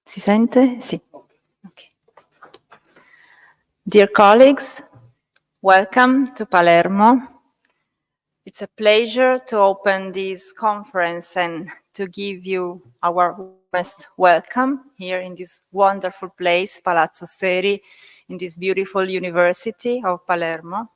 Si sente? Sì. Okay. Dear colleagues, welcome to Palermo. It's a pleasure to open this conference and to give you our warmest welcome here in this wonderful place, Palazzo Steri, in this beautiful University of Palermo.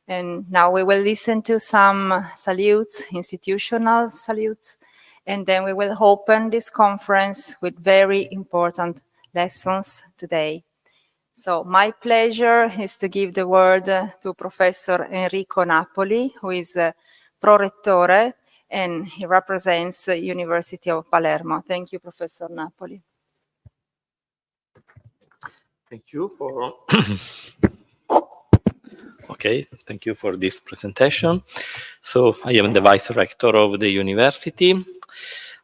And now we will listen to some salutes, institutional salutes, and then we will open this conference with very important lessons today. So my pleasure is to give the word to Professor Enrico Napoli, who is Prorettore, and he represents the University of Palermo. Thank you, Professor Napoli. Thank you for Okay, thank you for this presentation. So I am the Vice Rector of the University.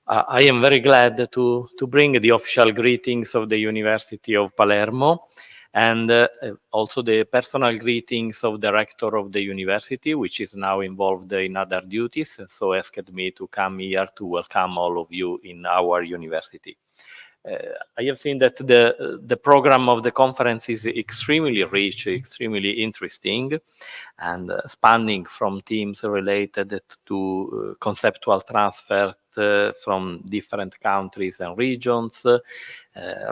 I am very glad to bring the official greetings of the University of Palermo and also the personal greetings of the Rector of the University, which is now involved in other duties, and so asked me to come here to welcome all of you in our university. I have seen that the program of the conference is extremely rich, extremely interesting, and spanning from themes related to conceptual transfer from different countries and regions,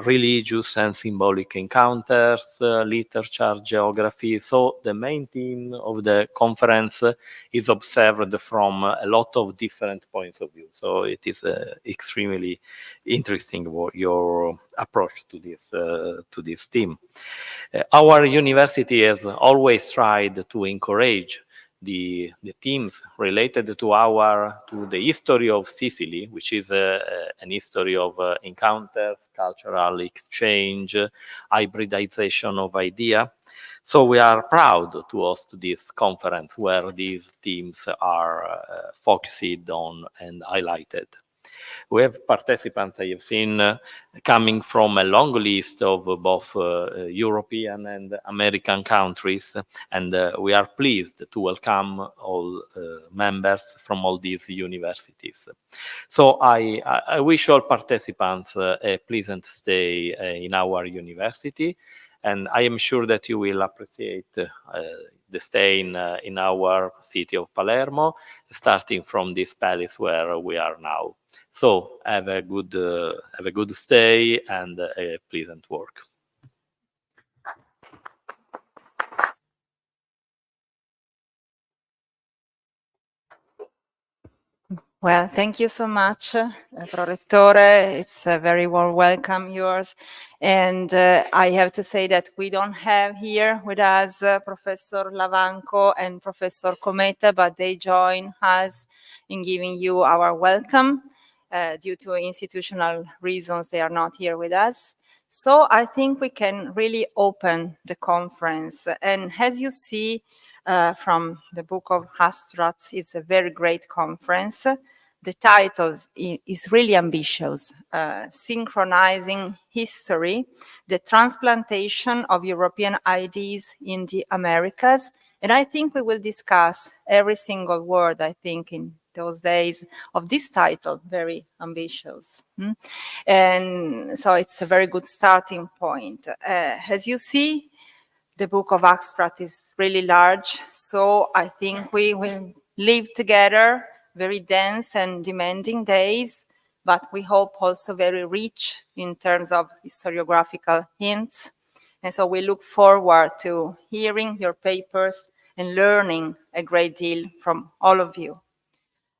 religious and symbolic encounters, literature, geography. So the main theme of the conference is observed from a lot of different points of view. So it is extremely interesting your approach to this theme. Our university has always tried to encourage the themes related to the history of Sicily, which is an history of encounters, cultural exchange, hybridization of idea. So we are proud to host this conference where these themes are focused on and highlighted. We have participants I have seen coming from a long list of both European and American countries, and we are pleased to welcome all members from all these universities. So I wish all participants a pleasant stay in our university, and I am sure that you will appreciate the stay in our city of Palermo, starting from this palace where we are now. So have a good stay and a pleasant work. Well, thank you so much, Prorettore. It's a very warm welcome yours. And I have to say that we don't have here with us Professor Lavanco and Professor Cometa, but they join us in giving you our welcome. Due to institutional reasons, they are not here with us. So I think we can really open the conference. And as you see from the book of Hastrats, it's a very great conference. The title is really ambitious, Synchronizing History, the Transplantation of European Ideas in the Americas. And I think we will discuss every single word, I think, in those days of this title, very ambitious. And so it's a very good starting point. As you see, the book of Hastrats is really large, so I think we will live together very dense and demanding days, but we hope also very rich in terms of historiographical hints. And so we look forward to hearing your papers and learning a great deal from all of you.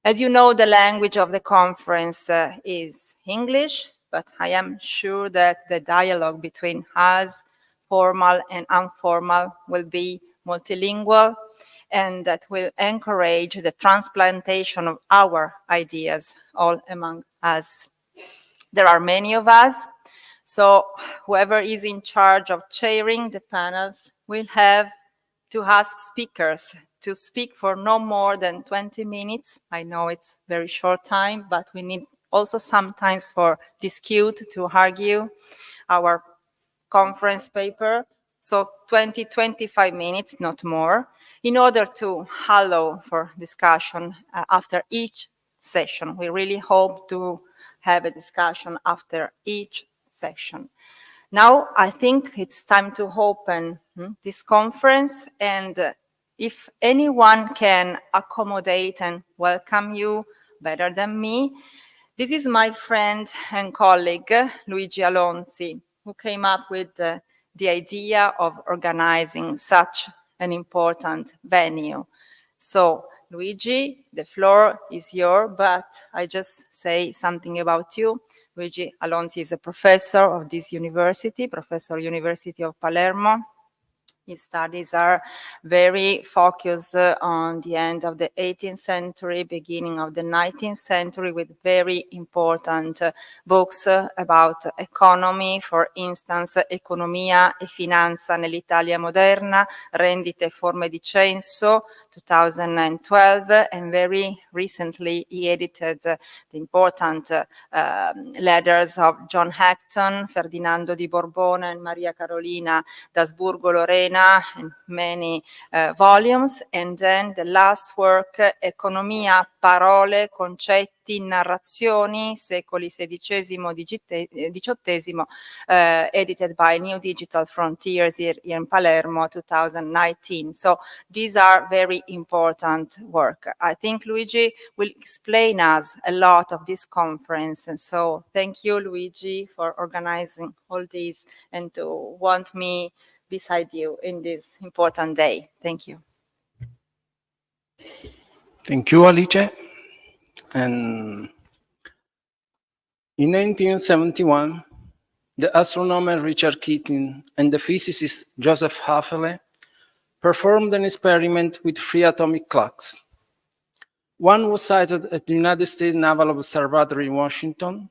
As you know, the language of the conference is English, but I am sure that the dialogue between us, formal and informal, will be multilingual, and that will encourage the transplantation of our ideas all among us. There are many of us, so whoever is in charge of chairing the panels will have to ask speakers to speak for no more than 20 minutes. I know it's very short time, but we need also sometimes for dispute to argue our conference paper. So 20-25 minutes, not more, in order to allow for discussion after each session. We really hope to have a discussion after each section. Now, I think it's time to open this conference, and if anyone can accommodate and welcome you better than me, this is my friend and colleague, Luigi Alonzi, who came up with the idea of organizing such an important venue. So, Luigi, the floor is yours, but I just say something about you. Luigi Alonzi is a professor of this university, Professor University of Palermo. His studies are very focused on the end of the 18th century, beginning of the 19th century, with very important books about economy. For instance, Economia e finanza nell'Italia moderna, Rendite e forme di censo, 2012, and very recently he edited the important letters of John Acton, Ferdinando di Borbone, and Maria Carolina d'Asburgo Lorena, in many volumes. And then the last work, Economia, parole, concetti, narrazioni, secoli XVI-XVIII, edited by New Digital Frontiers here in Palermo, 2019. So these are very important work. I think Luigi will explain us a lot of this conference. And so thank you, Luigi, for organizing all this and to want me beside you in this important day. Thank you. Thank you, Alice. And in 1971, the astronomer Richard Keating and the physicist Joseph Haefele performed an experiment with 3 atomic clocks. One was sited at the United States Naval Observatory in Washington.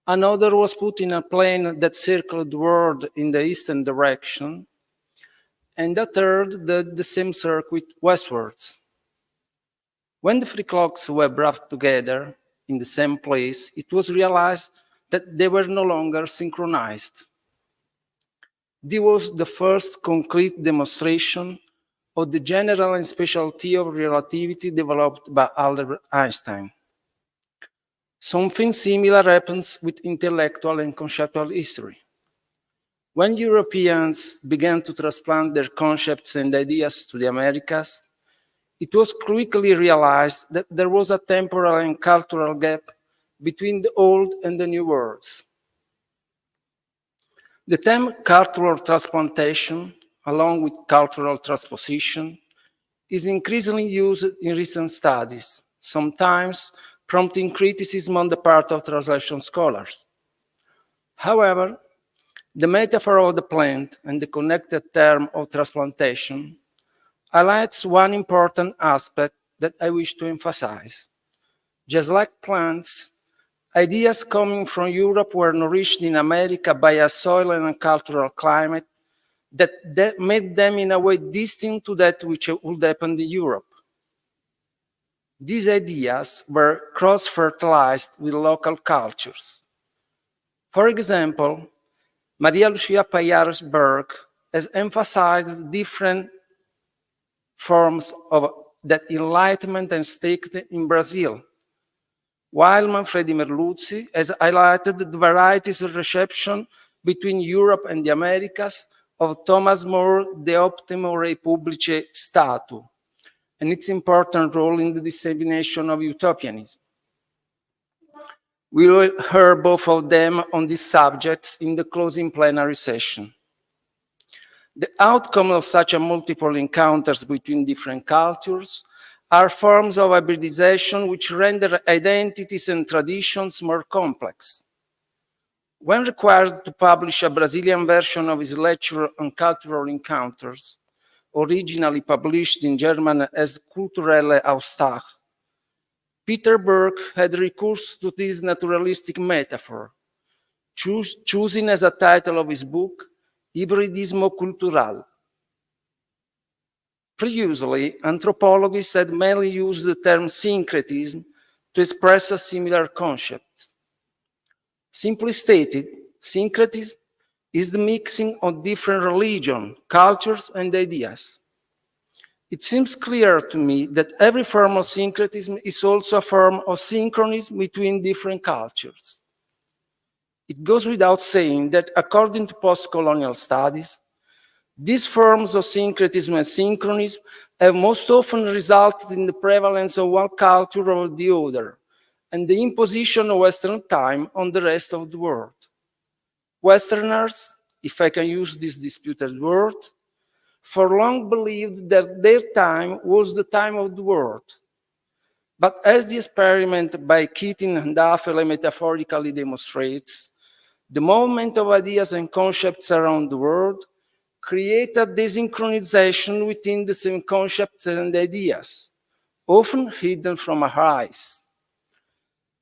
Another was put in a plane that circled the world in the eastern direction, and a third did the same circuit westwards. When the 3 clocks were brought together in the same place, it was realized that they were no longer synchronized. This was the first concrete demonstration of the general and special theory of relativity developed by Albert Einstein. Something similar happens with intellectual and conceptual history. When Europeans began to transplant their concepts and ideas to the Americas, it was quickly realized that there was a temporal and cultural gap between the old and the new worlds. The term cultural transplantation, along with cultural transposition, is increasingly used in recent studies, sometimes prompting criticism on the part of translation scholars. However, the metaphor of the plant and the connected term of transplantation highlights one important aspect that I wish to emphasize. Just like plants, ideas coming from Europe were nourished in America by a soil and a cultural climate that made them in a way distinct to that which would happen in Europe. These ideas were cross-fertilized with local cultures. For example, Maria Lucia Pallares-Berg has emphasized different forms of that Enlightenment and staked in Brazil, while Manfredi Merluzzi has highlighted the varieties of reception between Europe and the Americas of Thomas More De Optimo Rei Publice Statu, and its important role in the dissemination of utopianism. We will hear both of them on these subjects in the closing plenary session. The outcome of such a multiple encounters between different cultures are forms of hybridization which render identities and traditions more complex. When required to publish a Brazilian version of his lecture on cultural encounters, originally published in German as Kulturelle Austausch, Peter Berg had recourse to this naturalistic metaphor, choosing as a title of his book, Hybridismo Cultural. Previously, anthropologists had mainly used the term syncretism to express a similar concept. Simply stated, syncretism is the mixing of different religions, cultures, and ideas. It seems clear to me that every form of syncretism is also a form of synchronism between different cultures. It goes without saying that according to post-colonial studies, these forms of syncretism and synchronism have most often resulted in the prevalence of one culture over the other and the imposition of Western time on the rest of the world. Westerners, if I can use this disputed word, for long believed that their time was the time of the world. But as the experiment by Keating and Affele metaphorically demonstrates, the movement of ideas and concepts around the world create a desynchronization within the same concepts and ideas, often hidden from our eyes.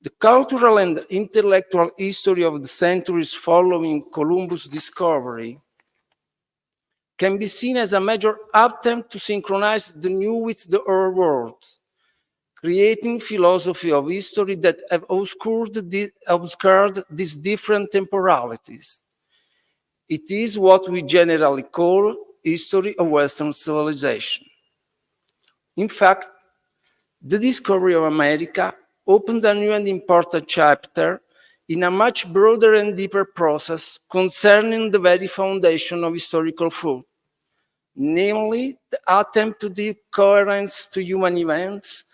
The cultural and intellectual history of the centuries following Columbus' discovery can be seen as a major attempt to synchronize the new with the old world, creating philosophy of history that have obscured these different temporalities. It is what we generally call history of Western civilization. In fact, the discovery of America opened a new and important chapter in a much broader and deeper process concerning the very foundation of historical thought, namely the attempt to give coherence to human events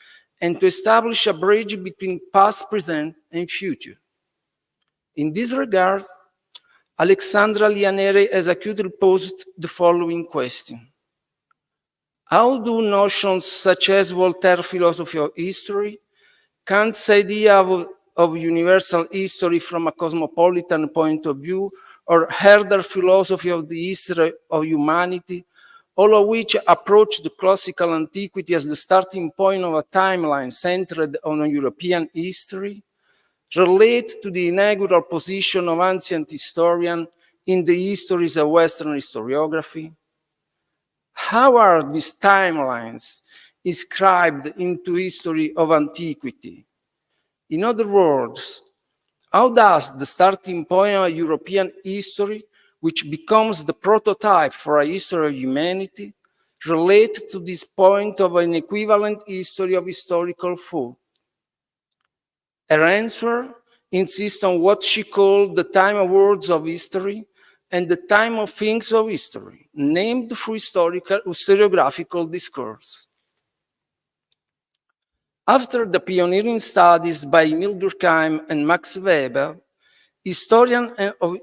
and to establish a bridge between past, present, and future. In this regard, Alexandra Lianeri has acutely posed the following question. How do notions such as Voltaire's philosophy of history, Kant's idea of universal history from a cosmopolitan point of view, or Herder's philosophy of the history of humanity, all of which approach the classical antiquity as the starting point of a timeline centered on European history, relate to the inaugural position of ancient historian in the histories of Western historiography? How are these timelines inscribed into history of antiquity? In other words, how does the starting point of European history, which becomes the prototype for a history of humanity, relate to this point of an equivalent history of historical thought? Her answer insists on what she called the time of words of history and the time of things of history, named through historiographical discourse. After the pioneering studies by Emil Durkheim and Max Weber, historians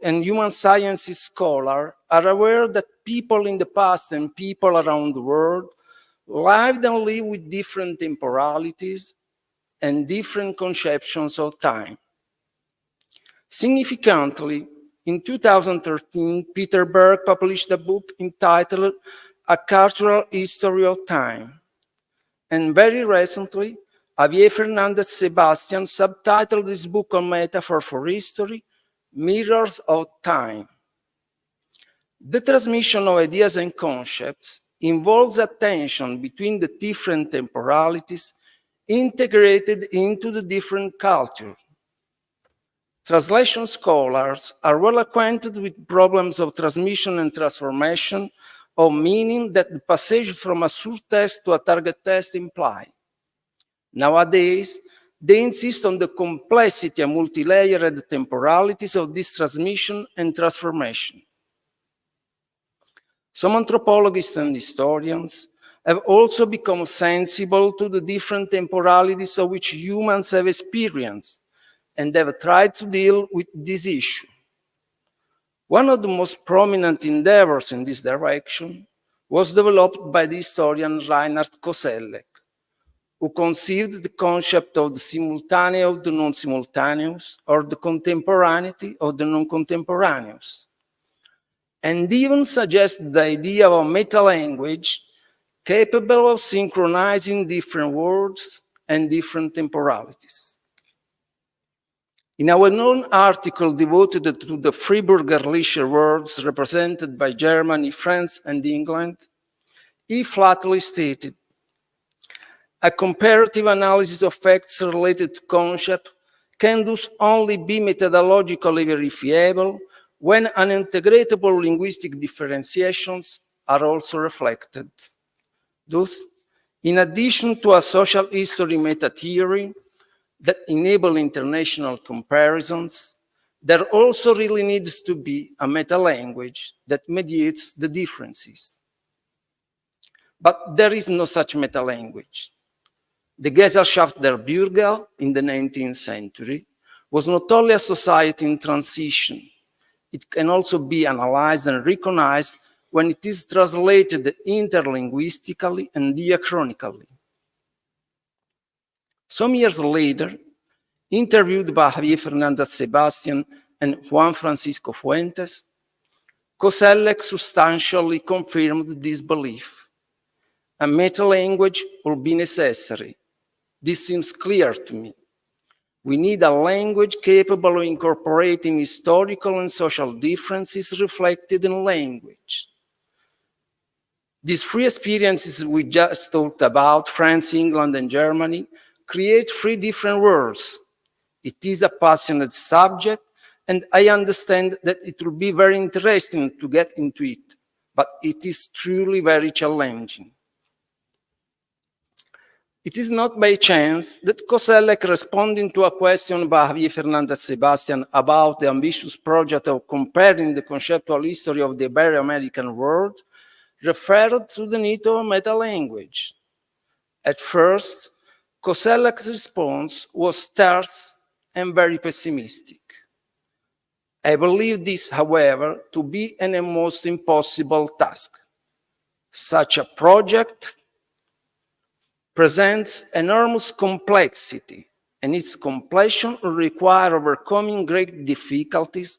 and human sciences scholars are aware that people in the past and people around the world lived and live with different temporalities and different conceptions of time. Significantly, in 2013, Peter Berg published a book entitled A Cultural History of Time. And very recently, Javier Fernandez Sebastian subtitled this book on metaphor for history, Mirrors of Time. The transmission of ideas and concepts involves a tension between the different temporalities integrated into the different cultures. Translation scholars are well acquainted with problems of transmission and transformation of meaning that the passage from a source text to a target text imply. Nowadays, they insist on the complexity and multi-layered temporalities of this transmission and transformation. Some anthropologists and historians have also become sensible to the different temporalities of which humans have experienced and have tried to deal with this issue. One of the most prominent endeavors in this direction was developed by the historian Reinhard Koselleck, who conceived the concept of the simultaneity of the non-simultaneous, or the contemporaneity of the non-contemporaneous, and even suggested the idea of a meta-language capable of synchronizing different words and different temporalities. In our known article devoted to the Freiburger-Licher words represented by Germany, France, and England, he flatly stated, a comparative analysis of facts related to concept can thus only be methodologically verifiable when unintegratable linguistic differentiations are also reflected. Thus, in addition to a social history meta-theory that enable international comparisons, there also really needs to be a meta-language that mediates the differences. But there is no such meta-language. The Gesellschaft der Bürger in the 19th century was not only a society in transition, it can also be analyzed and recognized when it is translated interlinguistically and diachronically. Some years later, interviewed by Javier Fernández Sebastián and Juan Francisco Fuentes, Koselleck substantially confirmed this belief. A meta-language will be necessary. This seems clear to me. We need a language capable of incorporating historical and social differences reflected in language. These three experiences we just talked about, France, England, and Germany, create three different worlds. It is a passionate subject, and I understand that it will be very interesting to get into it, but it is truly very challenging. It is not by chance that Koselleck, responding to a question by Javier Fernández Sebastián about the ambitious project of comparing the conceptual history of the Ibero-American world, referred to the need of a meta-language. At first, Koselleck's response was terse and very pessimistic. I believe this, however, to be an almost impossible task. Such a project presents enormous complexity, and its completion will require overcoming great difficulties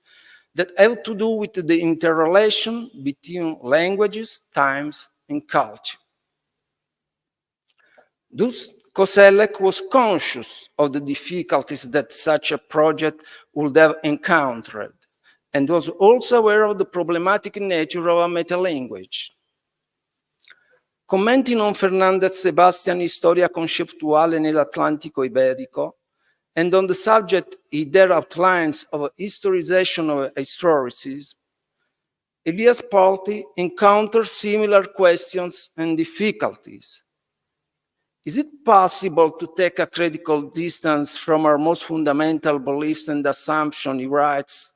that have to do with the interrelation between languages, times, and culture. Thus, Koselleck was conscious of the difficulties that such a project would have encountered, and was also aware of the problematic nature of a meta-language. Commenting on Fernández Sebastián's Historia Conceptuale nell'Atlantico Iberico, and on the subject he there outlines of historization of historicism, Elias Palti encounters similar questions and difficulties. Is it possible to take a critical distance from our most fundamental beliefs and assumptions, he writes,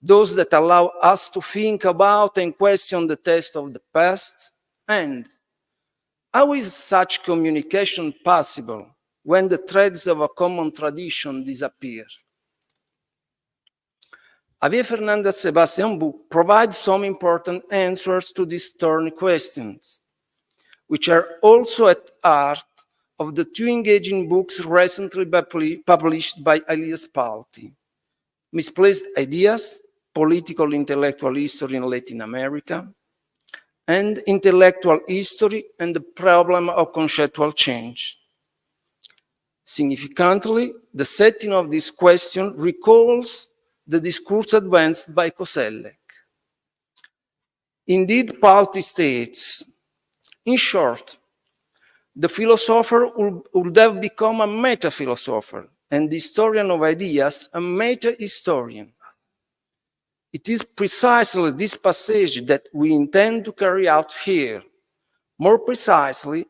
those that allow us to think about and question the test of the past? And how is such communication possible when the threads of a common tradition disappear? Javier Fernández Sebastián's book provides some important answers to these thorny questions, which are also at heart of the two engaging books recently published by Elias Palti, Misplaced Ideas, Political Intellectual History in Latin America, and Intellectual History and the Problem of Conceptual Change. Significantly, the setting of this question recalls the discourse advanced by Koselleck. Indeed, Palti states, in short, the philosopher would have become a meta-philosopher and the historian of ideas a meta-historian. It is precisely this passage that we intend to carry out here, more precisely,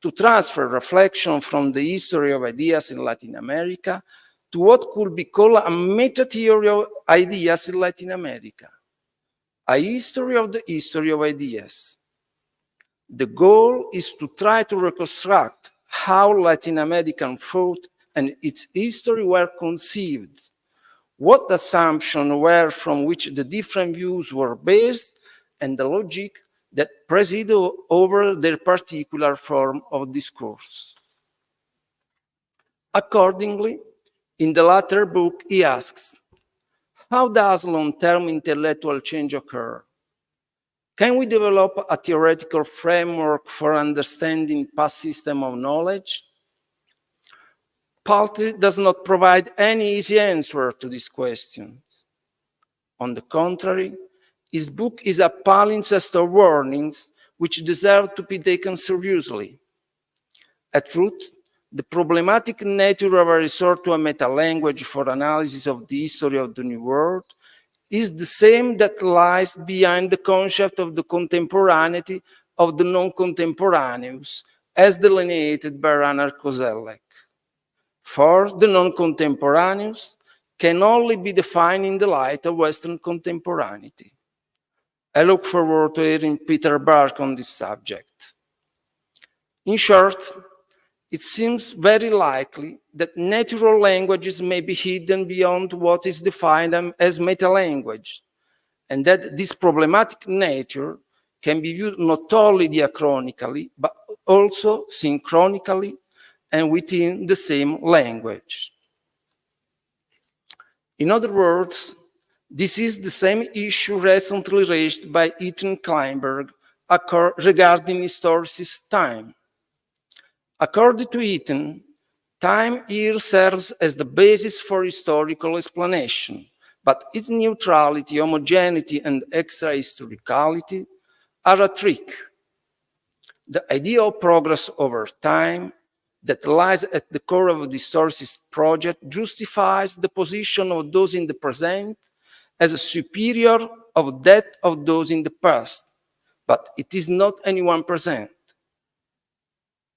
to transfer reflection from the history of ideas in Latin America to what could be called a meta-theory of ideas in Latin America, a history of the history of ideas. The goal is to try to reconstruct how Latin American thought and its history were conceived, what assumptions were from which the different views were based, and the logic that presided over their particular form of discourse. Accordingly, in the latter book, he asks, how does long-term intellectual change occur? Can we develop a theoretical framework for understanding past systems of knowledge? Palti does not provide any easy answer to these questions. On the contrary, his book is a palimpsest of warnings which deserve to be taken seriously. At root, the problematic nature of a resort to a meta-language for analysis of the history of the New World is the same that lies behind the concept of the contemporaneity of the non-contemporaneous, as delineated by Ragnar Koselleck. For the non-contemporaneous, can only be defined in the light of Western contemporaneity. I look forward to hearing Peter Burke on this subject. In short, it seems very likely that natural languages may be hidden beyond what is defined as metalanguage, and that this problematic nature can be viewed not only diachronically, but also synchronically and within the same language. In other words, this is the same issue recently raised by Ethan Kleinberg regarding historicist time. According to Ethan, time here serves as the basis for historical explanation, but its neutrality, homogeneity, and extra-historicality are a trick. The idea of progress over time that lies at the core of the historicist project justifies the position of those in the present as superior of that of those in the past, but it is not anyone present.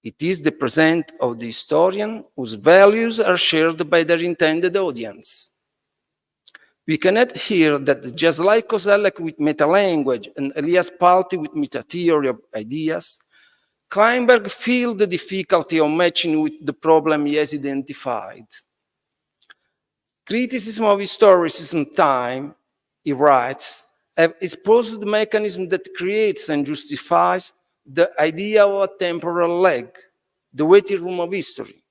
It is the present of the historian whose values are shared by their intended audience. We can add here that just like Koselleck with metalanguage and Elias Palti with meta-theory of ideas, Kleinberg felt the difficulty of matching with the problem he has identified. Criticism of historicism time, he writes, have exposed the mechanism that creates and justifies the idea of a temporal leg, the waiting room of history.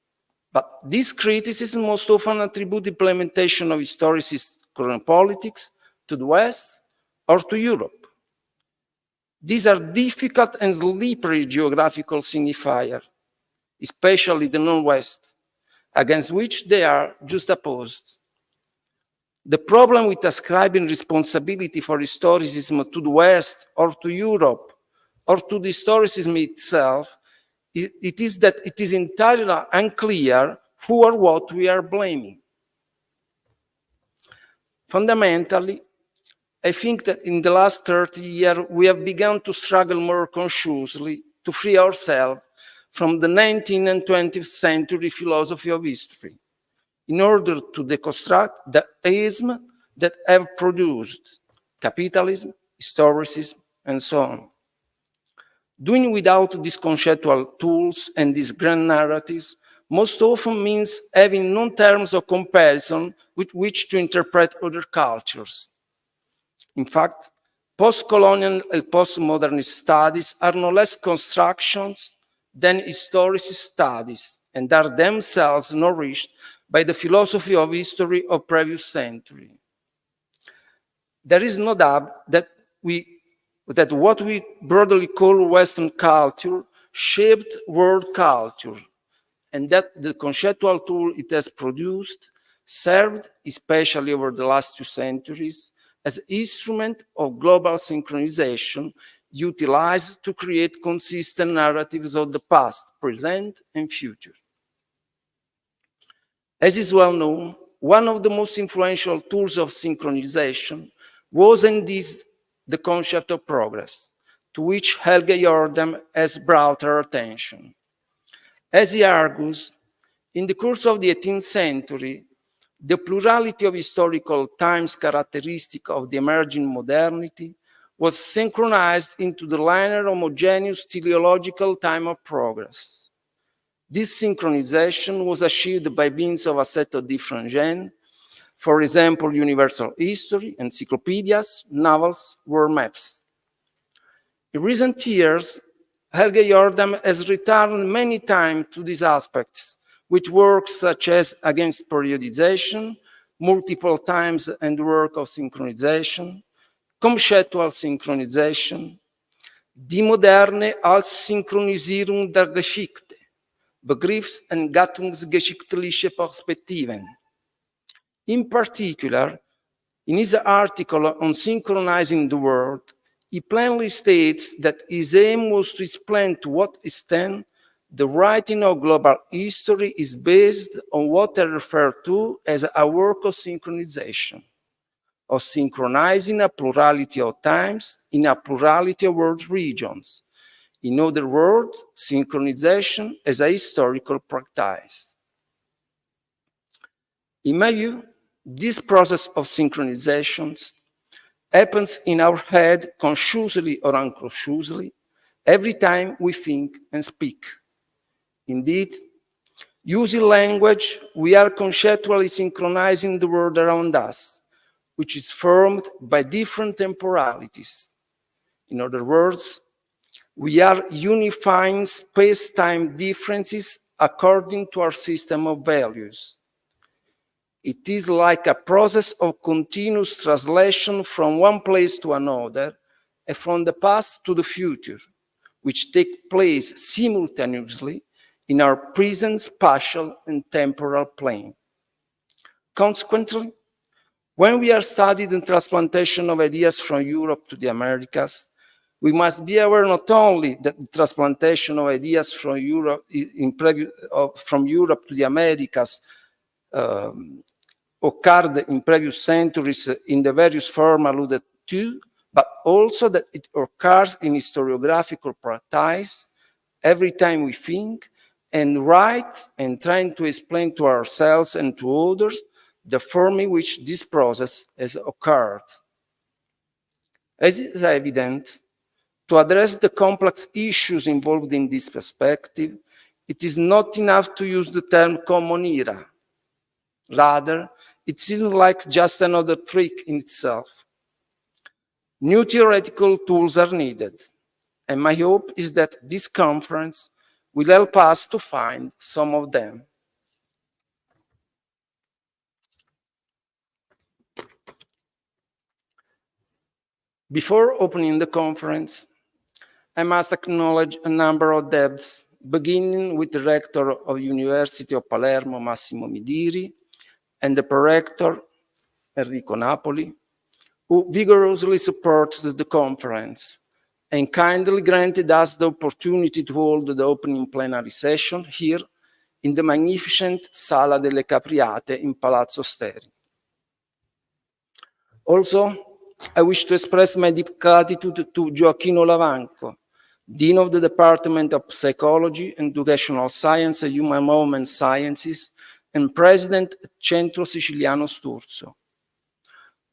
But this criticism most often attributes the implementation of historicist current politics to the West or to Europe. These are difficult and slippery geographical signifiers, especially the non-West, against which they are juxtaposed. The problem with ascribing responsibility for historicism to the West or to Europe or to the historicism itself, it is that it is entirely unclear who or what we are blaming. Fundamentally, I think that in the last 30 years, we have begun to struggle more consciously to free ourselves from the 19th and 20th century philosophy of history in order to deconstruct the isms that have produced capitalism, historicism, and so on. Doing without these conceptual tools and these grand narratives most often means having no terms of comparison with which to interpret other cultures. In fact, post-colonial and postmodernist studies are no less constructions than historicist studies and are themselves nourished by the philosophy of history of previous century. There is no doubt that what we broadly call Western culture shaped world culture, and that the conceptual tool it has produced served, especially over the last 2 centuries, as instrument of global synchronization utilized to create consistent narratives of the past, present, and future. As is well known, one of the most influential tools of synchronization was indeed the concept of progress, to which Helge Jordan has brought our attention. As he argues, in the course of the 18th century, the plurality of historical times characteristic of the emerging modernity was synchronized into the linear homogeneous teleological time of progress. This synchronization was achieved by means of a set of different genres, for example, universal history, encyclopedias, novels, world maps. In recent years, Helge Jordan has returned many times to these aspects, with works such as Against Periodization, Multiple Times and the Work of Synchronization, Conceptual Synchronization, Die moderne als Synchronisierung der Geschichte, Begriffs- und Gattungsgeschichtliche Perspektiven. In particular, in his article on Synchronizing the World, he plainly states that his aim was to explain to what extent the writing of global history is based on what I refer to as a work of synchronization, of synchronizing a plurality of times in a plurality of world regions. In other words, synchronization as a historical practice. In my view, This process of synchronizations happens in our head consciously or unconsciously every time we think and speak. Indeed, using language, we are conceptually synchronizing the world around us, which is formed by different temporalities. In other words, we are unifying space-time differences according to our system of values. It is like a process of continuous translation from one place to another and from the past to the future, which take place simultaneously in our present spatial and temporal plane. Consequently, when we are studying the transplantation of ideas from Europe to the Americas, we must be aware not only that the transplantation of ideas from Europe, from Europe to the Americas occurred in previous centuries in the various forms alluded to, but also that it occurs in historiographical practice every time we think and write and trying to explain to ourselves and to others the form in which this process has occurred. As is evident, to address the complex issues involved in this perspective, it is not enough to use the term common era. Rather, it seems like just another trick in itself. New theoretical tools are needed, and my hope is that this conference will help us to find some of them. Before opening the conference, I must acknowledge a number of debts, beginning with the rector of University of Palermo, Massimo Midiri, and the prorector, Enrico Napoli, who vigorously supported the conference and kindly granted us the opportunity to hold the opening plenary session here in the magnificent Sala delle Capriate in Palazzo Steri. Also, I wish to express my deep gratitude to Gioacchino Lavanco, Dean of the Department of Psychology, Educational Science and Human Movement Sciences, and President at Centro Siciliano Sturzo.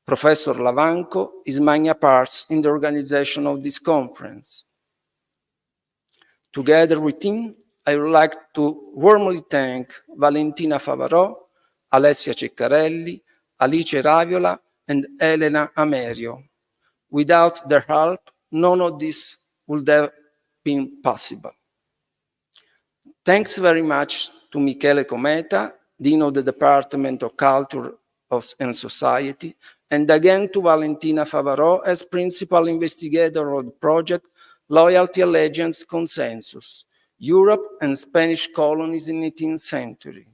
Professor Lavanco is magna pars in the organization of this conference. Together with him, I would like to warmly thank Valentina Favarò, Alessia Ceccarelli, Alice Raviola, and Elena Amerio. Without their help, none of this would have been possible. Thanks very much to Michele Cometa, Dean of the Department of Culture and Society, and again to Valentina Favarò as Principal Investigator of the project Loyalty Allegiance Consensus, Europe and Spanish Colonies in the 18th Century,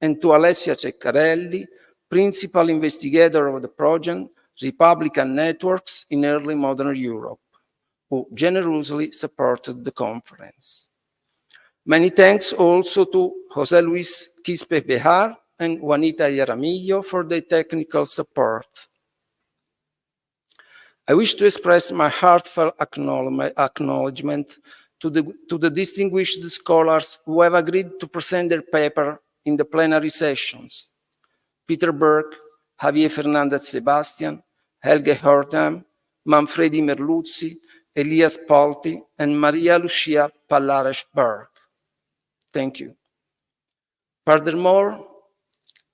and to Alessia Ceccarelli, Principal Investigator of the project Republican Networks in Early Modern Europe, who generously supported the conference. Many thanks also to José Luis Quispe Bejar and Juanita Yaramillo for their technical support. I wish to express my heartfelt acknowledgement to the distinguished scholars who have agreed to present their paper in the plenary sessions. Peter Berg, Javier Fernandez Sebastian, Helge Hordam, Manfredi Merluzzi, Elias Polti, and Maria Lucia Pallares-Berg. Thank you. Furthermore,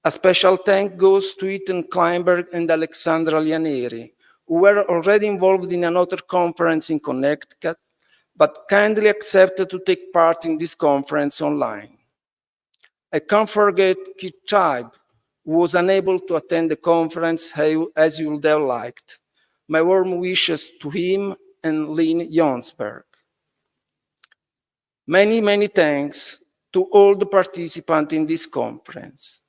a special thank goes to Ethan Kleinberg and Alexandra Lianeri, who were already involved in another conference in Connecticut, but kindly accepted to take part in this conference online. I can't forget Keith Tribe, who was unable to attend the conference as you would have liked. My warm wishes to him and Lynn Jonsberg. Many, many thanks to all the participants in this conference.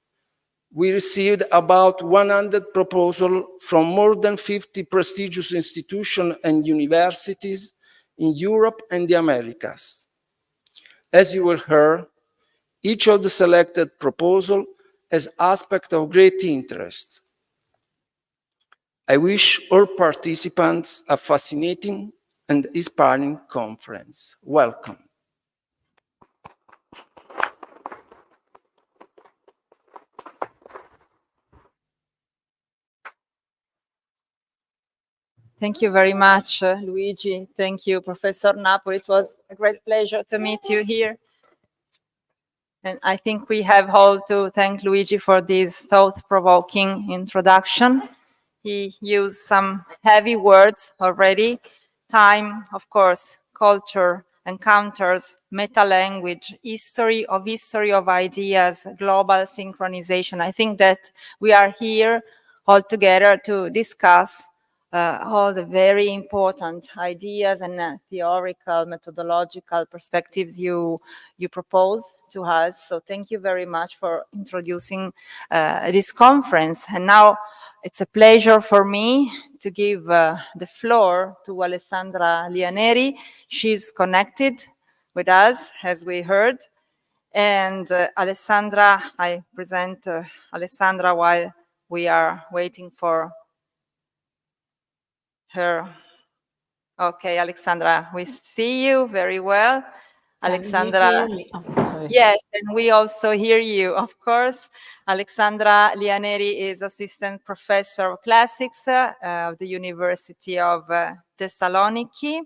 We received about 100 proposals from more than 50 prestigious institutions and universities in Europe and the Americas. As you will hear, each of the selected proposals has aspects of great interest. I wish all participants a fascinating and inspiring conference. Welcome. Thank you very much, Luigi. Thank you, Professor Napoli. It was a great pleasure to meet you here. And I think we have all to thank Luigi for this thought-provoking introduction. He used some heavy words already. Time, of course, culture, encounters, meta-language, history of ideas, global synchronization. I think that we are here all together to discuss all the very important ideas and theoretical, methodological perspectives you propose to us. So thank you very much for introducing this conference. And now it's a pleasure for me to give the floor to Alessandra Lianeri. She's connected with us, as we heard. And Alessandra, I present Alessandra while we are waiting for her. Okay, Alexandra, we see you very well. Alexandra. Yes, and we also hear you, of course. Alexandra Lianeri is assistant professor of classics of the University of Thessaloniki.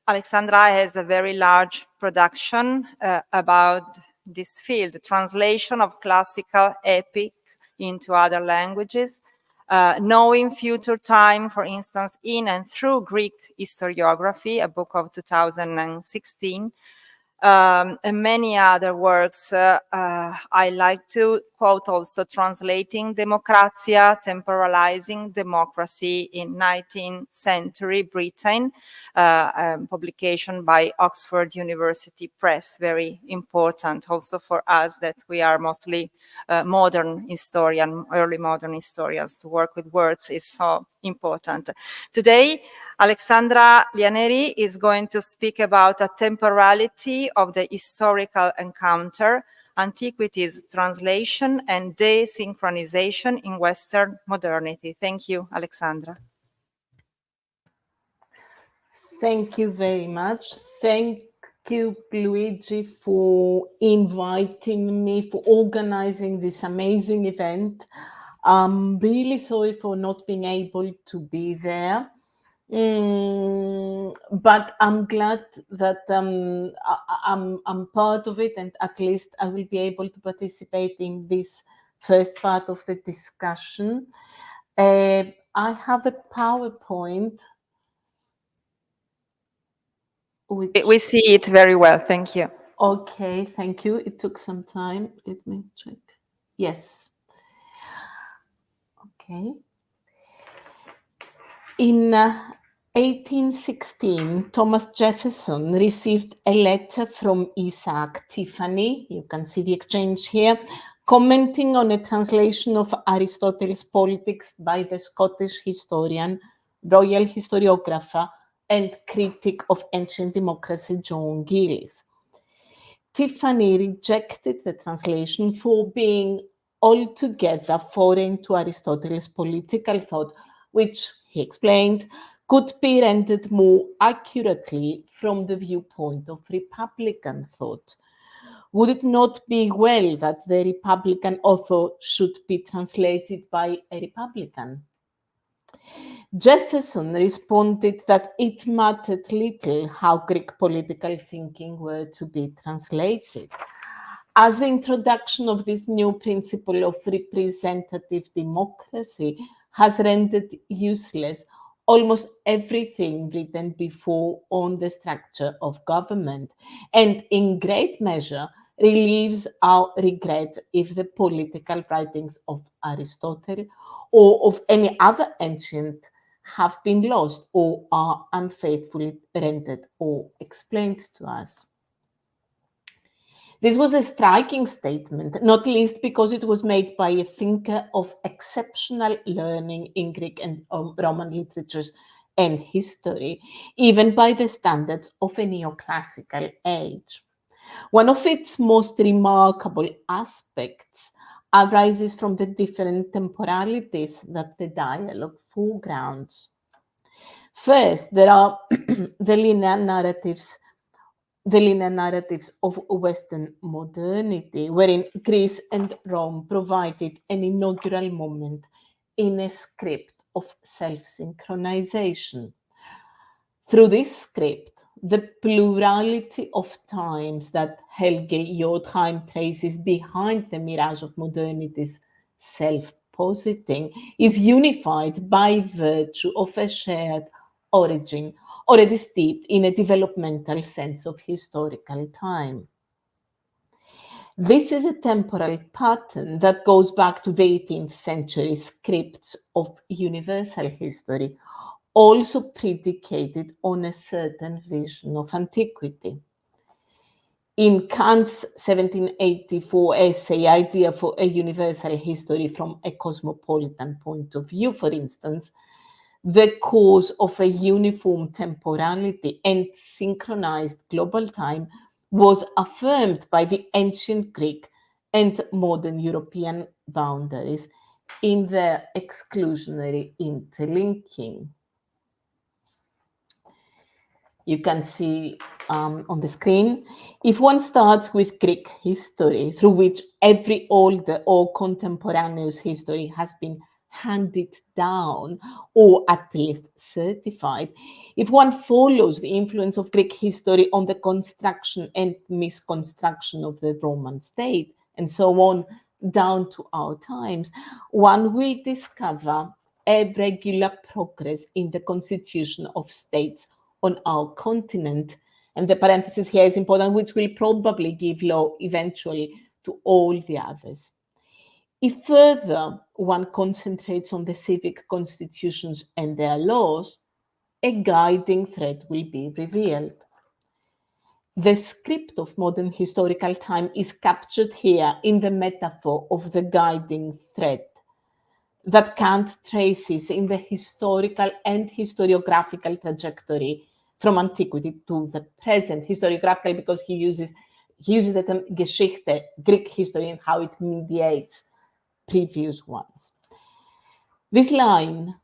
Alexandra has a very large production about this field, the translation of classical epic into other languages, knowing future time, for instance, in and through Greek historiography, a book of 2016, and many other works. I like to quote also Translating Democratia, Temporalizing Democracy in 19th Century Britain, publication by Oxford University Press, very important also for us that we are mostly modern historian, early modern historians. To work with words is so important. Today, Alexandra Lianeri is going to speak about a temporality of the historical encounter, Antiquity's translation and desynchronization in Western modernity. Thank you, Alexandra. Thank you very much. Thank you, Luigi, for inviting me, for organizing this amazing event. I'm really sorry for not being able to be there. But I'm glad that I'm part of it, and at least I will be able to participate in this first part of the discussion. I have a PowerPoint. We see it very well, thank you. Okay, thank you. It took some time. Let me check. Yes. Okay. In 1816, Thomas Jefferson received a letter from Isaac Tiffany, you can see the exchange here, commenting on a translation of Aristotle's Politics by the Scottish historian, royal historiographer, and critic of ancient democracy, John Gillis. Tiffany rejected the translation for being altogether foreign to Aristotle's political thought, which, he explained, could be rendered more accurately from the viewpoint of Republican thought. Would it not be well that the Republican author should be translated by a Republican? Jefferson responded that it mattered little how Greek political thinking were to be translated, as the introduction of this new principle of representative democracy has rendered useless almost everything written before on the structure of government, and in great measure relieves our regret if the political writings of Aristotle or of any other ancient have been lost or are unfaithfully rendered or explained to us. This was a striking statement, not least because it was made by a thinker of exceptional learning in Greek and Roman literatures and history, even by the standards of a neoclassical age. One of its most remarkable aspects arises from the different temporalities that the dialogue foregrounds. First, there are the linear narratives of Western modernity, wherein Greece and Rome provided an inaugural moment in a script of self-synchronization. Through this script, the plurality of times that Helge Jodheim traces behind the mirage of modernity's self-positing is unified by virtue of a shared origin, already steeped in a developmental sense of historical time. This is a temporal pattern that goes back to the 18th century scripts of universal history, also predicated on a certain vision of antiquity. In Kant's 1784 essay, Idea for a Universal History from a Cosmopolitan Point of View, for instance, the cause of a uniform temporality and synchronized global time was affirmed by the ancient Greek and modern European boundaries in their exclusionary interlinking. You can see on the screen, if one starts with Greek history, through which every older or contemporaneous history has been handed down or at least certified, if one follows the influence of Greek history on the construction and misconstruction of the Roman state, and so on down to our times, one will discover a regular progress in the constitution of states on our continent. And the parenthesis here is important, which will probably give law eventually to all the others. If further one concentrates on the civic constitutions and their laws, a guiding thread will be revealed. The script of modern historical time is captured here in the metaphor of the guiding thread that Kant traces in the historical and historiographical trajectory from antiquity to the present. Historiographical because he uses the term Geschichte, Greek history, and how it mediates previous ones. This line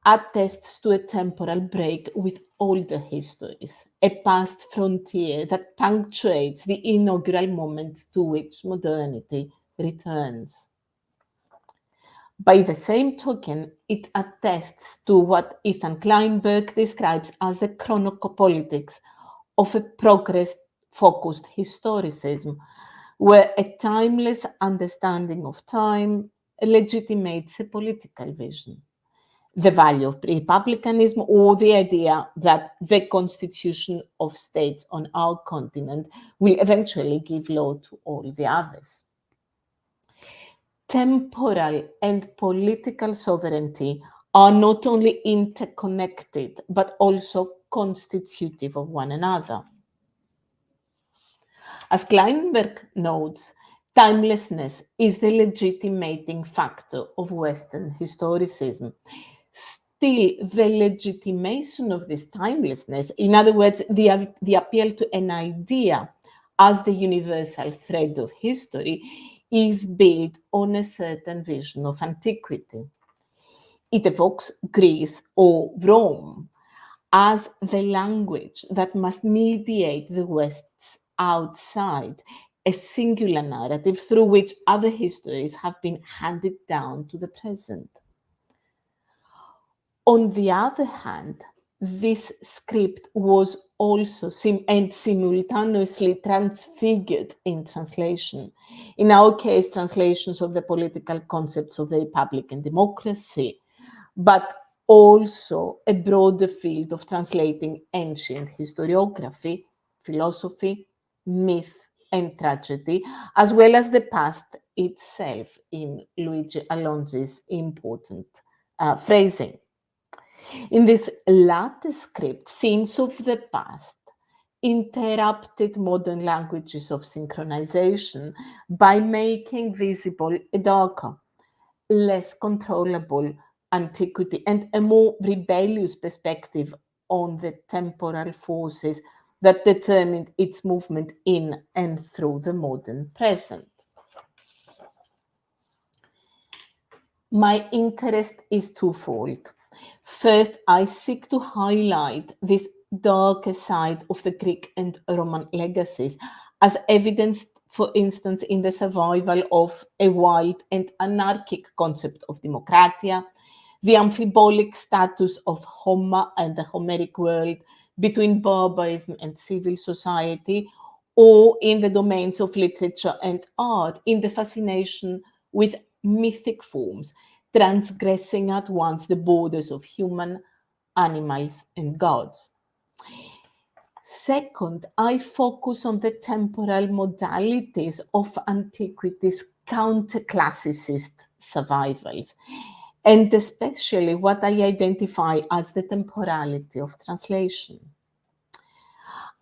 attests to a temporal break with older histories, a past frontier that punctuates the inaugural moment to which modernity returns. By the same token, it attests to what Ethan Kleinberg describes as the chronopolitics of a progress-focused historicism, where a timeless understanding of time legitimates a political vision. The value of republicanism, or the idea that the constitution of states on our continent will eventually give law to all the others. Temporal and political sovereignty are not only interconnected, but also constitutive of one another. As Kleinberg notes, timelessness is the legitimating factor of Western historicism. Still, the legitimation of this timelessness, in other words, the appeal to an idea as the universal thread of history, is built on a certain vision of antiquity. It evokes Greece or Rome as the language that must mediate the West's outside, a singular narrative through which other histories have been handed down to the present. On the other hand, this script was also simultaneously transfigured in translation. In our case, translations of the political concepts of the Republic and democracy, but also a broader field of translating ancient historiography, philosophy, myth, and tragedy, as well as the past itself in Luigi Alonzi's important phrasing. In this latter script, scenes of the past interrupted modern languages of synchronization by making visible a darker, less controllable antiquity and a more rebellious perspective on the temporal forces that determined its movement in and through the modern present. My interest is twofold. First, I seek to highlight this darker side of the Greek and Roman legacies, as evidenced, for instance, in the survival of a wild and anarchic concept of democratia, the amphibolic status of Homer and the Homeric world between barbarism and civil society, or in the domains of literature and art, in the fascination with mythic forms, transgressing at once the borders of human, animals, and gods. Second, I focus on the temporal modalities of antiquity's counter-classicist survivals, and especially what I identify as the temporality of translation.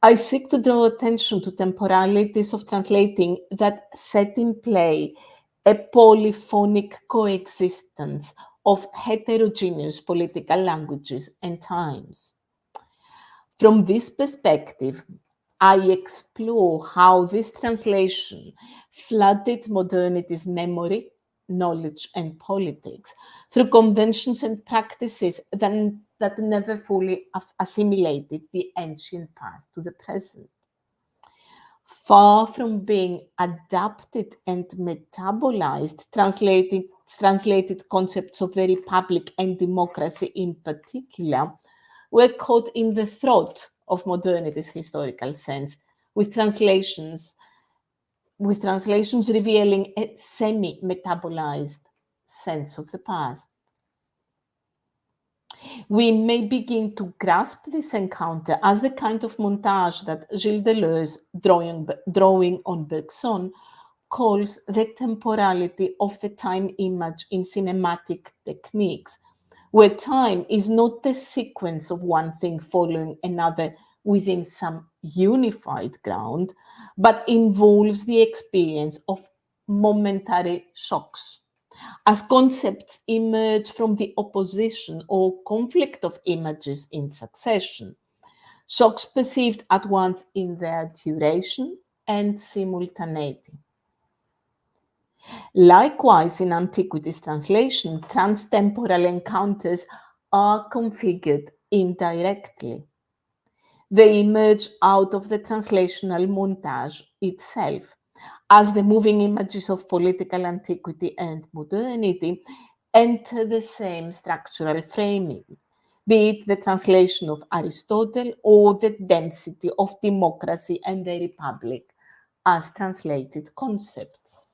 I seek to draw attention to temporalities of translating that set in play a polyphonic coexistence of heterogeneous political languages and times. From this perspective, I explore how this translation flooded modernity's memory, knowledge, and politics through conventions and practices that never fully assimilated the ancient past to the present. Far from being adapted and metabolized, translated concepts of the republic and democracy in particular were caught in the throat of modernity's historical sense, with translations revealing a semi-metabolized sense of the past. We may begin to grasp this encounter as the kind of montage that Gilles Deleuze, drawing on Bergson, calls the temporality of the time image in cinematic techniques, where time is not the sequence of one thing following another within some unified ground, but involves the experience of momentary shocks. As concepts emerge from the opposition or conflict of images in succession, shocks perceived at once in their duration and simultaneity. Likewise, in Antiquity's translation, transtemporal encounters are configured indirectly. They emerge out of the translational montage itself, as the moving images of political antiquity and modernity enter the same structural framing, be it the translation of Aristotle or the density of democracy and the republic as translated concepts.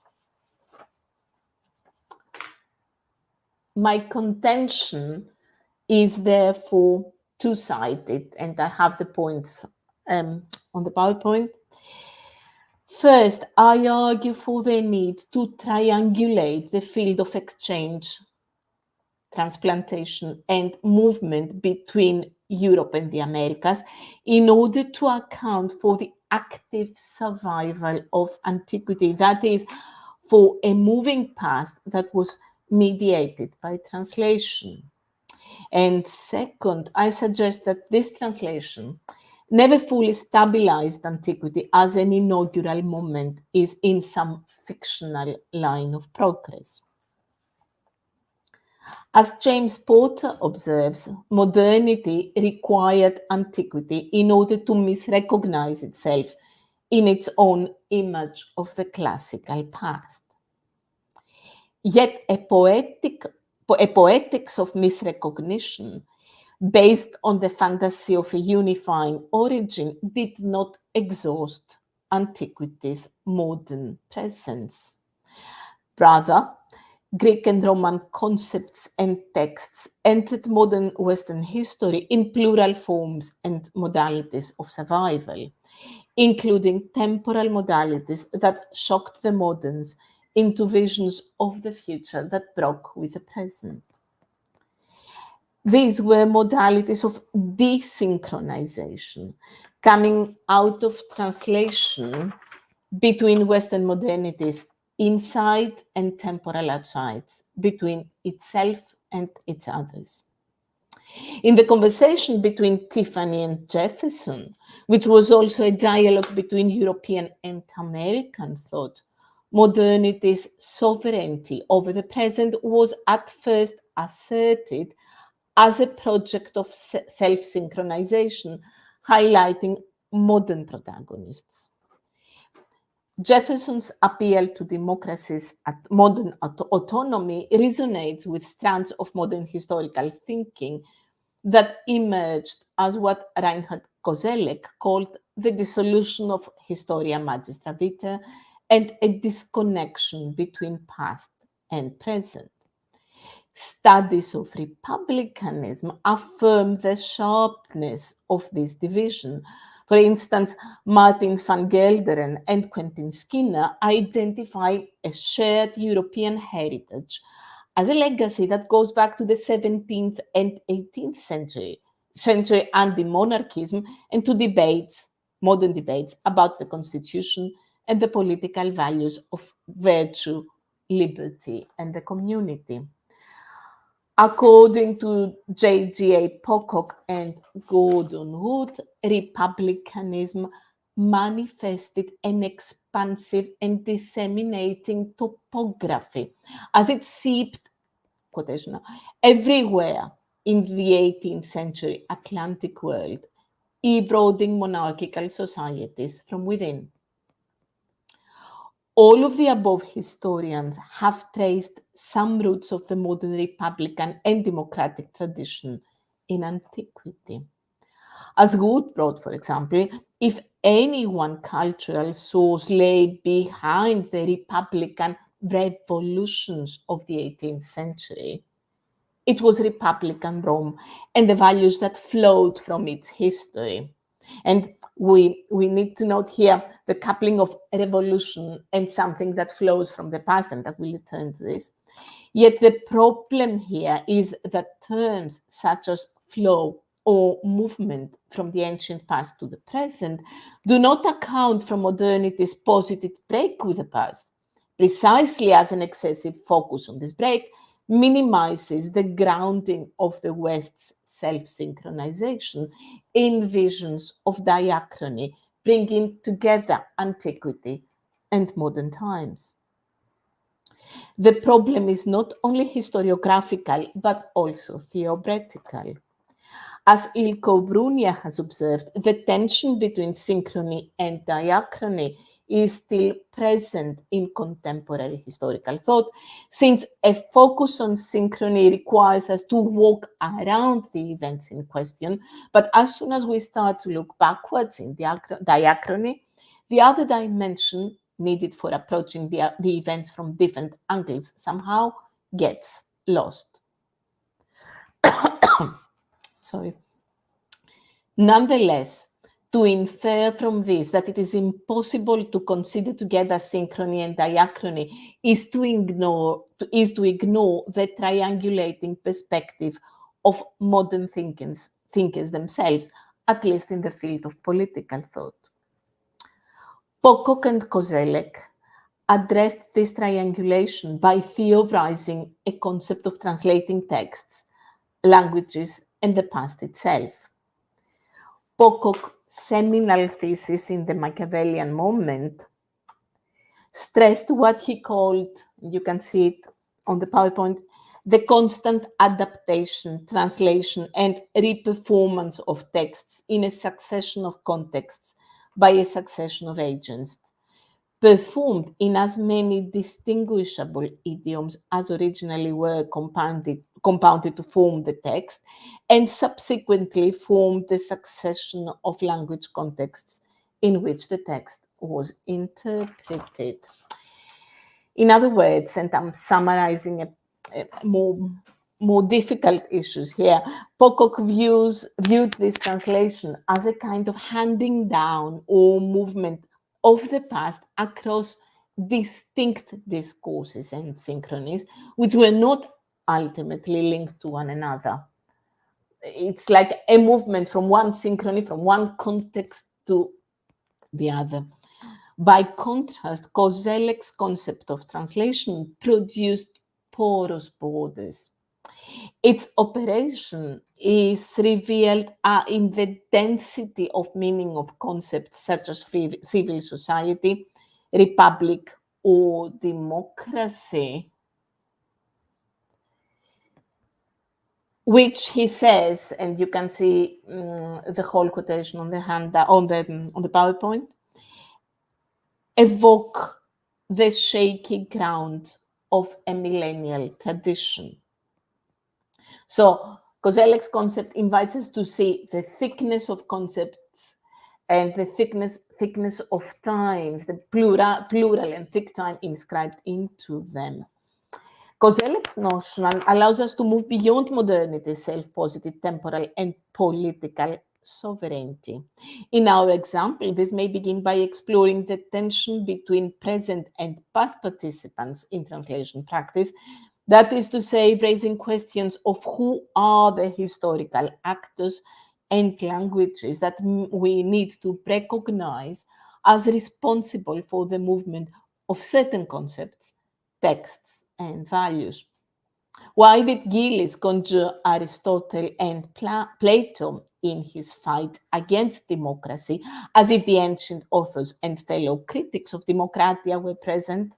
My contention is therefore two-sided, and I have the points on the PowerPoint. First, I argue for the need to triangulate the field of exchange, transplantation, and movement between Europe and the Americas in order to account for the active survival of antiquity, that is, for a moving past that was mediated by translation. And second, I suggest that this translation never fully stabilized antiquity as an inaugural moment is in some fictional line of progress. As James Porter observes, modernity required antiquity in order to misrecognize itself in its own image of the classical past. Yet a poetics of misrecognition based on the fantasy of a unifying origin did not exhaust antiquity's modern presence. Rather, Greek and Roman concepts and texts entered modern Western history in plural forms and modalities of survival, including temporal modalities that shocked the moderns into visions of the future that broke with the present. These were modalities of desynchronization, coming out of translation between Western modernities inside and temporal outsides, between itself and its others. In the conversation between Tiffany and Jefferson, which was also a dialogue between European and American thought, modernity's sovereignty over the present was at first asserted as a project of self-synchronization, highlighting modern protagonists. Jefferson's appeal to democracy's modern autonomy resonates with strands of modern historical thinking that emerged as what Reinhard Koselleck called the dissolution of Historia Magistra Vitae and a disconnection between past and present. Studies of republicanism affirm the sharpness of this division. For instance, Martin van Gelderen and Quentin Skinner identify a shared European heritage as a legacy that goes back to the 17th and 18th century anti-monarchism and to modern debates about the constitution and the political values of virtue, liberty, and the community. According to J.G.A. Pocock and Gordon Root, republicanism manifested an expansive and disseminating topography as it seeped, quotation, everywhere in the 18th century Atlantic world, eroding monarchical societies from within. All of the above historians have traced some roots of the modern republican and democratic tradition in antiquity. As Good wrote, for example, if any one cultural source lay behind the republican revolutions of the 18th century, it was Republican Rome and the values that flowed from its history. And we need to note here the coupling of revolution and something that flows from the past, and that we'll return to this. Yet the problem here is that terms such as flow or movement from the ancient past to the present do not account for modernity's positive break with the past, precisely as an excessive focus on this break minimizes the grounding of the West's self-synchronization in visions of diachrony, bringing together antiquity and modern times. The problem is not only historiographical, but also theoretical. As Ilko Brunia has observed, the tension between synchrony and diachrony is still present in contemporary historical thought, since a focus on synchrony requires us to walk around the events in question. But as soon as we start to look backwards in diachrony, the other dimension needed for approaching the events from different angles somehow gets lost. Sorry. Nonetheless, to infer from this that it is impossible to consider together synchrony and diachrony is to ignore the triangulating perspective of modern thinkers themselves, at least in the field of political thought. Pocock and Koselleck addressed this triangulation by theorizing a concept of translating texts, languages, and the past itself. Pocock's seminal thesis in the Machiavellian moment stressed what he called, you can see it on the PowerPoint, the constant adaptation, translation, and reperformance of texts in a succession of contexts by a succession of agents, performed in as many distinguishable idioms as originally were compounded to form the text, and subsequently formed the succession of language contexts in which the text was interpreted. In other words, and I'm summarizing a more difficult issues here, Pocock viewed this translation as a kind of handing down or movement of the past across distinct discourses and synchronies, which were not ultimately linked to one another. It's like a movement from one synchrony, from one context to the other. By contrast, Koselleck's concept of translation produced porous borders. Its operation is revealed in the density of meaning of concepts such as civil society, republic, or democracy, which he says, and you can see the whole quotation on the PowerPoint, evoke the shaky ground of a millennial tradition. So Kozelek's concept invites us to see the thickness of concepts and the thickness of times, the plural and thick time inscribed into them. Kozelek's notion allows us to move beyond modernity's self-positive temporal and political sovereignty. In our example, this may begin by exploring the tension between present and past participants in translation practice. That is to say, raising questions of who are the historical actors and languages that we need to recognize as responsible for the movement of certain concepts, texts, and values. Why did Gillis conjure Aristotle and Plato in his fight against democracy, as if the ancient authors and fellow critics of democratia were present?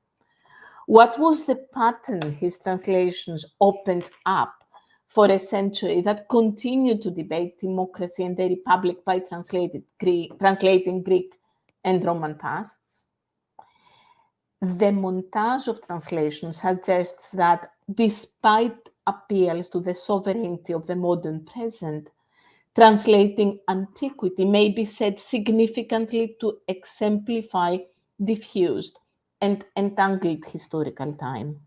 What was the pattern his translations opened up for a century that continued to debate democracy and the republic by translating Greek and Roman pasts? The montage of translation suggests that despite appeals to the sovereignty of the modern present, translating Antiquity may be said significantly to exemplify diffused and entangled historical time.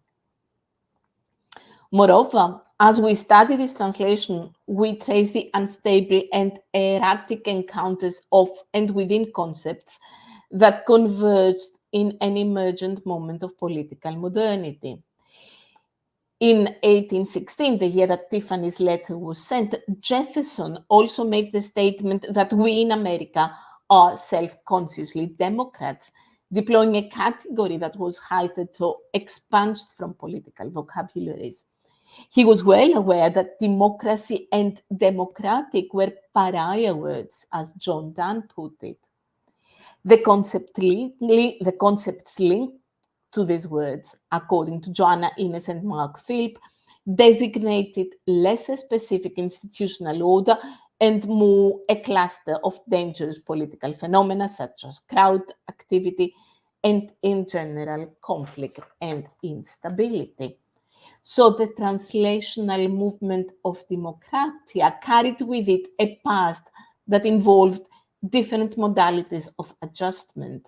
Moreover, as we study this translation, we trace the unstable and erratic encounters of and within concepts that converged in an emergent moment of political modernity. In 1816, the year that Tiffany's letter was sent, Jefferson also made the statement that we in America are self-consciously Democrats, deploying a category that was hitherto expunged from political vocabularies. He was well aware that democracy and democratic were pariah words, as John Donne put it. The concepts linked to these words, according to Joanna Innes and Mark Philp, designated less specific institutional order and more a cluster of dangerous political phenomena such as crowd activity and, in general, conflict and instability. So the translational movement of democratia carried with it a past that involved different modalities of adjustment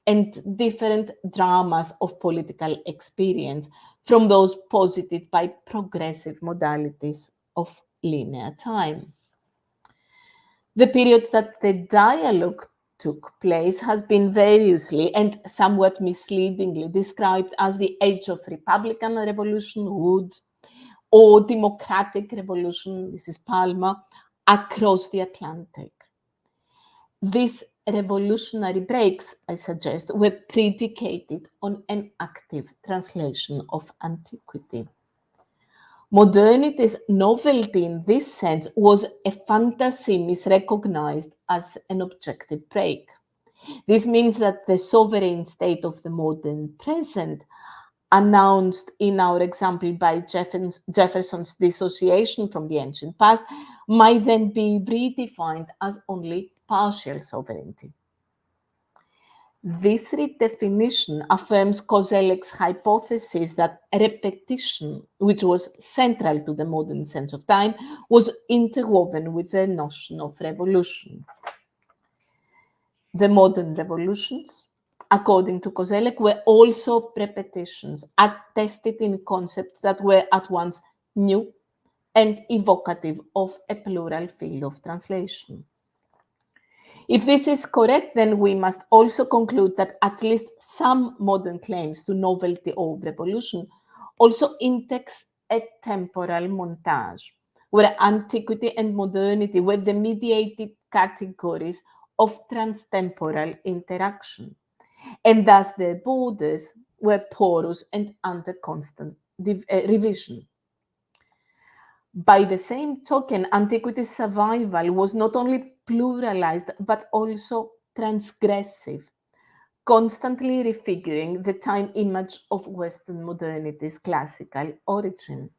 and different dramas of political experience from those posited by progressive modalities of linear time. The period that the dialogue took place has been variously and somewhat misleadingly described as the age of Republican Revolution, Wood, or Democratic Revolution, this is Palmer, across the Atlantic. These revolutionary breaks, I suggest, were predicated on an active translation of Antiquity. Modernity's novelty in this sense was a fantasy misrecognized as an objective break. This means that the sovereign state of the modern present, announced in our example by Jefferson's dissociation from the ancient past, might then be redefined as only partial sovereignty. This redefinition affirms Kozelek's hypothesis that repetition, which was central to the modern sense of time, was interwoven with the notion of revolution. The modern revolutions, according to Kozelek, were also repetitions attested in concepts that were at once new and evocative of a plural field of translation. If this is correct, then we must also conclude that at least some modern claims to novelty or revolution also index a temporal montage, where antiquity and modernity were the mediated categories of transtemporal interaction, and thus their borders were porous and under constant revision. By the same token, antiquity's survival was not only pluralized, but also transgressive, constantly refiguring the time image of Western modernity's classical origin.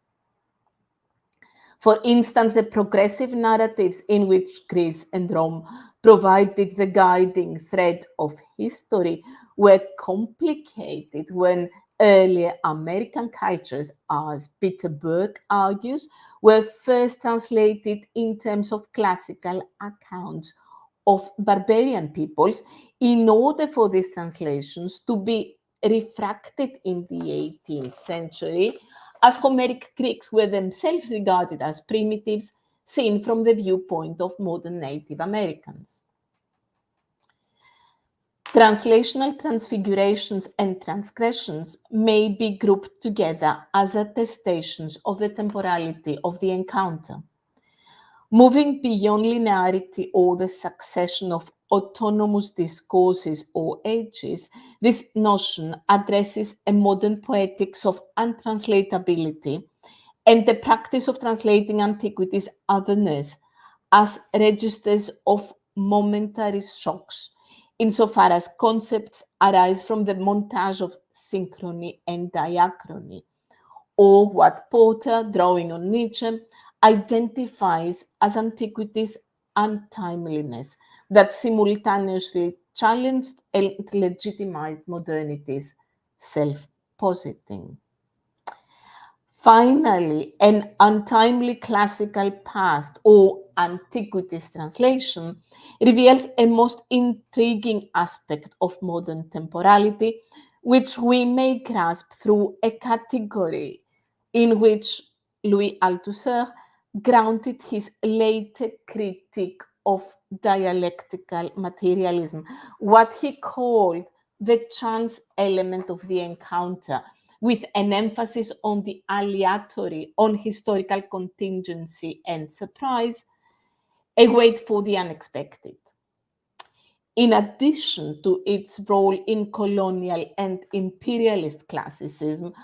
For instance, the progressive narratives in which Greece and Rome provided the guiding thread of history were complicated when earlier American cultures, as Peter Berg argues, were first translated in terms of classical accounts of barbarian peoples in order for these translations to be refracted in the 18th century, as Homeric Greeks were themselves regarded as primitives seen from the viewpoint of modern Native Americans. Translational transfigurations and transgressions may be grouped together as attestations of the temporality of the encounter. Moving beyond linearity or the succession of autonomous discourses or ages, this notion addresses a modern poetics of untranslatability and the practice of translating antiquity's otherness as registers of momentary shocks, insofar as concepts arise from the montage of synchrony and diachrony, or what Porter, drawing on Nietzsche, identifies as antiquity's untimeliness that simultaneously challenged and legitimized modernity's self-positing. Finally, an untimely classical past or antiquities translation reveals a most intriguing aspect of modern temporality, which we may grasp through a category in which Louis Althusser grounded his later critique of dialectical materialism, what he called the chance element of the encounter, with an emphasis on the aleatory, on historical contingency and surprise, a wait for the unexpected. In addition to its role in colonial and imperialist classicism,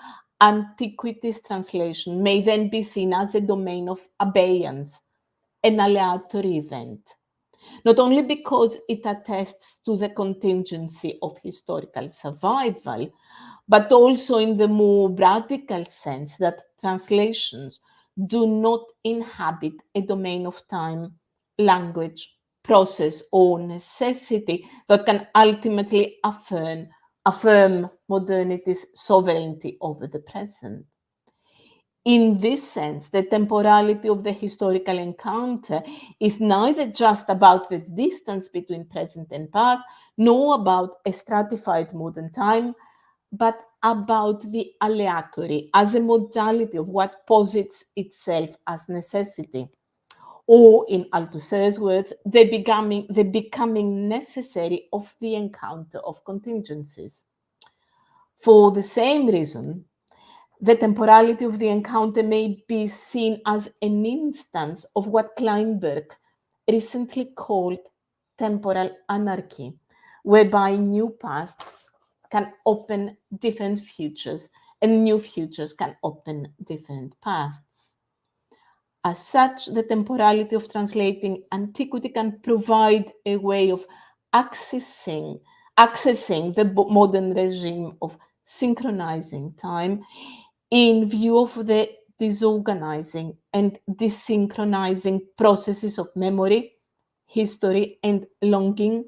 antiquities translation may then be seen as a domain of abeyance, an aleatory event, not only because it attests to the contingency of historical survival, but also in the more radical sense that translations do not inhabit a domain of time, language, process, or necessity that can ultimately affirm modernity's sovereignty over the present. In this sense, the temporality of the historical encounter is neither just about the distance between present and past, nor about a stratified modern time, but about the aleatory as a modality of what posits itself as necessity, or in Althusser's words, the becoming necessary of the encounter of contingencies. For the same reason, the temporality of the encounter may be seen as an instance of what Kleinberg recently called temporal anarchy, whereby new pasts can open different futures and new futures can open different pasts. As such, the temporality of translating antiquity can provide a way of accessing the modern regime of synchronizing time in view of the disorganizing and desynchronizing processes of memory, history, and longing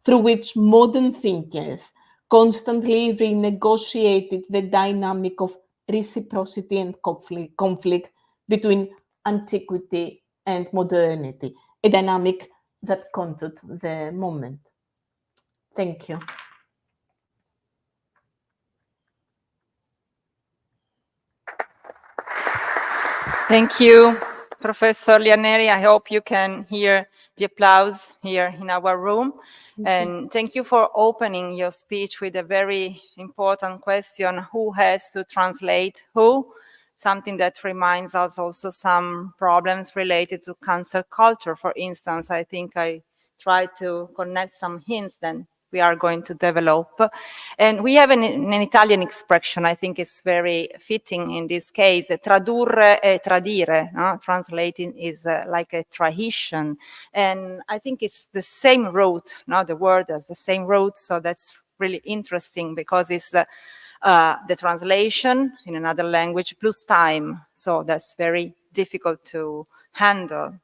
through which modern thinkers constantly renegotiated the dynamic of reciprocity and conflict between antiquity and modernity, a dynamic that contoured the moment. Thank you. Thank you, Professor Lianeri. I hope you can hear the applause here in our room. And thank you for opening your speech with a very important question: who has to translate who? Something that reminds us also some problems related to cancel culture. For instance, I think I tried to connect some hints then we are going to develop. And we have an Italian expression, I think it's very fitting in this case, tradurre e tradire, no? Translating is like a tradition. And I think it's the same root, no? The word has the same root, so that's really interesting because it's the translation in another language plus time. So that's very difficult to handle.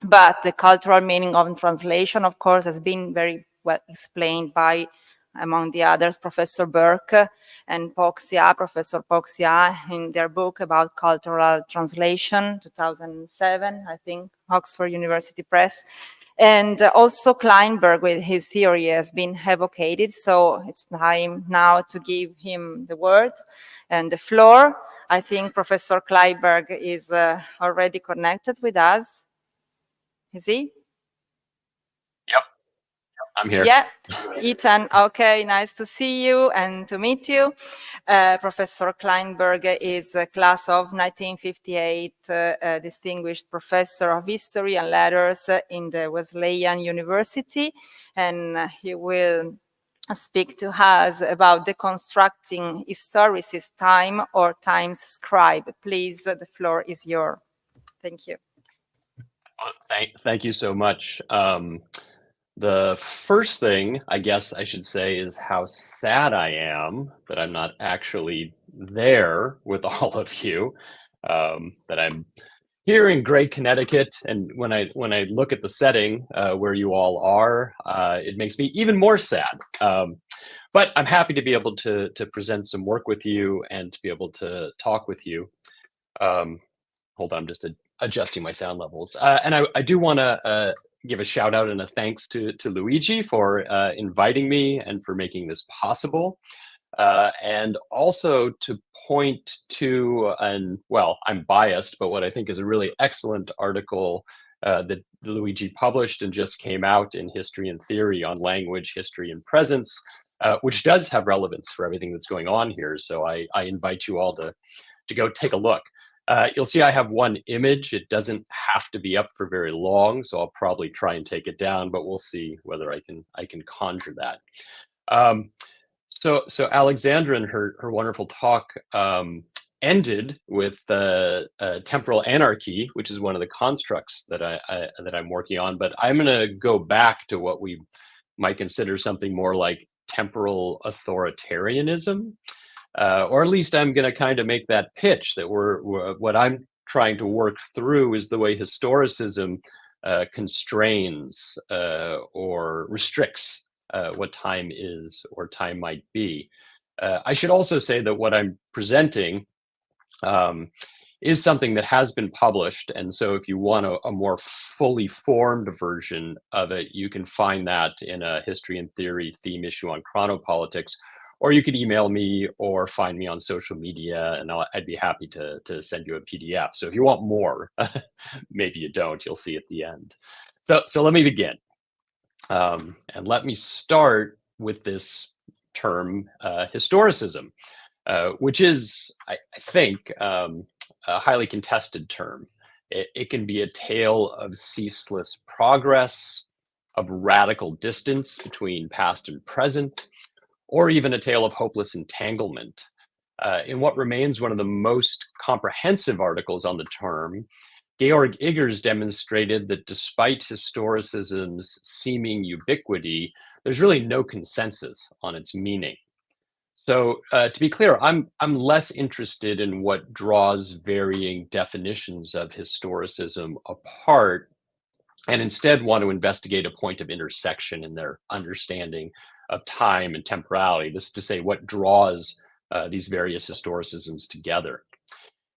But the cultural meaning of translation, of course, has been very well explained by among the others, Professor Burke and Professor Poxia, in their book about cultural translation, 2007, I think, Oxford University Press. And also Kleinberg with his theory has been advocated. So it's time now to give him the word and the floor. I think Professor Kleinberg is already connected with us. Is he? Yep, I'm here. Yeah, Ethan, okay, nice to see you and to meet you. Professor Kleinberg is a class of 1958 distinguished professor of history and letters in the Wesleyan University, and he will speak to us about deconstructing historicism, time or time's scribe. Please, the floor is yours. Thank you. Thank you so much. The first thing I guess I should say is how sad I am that I'm not actually there with all of you, that I'm here in Gray, Connecticut. And when I look at the setting where you all are, it makes me even more sad. But I'm happy to be able to present some work with you and to be able to talk with you. Hold on, I'm just adjusting my sound levels. And I do want to give a shout out and a thanks to Luigi for inviting me and for making this possible. And also to point to, and well, I'm biased, but what I think is a really excellent article that Luigi published and just came out in History and Theory on language, history, and presence, which does have relevance for everything that's going on here. So I invite you all to go take a look. You'll see I have one image. It doesn't have to be up for very long, so I'll probably try and take it down, but we'll see whether I can conjure that. So Alexandra in her wonderful talk ended with temporal anarchy, which is one of the constructs that I'm working on. But I'm going to go back to what we might consider something more like temporal authoritarianism. Or at least I'm going to kind of make that pitch that what I'm trying to work through is the way historicism constrains or restricts what time is or time might be. I should also say that what I'm presenting is something that has been published. And so if you want a more fully formed version of it, you can find that in a History and Theory theme issue on chronopolitics. Or you could email me or find me on social media, and I'd be happy to send you a PDF. So if you want more, maybe you don't, you'll see at the end. So let me begin. And let me start with this term, historicism, which is, I think, a highly contested term. It can be a tale of ceaseless progress, of radical distance between past and present, or even a tale of hopeless entanglement. In what remains one of the most comprehensive articles on the term, Georg Iggers demonstrated that despite historicism's seeming ubiquity, there's really no consensus on its meaning. So to be clear, I'm less interested in what draws varying definitions of historicism apart, and instead want to investigate a point of intersection in their understanding of time and temporality. This is to say, what draws these various historicisms together.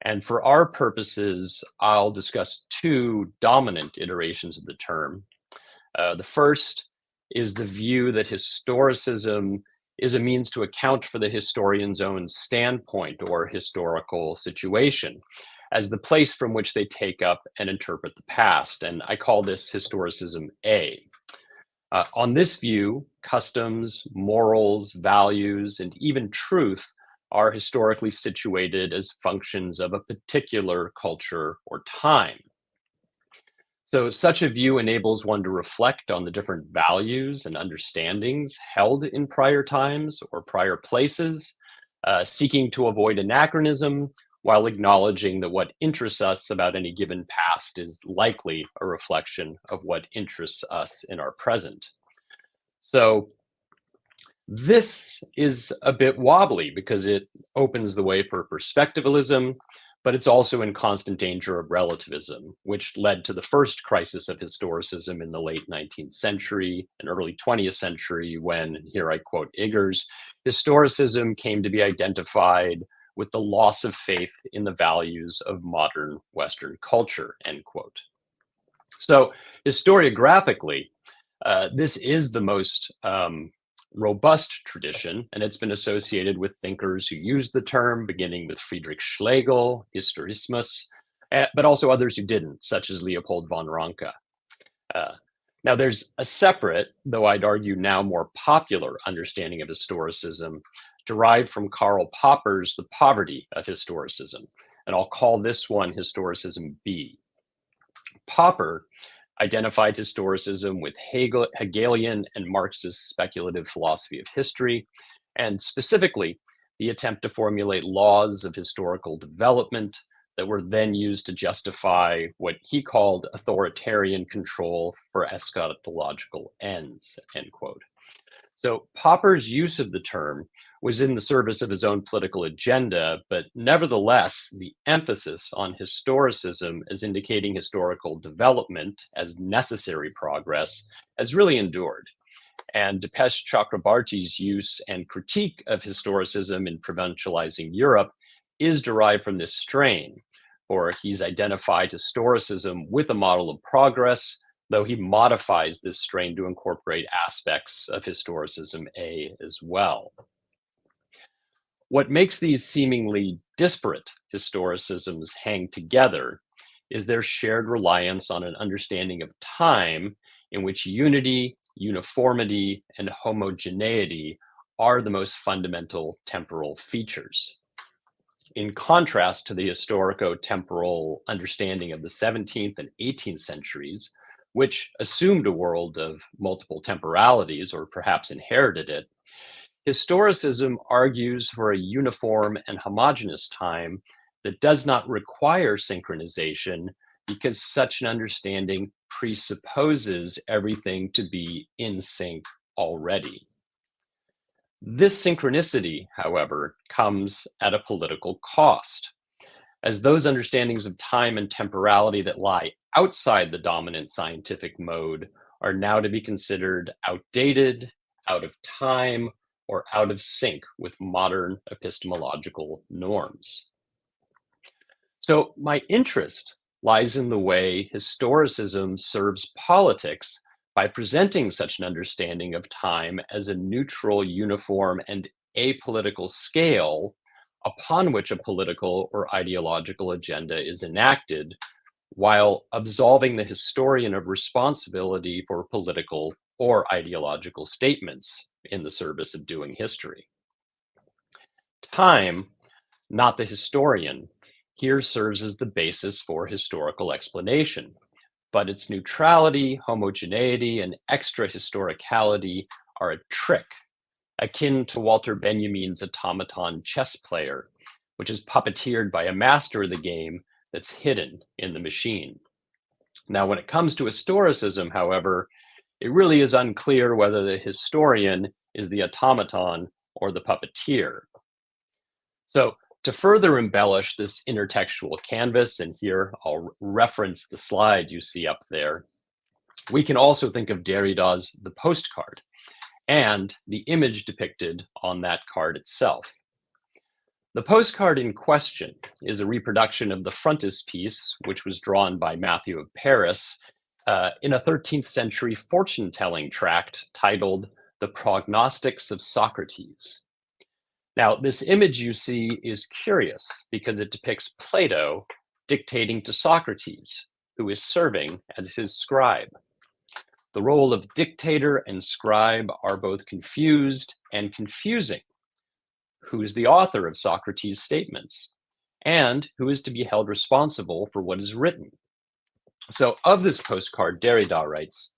And for our purposes, I'll discuss two dominant iterations of the term. The first is the view that historicism is a means to account for the historian's own standpoint or historical situation as the place from which they take up and interpret the past. And I call this historicism A. On this view, customs, morals, values, and even truth are historically situated as functions of a particular culture or time. So such a view enables one to reflect on the different values and understandings held in prior times or prior places, seeking to avoid anachronism while acknowledging that what interests us about any given past is likely a reflection of what interests us in our present. So this is a bit wobbly because it opens the way for perspectivalism, but it's also in constant danger of relativism, which led to the first crisis of historicism in the late 19th century and early 20th century, when, here I quote Iggers, historicism came to be identified with the loss of faith in the values of modern Western culture, end quote. So historiographically, this is the most robust tradition, and it's been associated with thinkers who use the term, beginning with Friedrich Schlegel, Historismus, but also others who didn't, such as Leopold von Ranke. Now, there's a separate, though I'd argue now more popular, understanding of historicism derived from Karl Popper's The Poverty of Historicism, and I'll call this one Historicism B. Popper identified historicism with Hegelian and Marxist speculative philosophy of history, and specifically the attempt to formulate laws of historical development that were then used to justify what he called authoritarian control for eschatological ends, end quote. So Popper's use of the term was in the service of his own political agenda, but nevertheless, the emphasis on historicism as indicating historical development as necessary progress has really endured. And Dipesh Chakrabarty's use and critique of historicism in provincializing Europe is derived from this strain, or he's identified historicism with a model of progress, though he modifies this strain to incorporate aspects of historicism A as well. What makes these seemingly disparate historicisms hang together is their shared reliance on an understanding of time in which unity, uniformity, and homogeneity are the most fundamental temporal features. In contrast to the historico-temporal understanding of the 17th and 18th centuries, which assumed a world of multiple temporalities, or perhaps inherited it, historicism argues for a uniform and homogeneous time that does not require synchronization, because such an understanding presupposes everything to be in sync already. This synchronicity, however, comes at a political cost, as those understandings of time and temporality that lie outside the dominant scientific mode are now to be considered outdated, out of time, or out of sync with modern epistemological norms. So my interest lies in the way historicism serves politics by presenting such an understanding of time as a neutral, uniform, and apolitical scale upon which a political or ideological agenda is enacted, while absolving the historian of responsibility for political or ideological statements in the service of doing history. Time, not the historian, here serves as the basis for historical explanation, but its neutrality, homogeneity, and extra-historicality are a trick, akin to Walter Benjamin's automaton chess player, which is puppeteered by a master of the game that's hidden in the machine. Now, when it comes to historicism, however, it really is unclear whether the historian is the automaton or the puppeteer. So, to further embellish this intertextual canvas, and here I'll reference the slide you see up there, we can also think of Derrida's The Postcard and the image depicted on that card itself. The postcard in question is a reproduction of the frontispiece, which was drawn by Matthew of Paris in a 13th century fortune-telling tract titled The Prognostics of Socrates. Now, this image you see is curious because it depicts Plato dictating to Socrates, who is serving as his scribe. The role of dictator and scribe are both confused and confusing. Who is the author of Socrates' statements? And who is to be held responsible for what is written? So of this postcard, Derrida writes,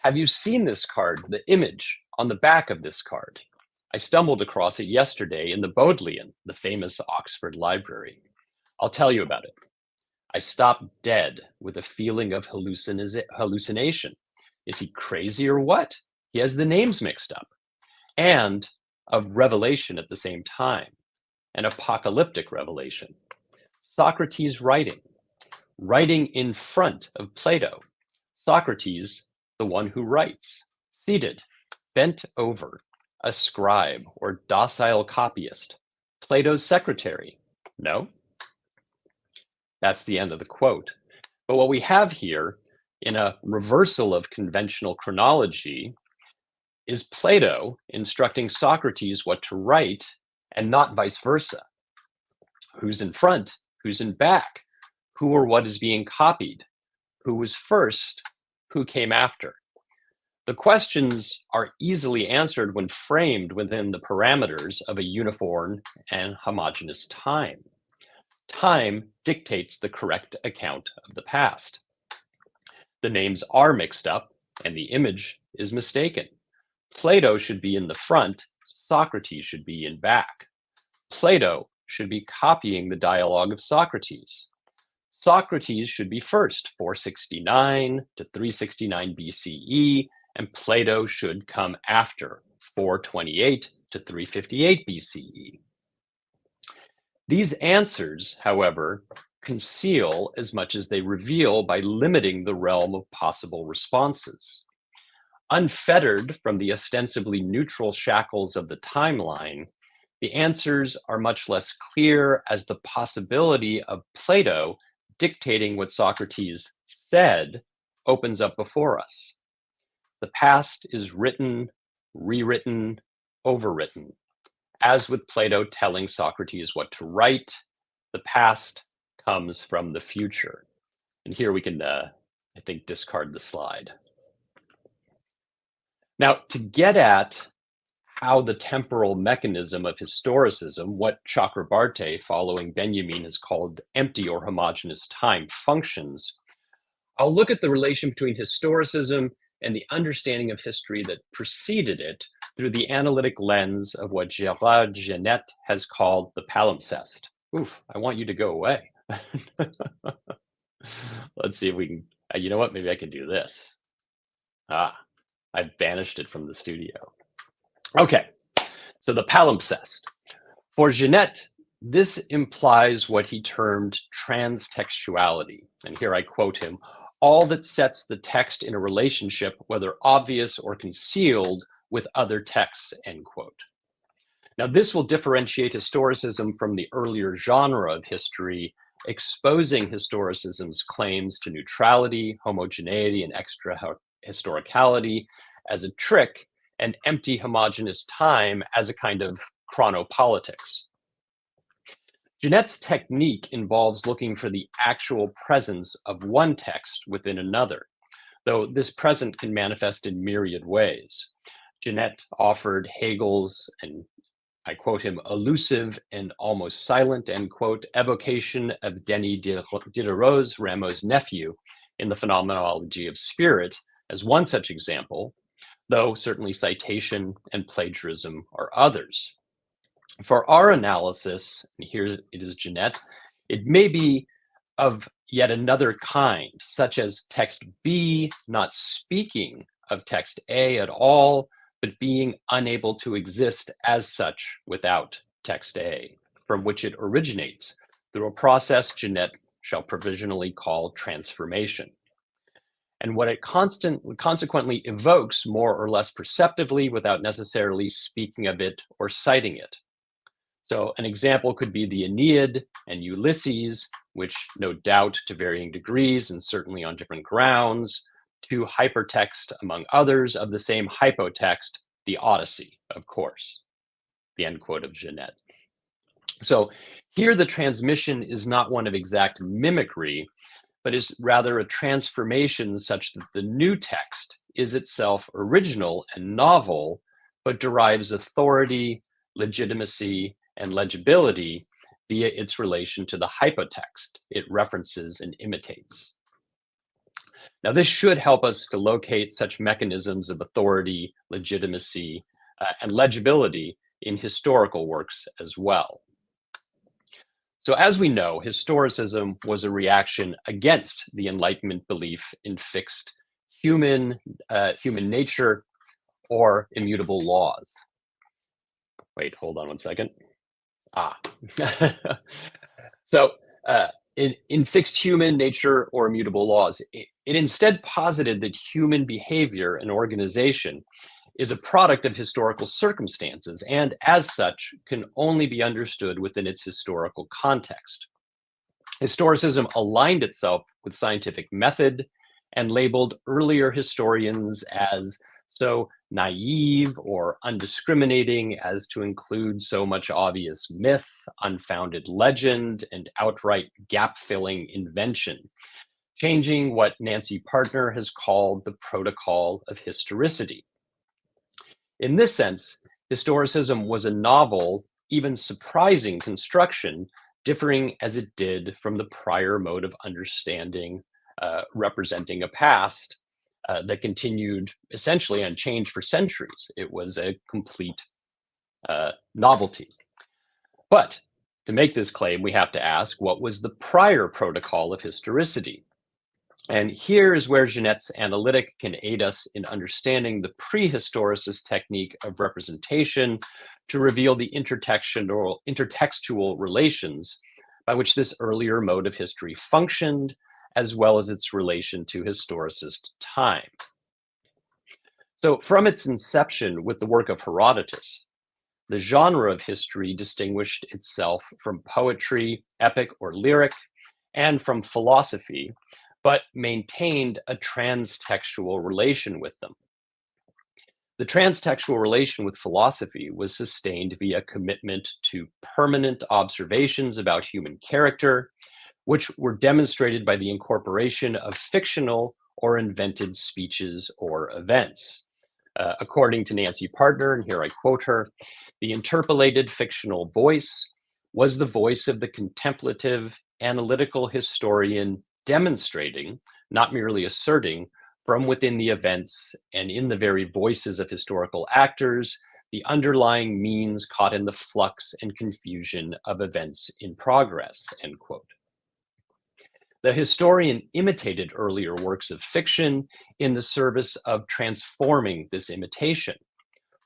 "Have you seen this card, the image on the back of this card? I stumbled across it yesterday in the Bodleian, the famous Oxford library. I'll tell you about it. I stopped dead with a feeling of hallucination. Is he crazy or what? He has the names mixed up. And of revelation at the same time, an apocalyptic revelation. Socrates writing in front of Plato. Socrates, the one who writes, seated, bent over, a scribe or docile copyist. Plato's secretary. No? That's the end of the quote. But what we have here, in a reversal of conventional chronology, is Plato instructing Socrates what to write and not vice versa. Who's in front? Who's in back? Who or what is being copied? Who was first? Who came after? The questions are easily answered when framed within the parameters of a uniform and homogeneous time. Time dictates the correct account of the past. The names are mixed up and the image is mistaken. Plato should be in the front, Socrates should be in back. Plato should be copying the dialogue of Socrates. Socrates should be first, 469 to 369 BCE, and Plato should come after, 428 to 358 BCE. These answers, however, conceal as much as they reveal by limiting the realm of possible responses. Unfettered from the ostensibly neutral shackles of the timeline, the answers are much less clear as the possibility of Plato dictating what Socrates said opens up before us. The past is written, rewritten, overwritten. As with Plato telling Socrates what to write, the past comes from the future. And here we can, I think, discard the slide. Now, to get at how the temporal mechanism of historicism, what Chakrabarty, following Benjamin, has called empty or homogeneous time, functions, I'll look at the relation between historicism and the understanding of history that preceded it through the analytic lens of what Gérard Genette has called the palimpsest. Oof, I want you to go away. Let's see if we can, you know what, maybe I can do this. I've banished it from the studio. Okay, so the palimpsest. For Genette, this implies what he termed transtextuality. And here I quote him, all that sets the text in a relationship, whether obvious or concealed, with other texts, end quote. Now, this will differentiate historicism from the earlier genre of history, exposing historicism's claims to neutrality, homogeneity, and extra-historicality as a trick, and empty homogeneous time as a kind of chronopolitics. Genette's technique involves looking for the actual presence of one text within another, though this present can manifest in myriad ways. Genette offered Hegel's, and I quote him, elusive and almost silent, end quote, evocation of Denis Diderot's Rameau's nephew in the Phenomenology of Spirit as one such example, though certainly citation and plagiarism are others. For our analysis, and here it is Genette, it may be of yet another kind, such as text B not speaking of text A at all, but being unable to exist as such without text A, from which it originates through a process Genette shall provisionally call transformation. And what it consequently evokes more or less perceptively without necessarily speaking of it or citing it. So an example could be the Aeneid and Ulysses, which no doubt to varying degrees and certainly on different grounds, to hypertext among others of the same hypotext, the Odyssey, of course, the end quote of Genette. So here the transmission is not one of exact mimicry, but is rather a transformation such that the new text is itself original and novel, but derives authority, legitimacy, and legibility via its relation to the hypotext it references and imitates. Now, this should help us to locate such mechanisms of authority, legitimacy, and legibility in historical works as well. So as we know, historicism was a reaction against the Enlightenment belief in fixed human nature or immutable laws. Wait, hold on one second. So in fixed human nature or immutable laws. It instead posited that human behavior and organization is a product of historical circumstances, and as such, can only be understood within its historical context. Historicism aligned itself with scientific method and labeled earlier historians as so naive or undiscriminating as to include so much obvious myth, unfounded legend, and outright gap-filling invention, changing what Nancy Partner has called the protocol of historicity. In this sense, historicism was a novel, even surprising construction, differing as it did from the prior mode of understanding, representing a past that continued essentially unchanged for centuries. It was a complete novelty. But to make this claim, we have to ask, what was the prior protocol of historicity? And here is where Jeanette's analytic can aid us in understanding the prehistoricist technique of representation to reveal the intertextual relations by which this earlier mode of history functioned, as well as its relation to historicist time. So from its inception with the work of Herodotus, the genre of history distinguished itself from poetry, epic or lyric, and from philosophy, but maintained a transtextual relation with them. The transtextual relation with philosophy was sustained via commitment to permanent observations about human character, which were demonstrated by the incorporation of fictional or invented speeches or events. According to Nancy Partner, and here I quote her, the interpolated fictional voice was the voice of the contemplative, analytical historian demonstrating, not merely asserting, from within the events and in the very voices of historical actors, the underlying means caught in the flux and confusion of events in progress, end quote. The historian imitated earlier works of fiction in the service of transforming this imitation.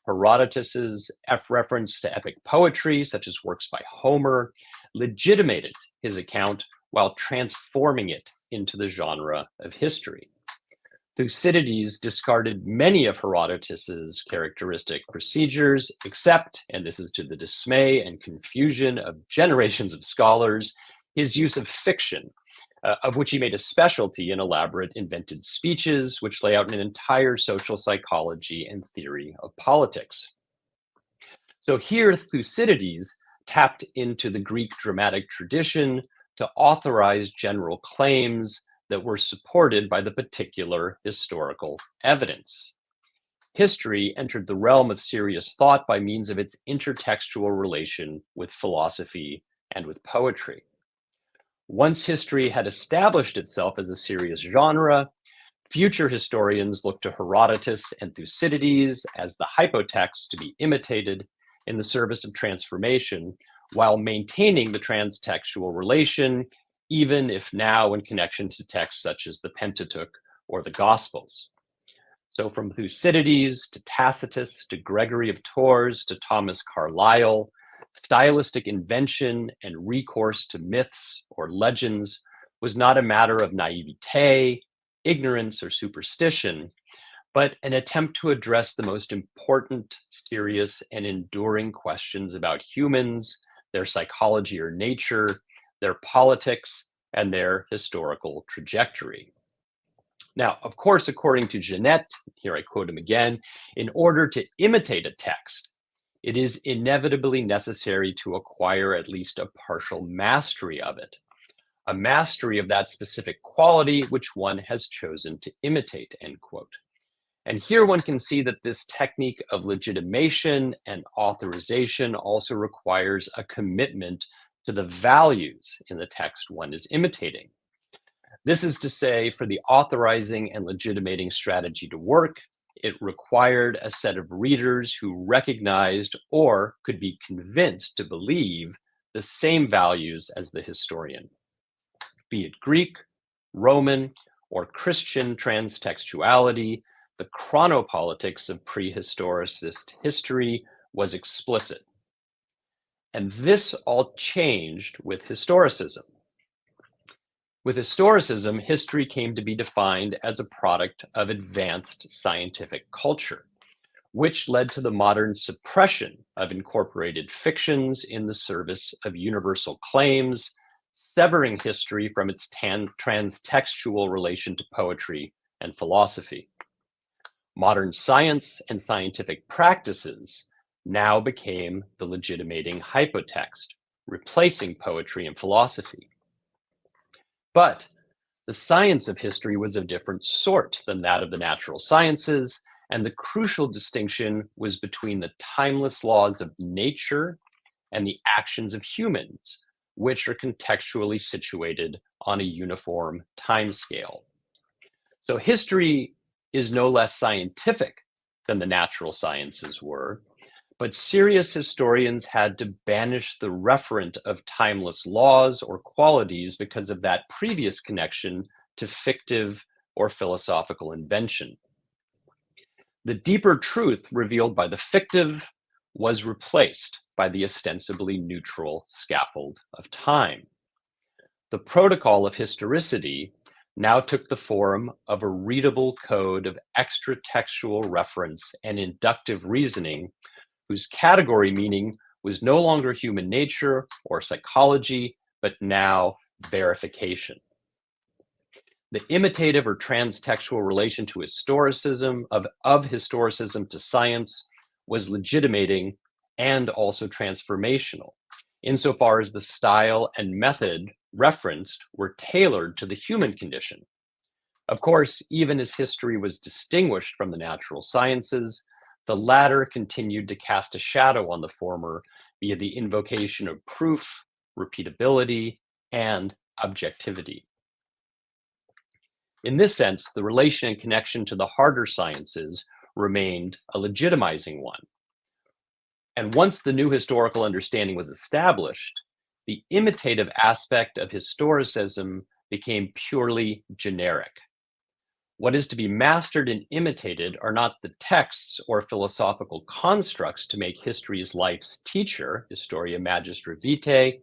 Herodotus's reference to epic poetry, such as works by Homer, legitimated his account while transforming it into the genre of history. Thucydides discarded many of Herodotus's characteristic procedures, except, and this is to the dismay and confusion of generations of scholars, his use of fiction, of which he made a specialty in elaborate invented speeches, which lay out an entire social psychology and theory of politics. So here Thucydides tapped into the Greek dramatic tradition to authorize general claims that were supported by the particular historical evidence. History entered the realm of serious thought by means of its intertextual relation with philosophy and with poetry. Once history had established itself as a serious genre, future historians looked to Herodotus and Thucydides as the hypotext to be imitated in the service of transformation, while maintaining the transtextual relation, even if now in connection to texts such as the Pentateuch or the Gospels. So from Thucydides to Tacitus to Gregory of Tours to Thomas Carlyle, stylistic invention and recourse to myths or legends was not a matter of naivete, ignorance, or superstition, but an attempt to address the most important, serious, and enduring questions about humans, their psychology or nature, their politics, and their historical trajectory. Now, of course, according to Jeanette, here I quote him again, in order to imitate a text, it is inevitably necessary to acquire at least a partial mastery of it, a mastery of that specific quality which one has chosen to imitate, end quote. And here one can see that this technique of legitimation and authorization also requires a commitment to the values in the text one is imitating. This is to say, for the authorizing and legitimating strategy to work, it required a set of readers who recognized or could be convinced to believe the same values as the historian, be it Greek, Roman, or Christian transtextuality. The chronopolitics of prehistoricist history was explicit. And this all changed with historicism. With historicism, history came to be defined as a product of advanced scientific culture, which led to the modern suppression of incorporated fictions in the service of universal claims, severing history from its transtextual relation to poetry and philosophy. Modern science and scientific practices now became the legitimating hypotext, replacing poetry and philosophy. But the science of history was of different sort than that of the natural sciences, and the crucial distinction was between the timeless laws of nature and the actions of humans, which are contextually situated on a uniform timescale. So history is no less scientific than the natural sciences were, but serious historians had to banish the referent of timeless laws or qualities because of that previous connection to fictive or philosophical invention. The deeper truth revealed by the fictive was replaced by the ostensibly neutral scaffold of time. The protocol of historicity now took the form of a readable code of extra-textual reference and inductive reasoning whose category meaning was no longer human nature or psychology, but now verification. The imitative or transtextual relation to historicism, of historicism to science, was legitimating and also transformational, insofar as the style and method referenced were tailored to the human condition. Of course, even as history was distinguished from the natural sciences, the latter continued to cast a shadow on the former via the invocation of proof, repeatability, and objectivity. In this sense, the relation and connection to the harder sciences remained a legitimizing one. And once the new historical understanding was established, the imitative aspect of historicism became purely generic. What is to be mastered and imitated are not the texts or philosophical constructs to make history's life's teacher, Historia Magistra Vitae,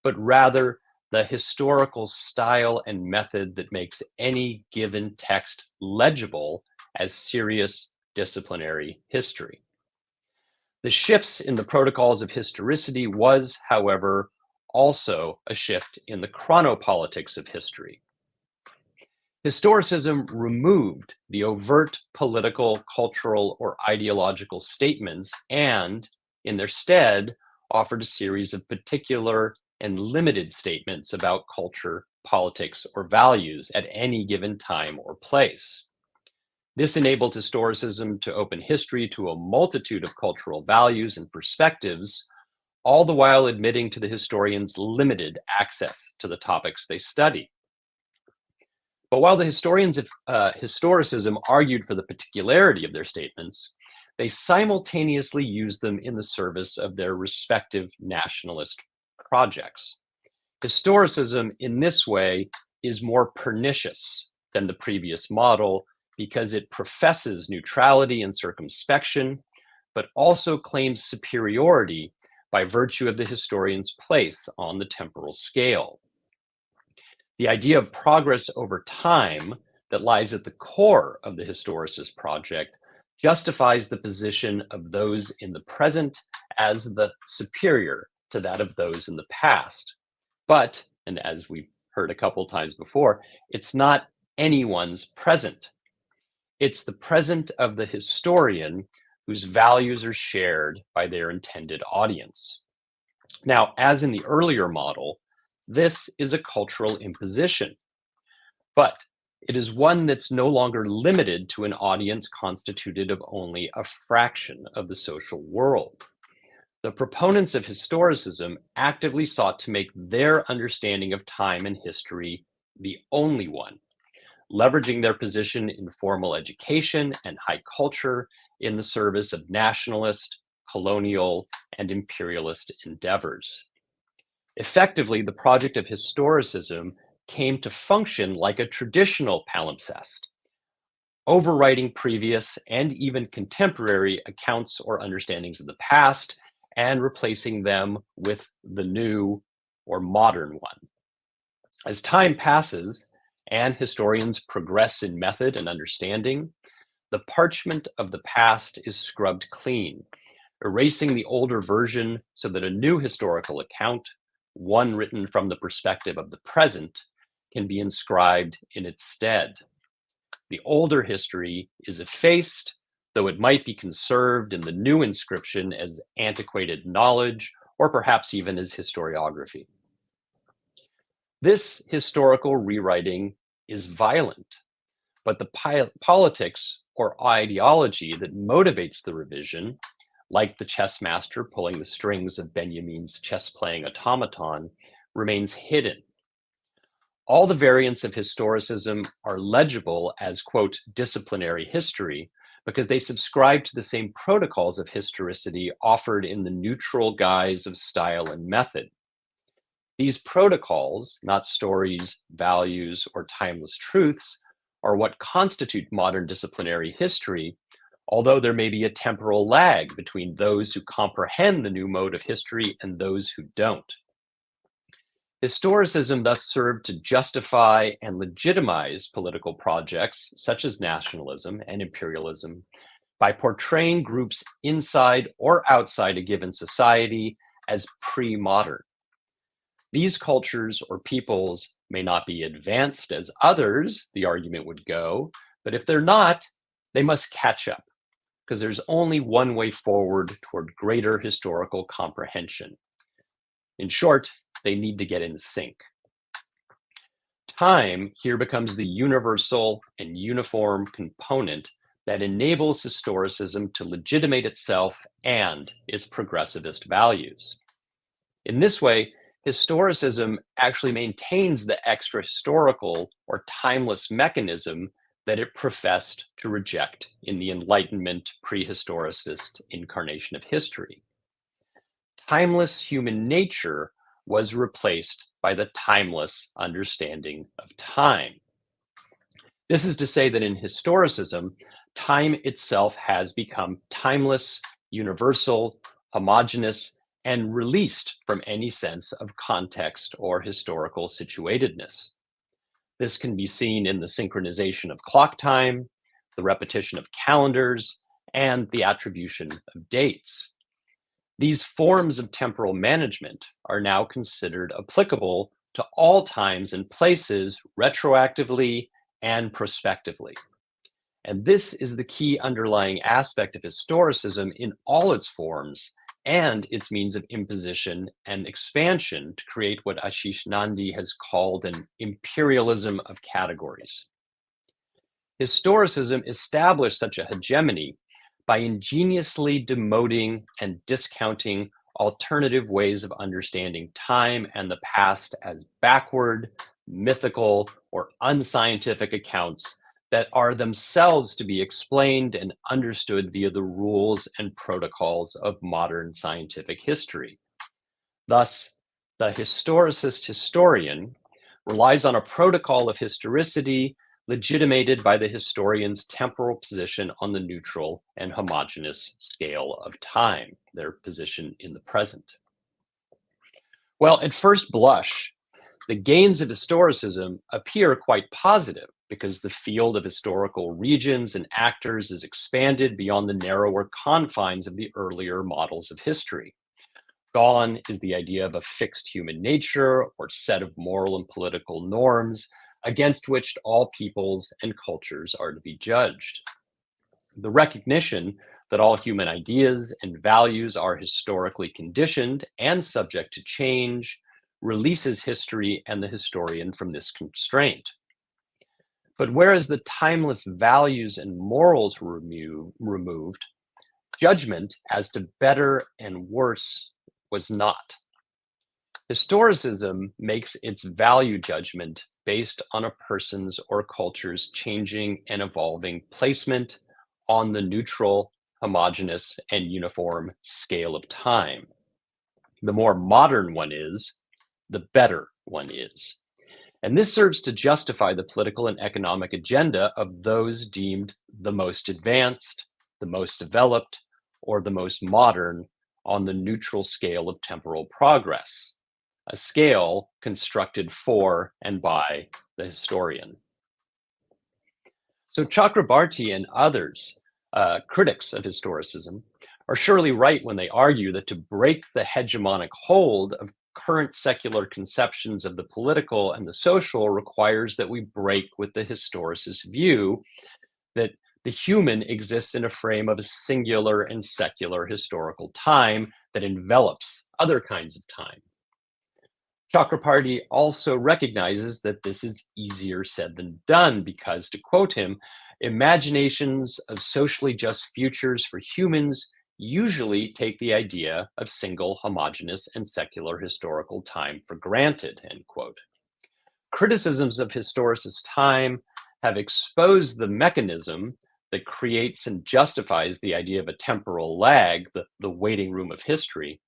but rather the historical style and method that makes any given text legible as serious disciplinary history. The shifts in the protocols of historicity was, however, also a shift in the chronopolitics of history. Historicism removed the overt political, cultural, or ideological statements and, in their stead, offered a series of particular and limited statements about culture, politics, or values at any given time or place. This enabled historicism to open history to a multitude of cultural values and perspectives, all the while admitting to the historians limited access to the topics they study. But while the historians of historicism argued for the particularity of their statements, they simultaneously used them in the service of their respective nationalist projects. Historicism, in this way, is more pernicious than the previous model because it professes neutrality and circumspection, but also claims superiority by virtue of the historian's place on the temporal scale. The idea of progress over time that lies at the core of the historicist project justifies the position of those in the present as the superior to that of those in the past. But, and as we've heard a couple times before, it's not anyone's present. It's the present of the historian whose values are shared by their intended audience. Now, as in the earlier model, this is a cultural imposition, but it is one that's no longer limited to an audience constituted of only a fraction of the social world. The proponents of historicism actively sought to make their understanding of time and history the only one, leveraging their position in formal education and high culture in the service of nationalist, colonial, and imperialist endeavors. Effectively, the project of historicism came to function like a traditional palimpsest, overwriting previous and even contemporary accounts or understandings of the past and replacing them with the new or modern one. As time passes and historians progress in method and understanding, the parchment of the past is scrubbed clean, erasing the older version so that a new historical account, one written from the perspective of the present, can be inscribed in its stead. The older history is effaced, though it might be conserved in the new inscription as antiquated knowledge, or perhaps even as historiography. This historical rewriting is violent, but the politics or ideology that motivates the revision, like the chess master pulling the strings of Benjamin's chess-playing automaton, remains hidden. All the variants of historicism are legible as, quote, disciplinary history because they subscribe to the same protocols of historicity offered in the neutral guise of style and method. These protocols, not stories, values, or timeless truths, are what constitute modern disciplinary history, although there may be a temporal lag between those who comprehend the new mode of history and those who don't. Historicism thus served to justify and legitimize political projects such as nationalism and imperialism by portraying groups inside or outside a given society as pre-modern. These cultures or peoples may not be advanced as others, the argument would go, but if they're not, they must catch up, because there's only one way forward toward greater historical comprehension. In short, they need to get in sync. Time here becomes the universal and uniform component that enables historicism to legitimate itself and its progressivist values. In this way, historicism actually maintains the extra-historical or timeless mechanism that it professed to reject in the Enlightenment prehistoricist incarnation of history. Timeless human nature was replaced by the timeless understanding of time. This is to say that in historicism, time itself has become timeless, universal, homogeneous, and released from any sense of context or historical situatedness. This can be seen in the synchronization of clock time, the repetition of calendars, and the attribution of dates. These forms of temporal management are now considered applicable to all times and places retroactively and prospectively. And this is the key underlying aspect of historicism in all its forms and its means of imposition and expansion to create what Ashish Nandi has called an imperialism of categories. Historicism established such a hegemony by ingeniously demoting and discounting alternative ways of understanding time and the past as backward, mythical, or unscientific accounts that are themselves to be explained and understood via the rules and protocols of modern scientific history. Thus, the historicist historian relies on a protocol of historicity legitimated by the historian's temporal position on the neutral and homogeneous scale of time, their position in the present. Well, at first blush, the gains of historicism appear quite positive because the field of historical regions and actors is expanded beyond the narrower confines of the earlier models of history. Gone is the idea of a fixed human nature or set of moral and political norms against which all peoples and cultures are to be judged. The recognition that all human ideas and values are historically conditioned and subject to change releases history and the historian from this constraint. But whereas the timeless values and morals were removed, judgment as to better and worse was not. Historicism makes its value judgment based on a person's or culture's changing and evolving placement on the neutral, homogeneous, and uniform scale of time. The more modern one is, the better one is. And this serves to justify the political and economic agenda of those deemed the most advanced, the most developed, or the most modern on the neutral scale of temporal progress. a scale constructed for and by the historian. So Chakrabarty and others, critics of historicism, are surely right when they argue that to break the hegemonic hold of current secular conceptions of the political and the social requires that we break with the historicist view that the human exists in a frame of a singular and secular historical time that envelops other kinds of time. Chakrabarty also recognizes that this is easier said than done because, to quote him, imaginations of socially just futures for humans usually take the idea of single, homogeneous, and secular historical time for granted, end quote. Criticisms of historicist time have exposed the mechanism that creates and justifies the idea of a temporal lag, the waiting room of history.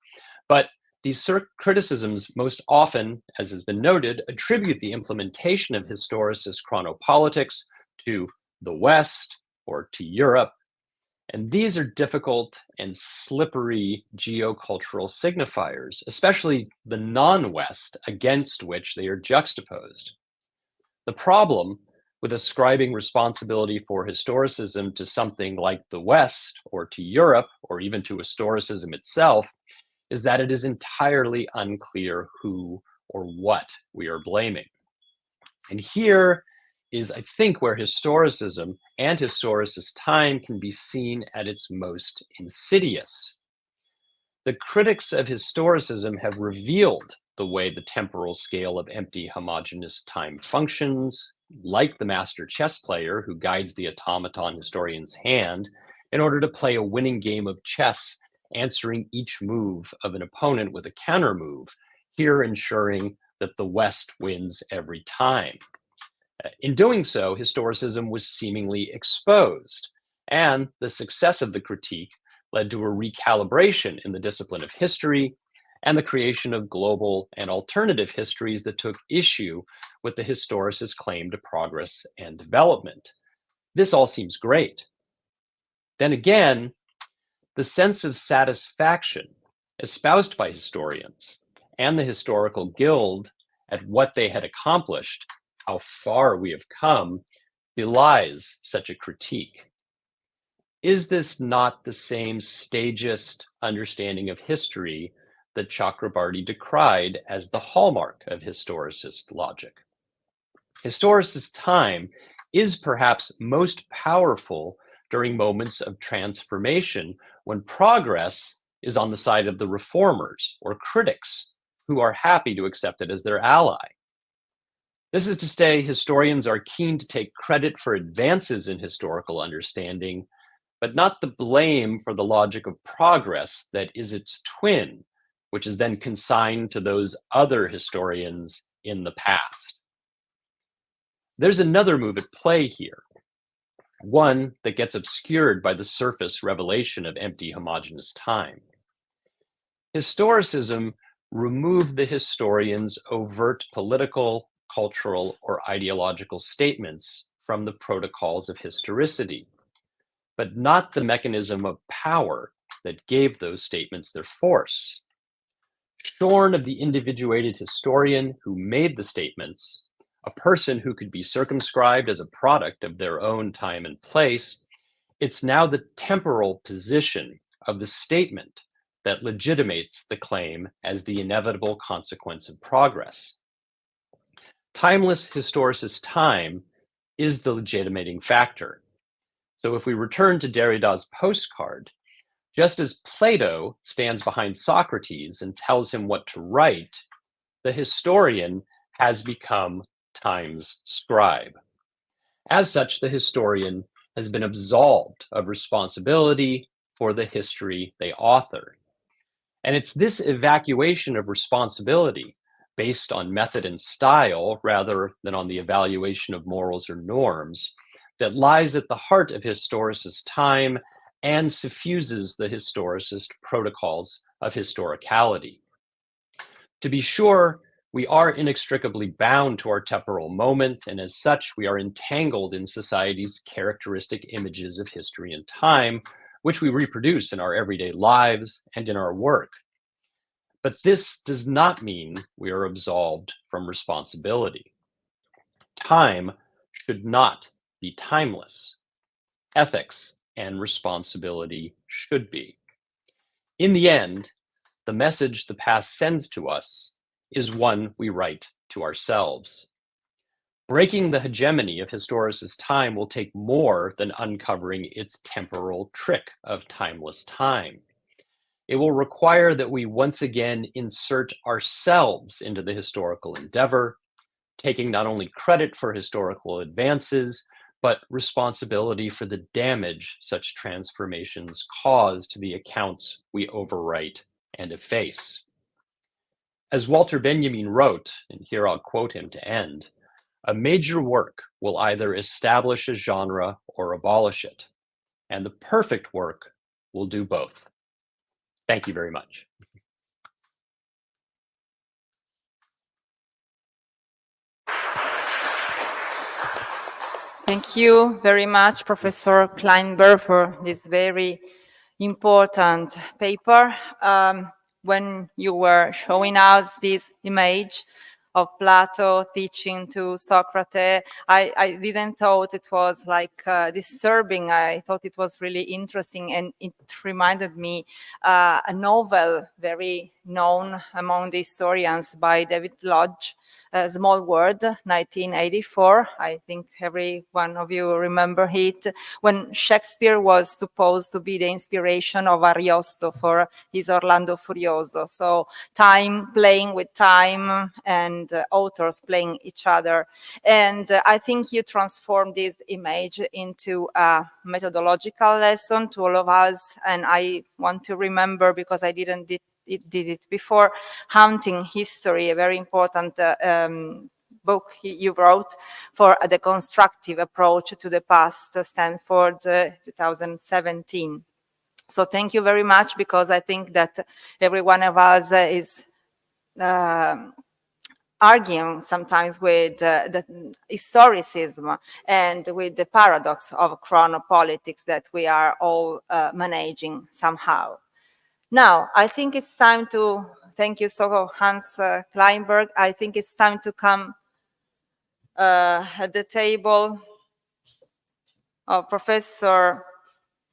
But these criticisms most often, as has been noted, attribute the implementation of historicist chronopolitics to the West or to Europe. And these are difficult and slippery geocultural signifiers, especially the non-West against which they are juxtaposed. The problem with ascribing responsibility for historicism to something like the West or to Europe or even to historicism itself is that it is entirely unclear who or what we are blaming. And here is, I think, where historicism and historicist time can be seen at its most insidious. The critics of historicism have revealed the way the temporal scale of empty homogeneous time functions, like the master chess player who guides the automaton historian's hand in order to play a winning game of chess, answering each move of an opponent with a counter move, here ensuring that the West wins every time. In doing so, historicism was seemingly exposed, and the success of the critique led to a recalibration in the discipline of history and the creation of global and alternative histories that took issue with the historicist's claim to progress and development. This all seems great. Then again, the sense of satisfaction espoused by historians and the historical guild at what they had accomplished, how far we have come, belies such a critique. Is this not the same stagist understanding of history that Chakrabarty decried as the hallmark of historicist logic? Historicist time is perhaps most powerful during moments of transformation when progress is on the side of the reformers or critics who are happy to accept it as their ally. This is to say, historians are keen to take credit for advances in historical understanding, but not the blame for the logic of progress that is its twin, which is then consigned to those other historians in the past. There's another move at play here, one that gets obscured by the surface revelation of empty homogeneous time. Historicism removed the historian's overt political, cultural, or ideological statements from the protocols of historicity, but not the mechanism of power that gave those statements their force. Shorn of the individuated historian who made the statements, a person who could be circumscribed as a product of their own time and place, it's now the temporal position of the statement that legitimates the claim as the inevitable consequence of progress. Timeless historicist time is the legitimating factor. So if we return to Derrida's postcard, just as Plato stands behind Socrates and tells him what to write, the historian has become time's scribe. As such, the historian has been absolved of responsibility for the history they author. And it's this evacuation of responsibility based on method and style rather than on the evaluation of morals or norms that lies at the heart of historicist time and suffuses the historicist protocols of historicality. To be sure, we are inextricably bound to our temporal moment, and as such, we are entangled in society's characteristic images of history and time, which we reproduce in our everyday lives and in our work. But this does not mean we are absolved from responsibility. Time should not be timeless. Ethics and responsibility should be. In the end, the message the past sends to us is one we write to ourselves. Breaking the hegemony of historicist time will take more than uncovering its temporal trick of timeless time. It will require that we once again insert ourselves into the historical endeavor, taking not only credit for historical advances, but responsibility for the damage such transformations cause to the accounts we overwrite and efface. As Walter Benjamin wrote, and here I'll quote him to end, a major work will either establish a genre or abolish it, and the perfect work will do both. Thank you very much. Thank you very much, Professor Kleinberg, for this very important paper. When you were showing us this image of Plato teaching to Socrates, I didn't thought it was like disturbing. I thought it was really interesting, and it reminded me a novel very known among the historians by David Lodge, Small World, 1984. I think every one of you remember it, when Shakespeare was supposed to be the inspiration of Ariosto for his Orlando Furioso. So time, playing with time, and authors playing each other. And I think you transformed this image into a methodological lesson to all of us. And I want to remember, because I did it before, Hunting History, a very important book you wrote for the constructive approach to the past, Stanford 2017. So thank you very much, because I think that every one of us is arguing sometimes with the historicism and with the paradox of chronopolitics that we are all managing somehow. Now, I think it's time to, thank you so Hans Kleinberg, I think it's time to come at the table of Professor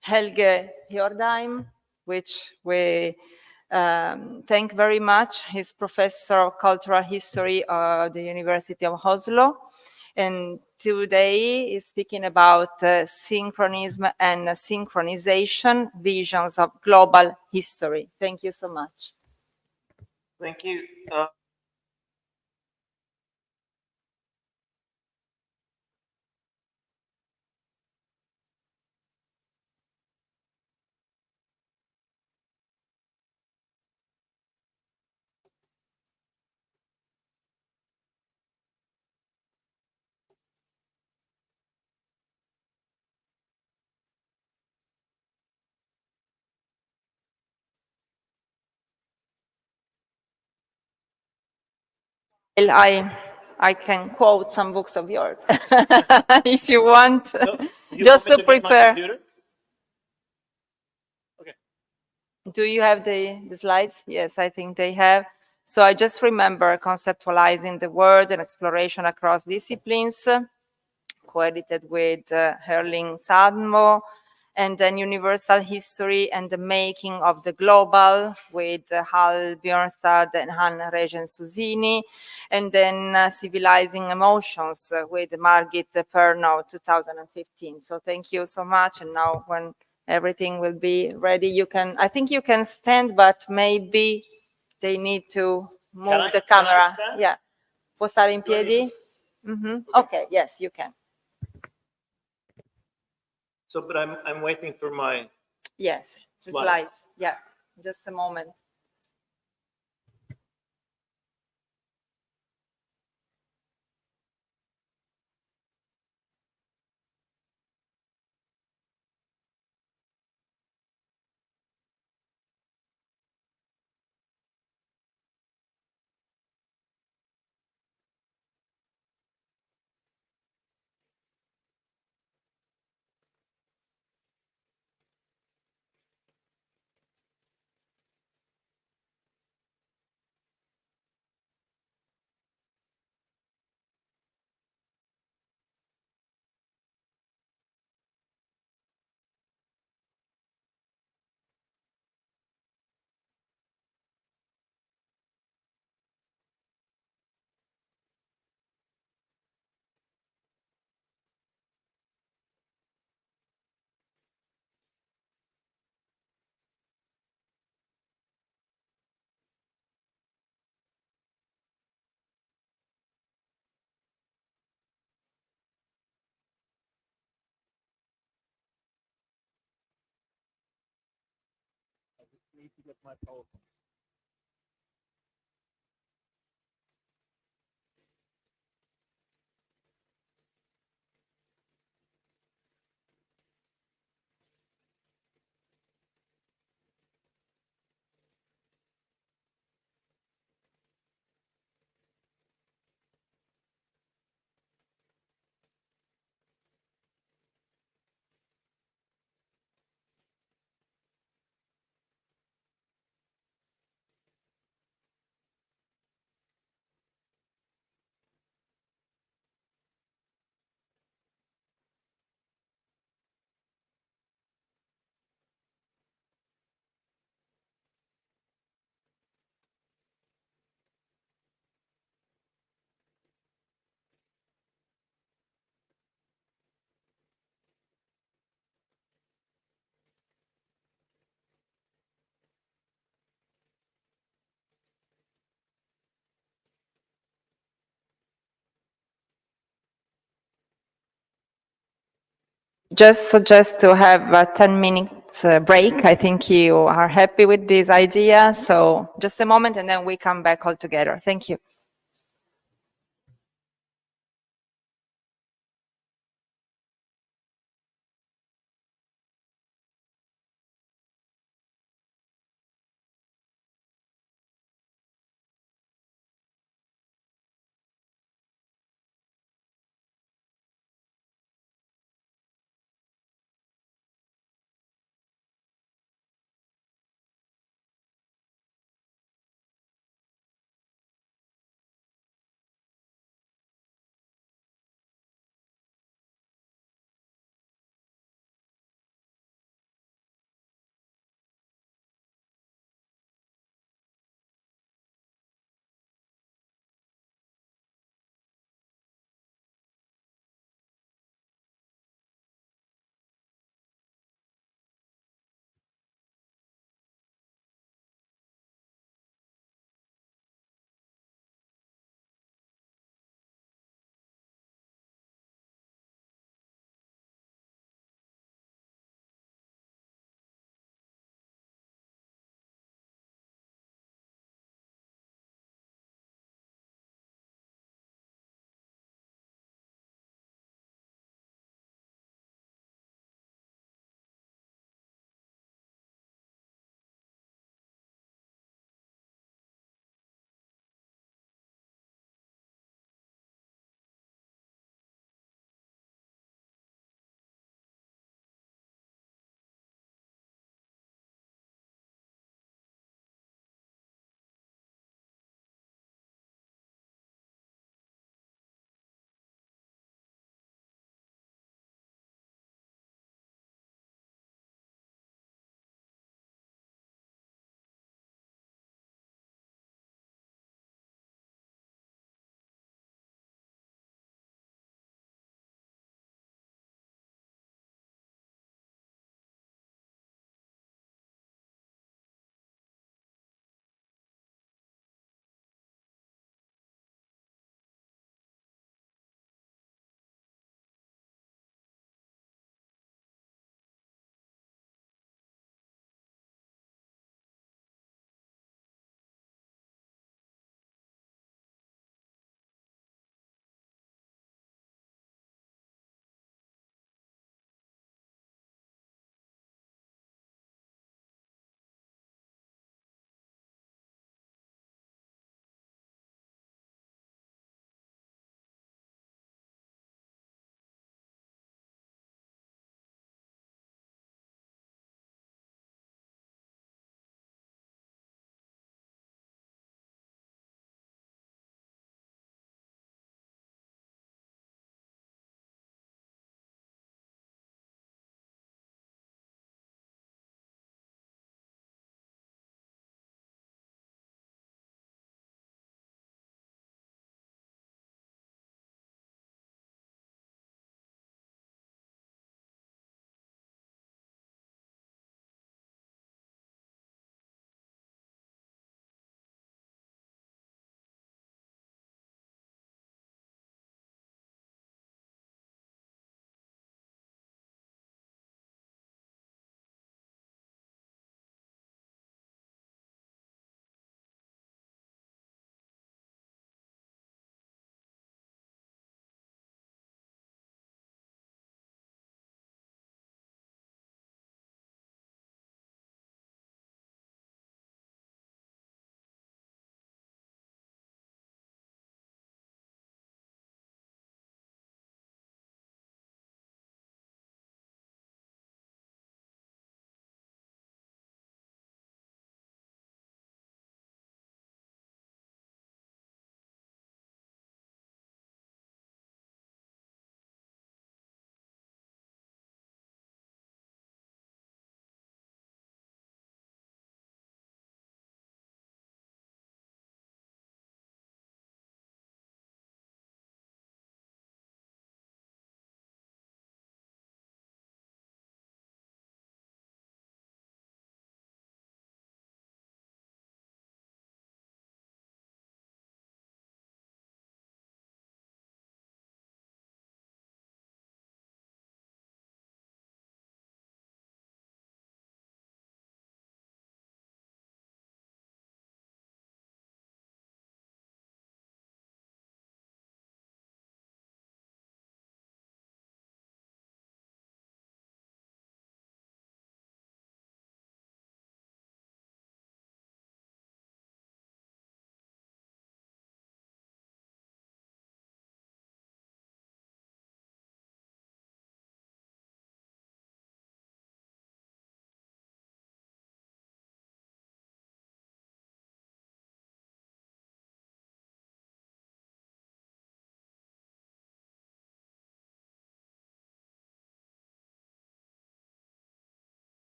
Helge Hjordheim, which we thank very much. He's Professor of Cultural History at the University of Oslo. And today he's speaking about synchronism and synchronization, visions of global history. Thank you so much. Thank you. I can quote some books of yours if you want, So you just want to me get my prepare. computer? Okay. Do you have the slides? Yes, I think they have. So I just remember conceptualizing the world and exploration across disciplines, co-edited with Herling Sadmo, and then Universal History and the Making of the Global with Hal Björnstad and Hanna Regen Susini, and then Civilizing Emotions with Margit Pernow, 2015. So thank you so much. And now when everything will be ready, you can, I think you can stand, but maybe they need to move the camera. Yeah. Può stare in piedi? Okay, yes, you can. So, but I'm waiting for my Yes, the slides. Yeah, just a moment. need to get my PowerPoint. Just suggest to have a 10 minutes break. I think you are happy with this idea. So just a moment and then we come back all together. Thank you.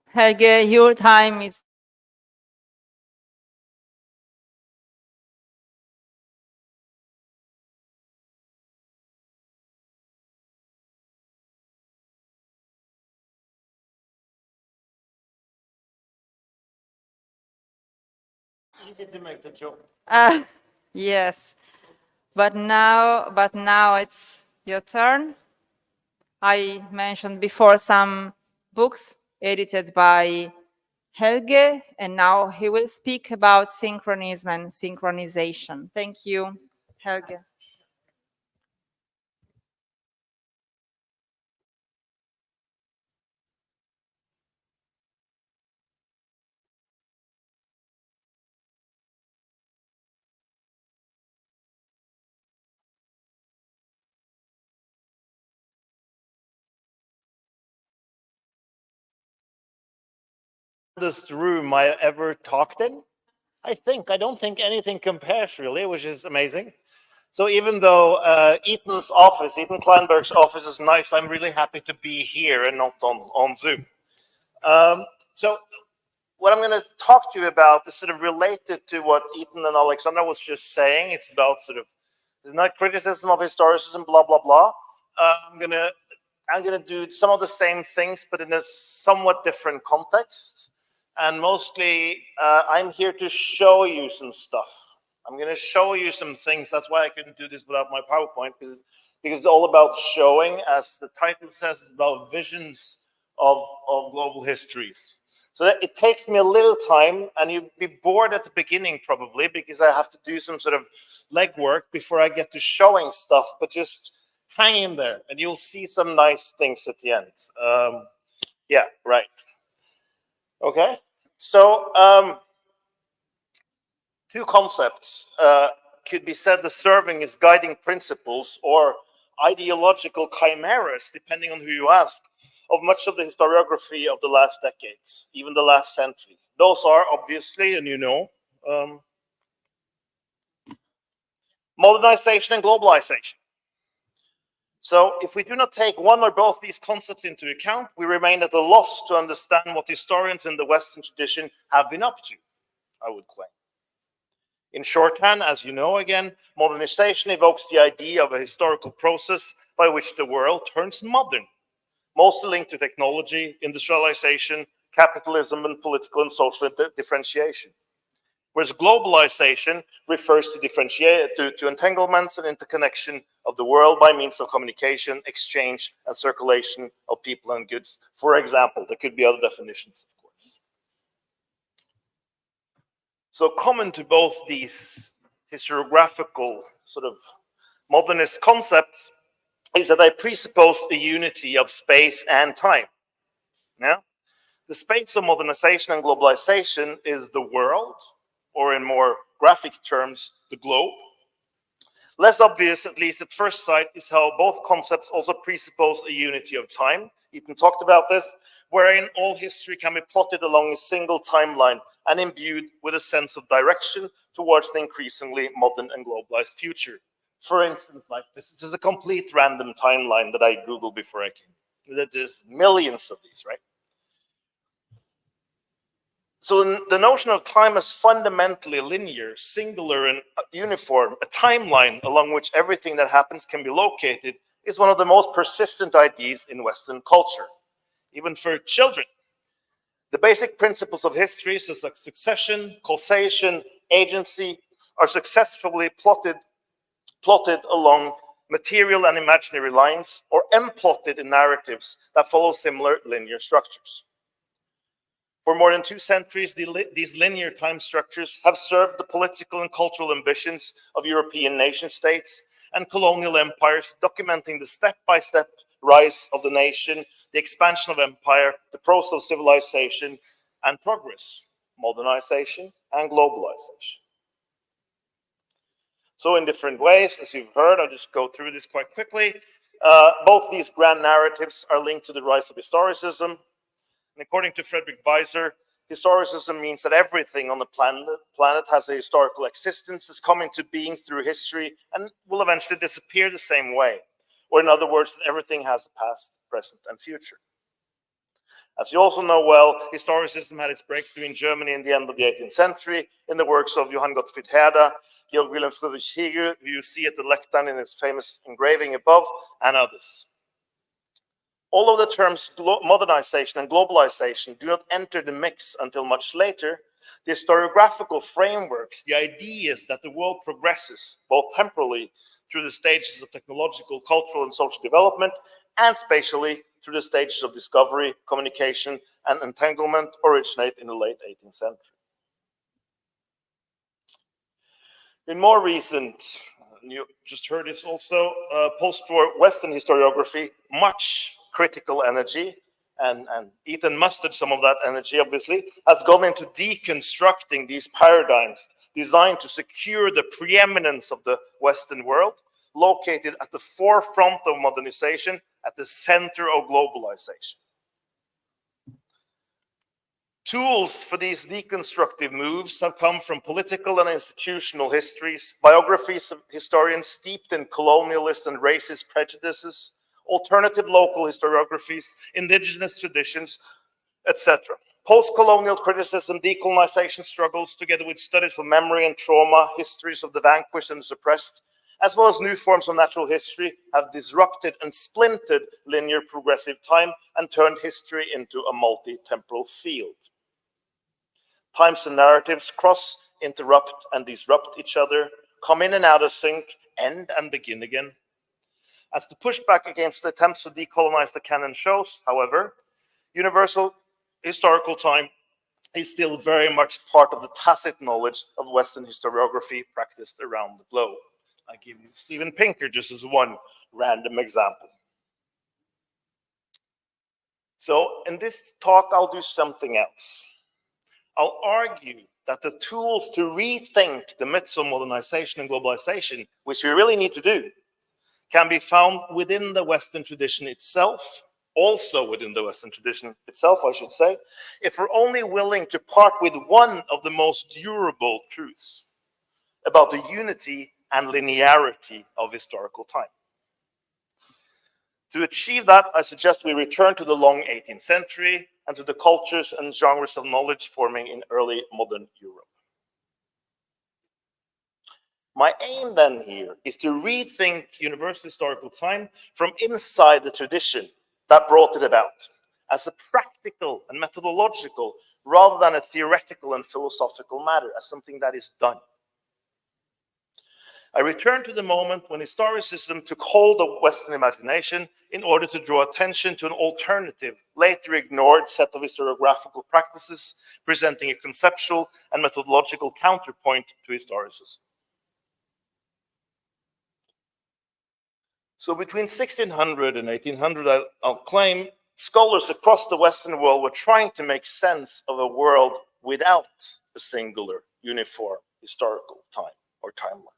Helge, your time is. Easy to make the joke. Yes, but now it's your turn. I mentioned before some books edited by Helge, and now he will speak about synchronism and synchronization. Thank you, Helge. This room I ever talked in. I don't think anything compares really, which is amazing. So even though Ethan's office, Ethan Kleinberg's office is nice, I'm really happy to be here and not on Zoom. So what I'm going to talk to you about is sort of related to what Ethan and Alexandra was just saying. It's about sort of, it's not criticism of historicism, blah, blah, blah. I'm gonna do some of the same things, but in a somewhat different context. And mostly, I'm here to show you some stuff. I'm going to show you some things. That's why I couldn't do this without my PowerPoint, because it's all about showing, as the title says, it's about visions of global histories. So that it takes me a little time, and you'd be bored at the beginning probably, because I have to do some sort of legwork before I get to showing stuff, but just hang in there, and you'll see some nice things at the end. Yeah, right. Okay. So two concepts could be said as serving as guiding principles or ideological chimeras, depending on who you ask, of much of the historiography of the last decades, even the last century. Those are obviously, and you know, modernization and globalization. So if we do not take one or both these concepts into account, we remain at a loss to understand what historians in the Western tradition have been up to, I would claim. In shorthand, as you know, again, modernization evokes the idea of a historical process by which the world turns modern, mostly linked to technology, industrialization, capitalism, and political and social differentiation. Whereas globalization refers to entanglements and interconnection of the world by means of communication, exchange, and circulation of people and goods. For example, there could be other definitions, of course. So common to both these historiographical sort of modernist concepts is that they presuppose a unity of space and time. Yeah? The space of modernization and globalization is the world, or in more graphic terms, the globe. Less obvious, at least at first sight, is how both concepts also presuppose a unity of time. Ethan talked about this, wherein all history can be plotted along a single timeline and imbued with a sense of direction towards the increasingly modern and globalized future. For instance, like this is a complete random timeline that I Googled before I came. There's millions of these, right? So the notion of time as fundamentally linear, singular, and uniform, a timeline along which everything that happens can be located, is one of the most persistent ideas in Western culture, even for children. The basic principles of history, such as succession, causation, agency, are successfully plotted along material and imaginary lines, or emplotted in narratives that follow similar linear structures. For more than 2 centuries, these linear time structures have served the political and cultural ambitions of European nation states and colonial empires, documenting the step-by-step rise of the nation, the expansion of empire, the process of civilization and progress, modernization and globalization. So in different ways, as you've heard, I'll just go through this quite quickly. Both these grand narratives are linked to the rise of historicism. And according to Frederick Beiser, historicism means that everything on the planet has a historical existence, is coming to being through history, and will eventually disappear the same way. Or in other words, that everything has a past, present, and future. As you also know well, historicism had its breakthrough in Germany in the end of the 18th century in the works of Johann Gottfried Herder, Georg Wilhelm Friedrich Hegel, who you see at the lectern in his famous engraving above, and others. All of the terms modernization and globalization do not enter the mix until much later. The historiographical frameworks, the ideas that the world progresses, both temporally through the stages of technological, cultural, and social development, and spatially through the stages of discovery, communication, and entanglement, originate in the late 18th century. In more recent, you just heard this also, post-war Western historiography, much critical energy, and Ethan mustered some of that energy, obviously, has gone into deconstructing these paradigms designed to secure the preeminence of the Western world, located at the forefront of modernization, at the center of globalization. Tools for these deconstructive moves have come from political and institutional histories, biographies of historians steeped in colonialist and racist prejudices, alternative local historiographies, indigenous traditions, etc. Post-colonial criticism, decolonization struggles, together with studies of memory and trauma, histories of the vanquished and the suppressed, as well as new forms of natural history, have disrupted and splintered linear progressive time and turned history into a multi-temporal field. Times and narratives cross, interrupt, and disrupt each other, come in and out of sync, end and begin again. As the pushback against the attempts to decolonize the canon shows, however, universal historical time is still very much part of the tacit knowledge of Western historiography practiced around the globe. I give you Steven Pinker just as one random example. So in this talk, I'll do something else. I'll argue that the tools to rethink the myths of modernization and globalization, which we really need to do, can be found within the Western tradition itself, also within the Western tradition itself, I should say, if we're only willing to part with one of the most durable truths about the unity and linearity of historical time. To achieve that, I suggest we return to the long 18th century and to the cultures and genres of knowledge forming in early modern Europe. My aim then here is to rethink universal historical time from inside the tradition that brought it about, as a practical and methodological rather than a theoretical and philosophical matter, as something that is done. I return to the moment when historicism took hold of Western imagination in order to draw attention to an alternative, later ignored set of historiographical practices, presenting a conceptual and methodological counterpoint to historicism. So between 1600 and 1800, I'll claim, scholars across the Western world were trying to make sense of a world without a singular, uniform historical time or timeline.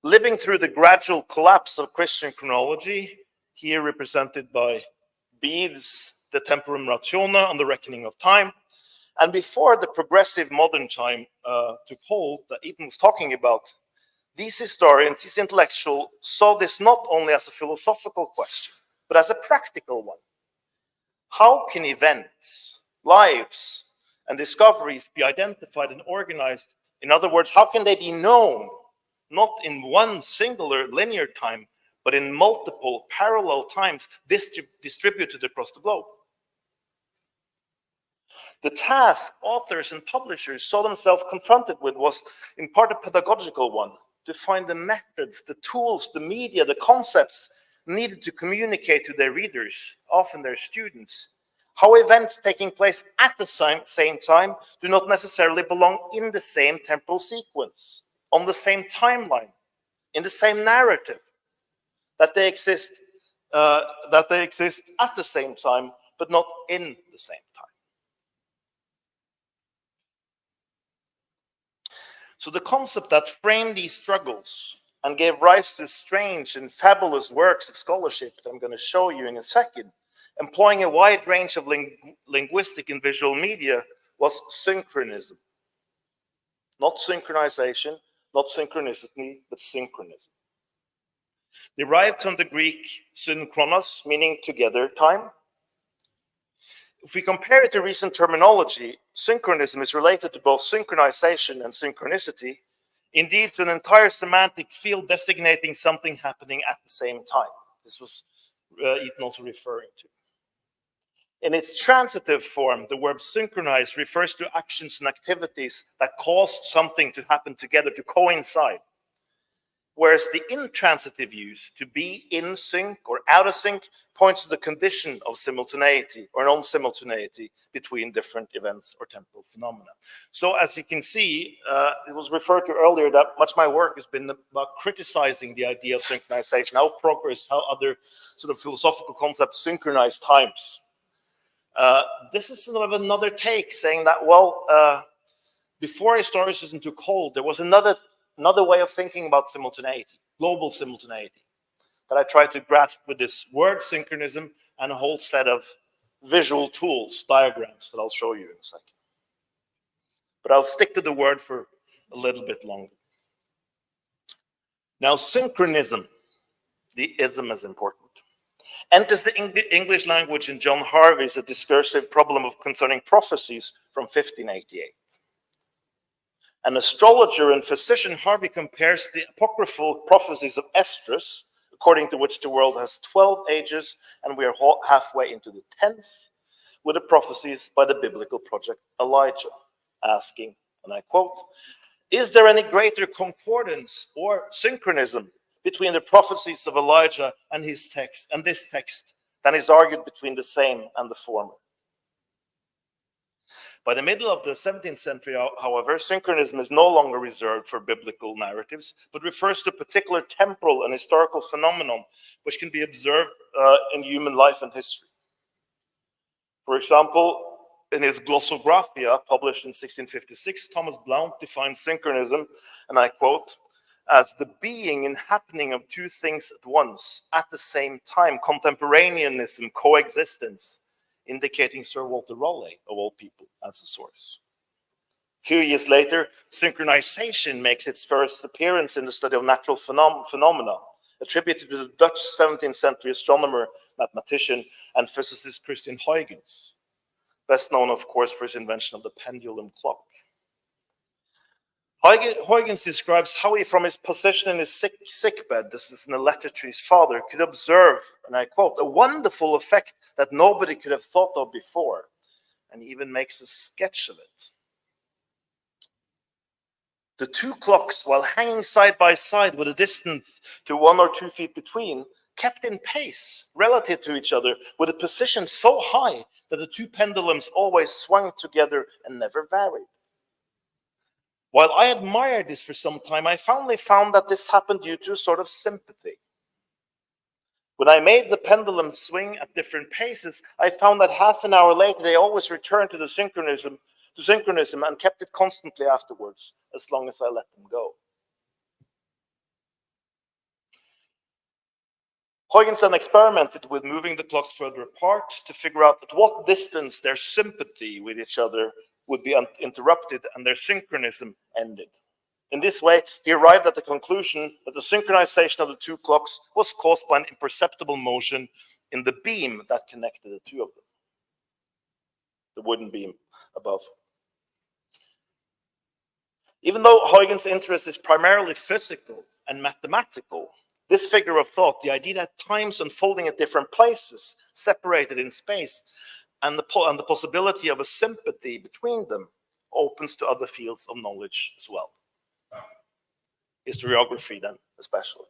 Living through the gradual collapse of Christian chronology, here represented by Bede's De Temporum Ratione on the Reckoning of Time, and before the progressive modern time took hold that Ethan was talking about, these historians, these intellectuals, saw this not only as a philosophical question, but as a practical one. How can events, lives, and discoveries be identified and organized? In other words, how can they be known, not in one singular linear time, but in multiple parallel times distributed across the globe? The task authors and publishers saw themselves confronted with was in part a pedagogical one, to find the methods, the tools, the media, the concepts needed to communicate to their readers, often their students, how events taking place at the same time do not necessarily belong in the same temporal sequence, on the same timeline, in the same narrative, that they exist at the same time, but not in the same time. So the concept that framed these struggles and gave rise to strange and fabulous works of scholarship that I'm going to show you in a second, employing a wide range of linguistic and visual media, was synchronism. Not synchronization, not synchronicity, but synchronism. Derived from the Greek synchronos, meaning together time, If we compare it to recent terminology, synchronism is related to both synchronization and synchronicity, indeed to an entire semantic field designating something happening at the same time. This was Eaton also referring to. In its transitive form, the verb synchronize refers to actions and activities that cause something to happen together, to coincide. Whereas the intransitive use, to be in sync or out of sync, points to the condition of simultaneity or non-simultaneity between different events or temporal phenomena. So as you can see, it was referred to earlier that much of my work has been about criticizing the idea of synchronization, how progress, how other sort of philosophical concepts synchronize times. This is sort of another take saying that, well, before historicism took hold, there was another way of thinking about simultaneity, global simultaneity, that I tried to grasp with this word synchronism and a whole set of visual tools, diagrams that I'll show you in a second. But I'll stick to the word for a little bit longer. Now, synchronism, the ism is important, enters the English language in John Harvey's A Discursive Problem of Concerning Prophecies from 1588. An astrologer and physician, Harvey compares the apocryphal prophecies of Esdras, according to which the world has 12 ages and we are halfway into the 10th, with the prophecies by the biblical prophet Elijah, asking, and I quote, "Is there any greater concordance or synchronism between the prophecies of Elijah and his text and this text than is argued between the same and the former?" By the middle of the 17th century, however, synchronism is no longer reserved for biblical narratives, but refers to a particular temporal and historical phenomenon which can be observed in human life and history. For example, in his Glossographia, published in 1656, Thomas Blount defines synchronism, and I quote, as the being and happening of two things at once, at the same time, contemporaneanism, coexistence, indicating Sir Walter Raleigh, of all people, as a source. A few years later, synchronization makes its first appearance in the study of natural phenomena, attributed to the Dutch 17th century astronomer, mathematician, and physicist Christian Huygens, best known, of course, for his invention of the pendulum clock. Huygens describes how he, from his position in his sickbed, this is in a letter to his father, could observe, and I quote, a wonderful effect that nobody could have thought of before, and he even makes a sketch of it. The two clocks, while hanging side by side with a distance to 1 or 2 feet between, kept in pace relative to each other with a position so high that the two pendulums always swung together and never varied. While I admired this for some time, I finally found that this happened due to a sort of sympathy. When I made the pendulum swing at different paces, I found that half an hour later they always returned to synchronism and kept it constantly afterwards, as long as I let them go. Huygens then experimented with moving the clocks further apart to figure out at what distance their sympathy with each other would be interrupted and their synchronism ended. In this way, he arrived at the conclusion that the synchronization of the two clocks was caused by an imperceptible motion in the beam that connected the two of them, the wooden beam above. Even though Huygens' interest is primarily physical and mathematical, this figure of thought, the idea that time's unfolding at different places, separated in space, and the possibility of a sympathy between them, opens to other fields of knowledge as well. Historiography, then, especially.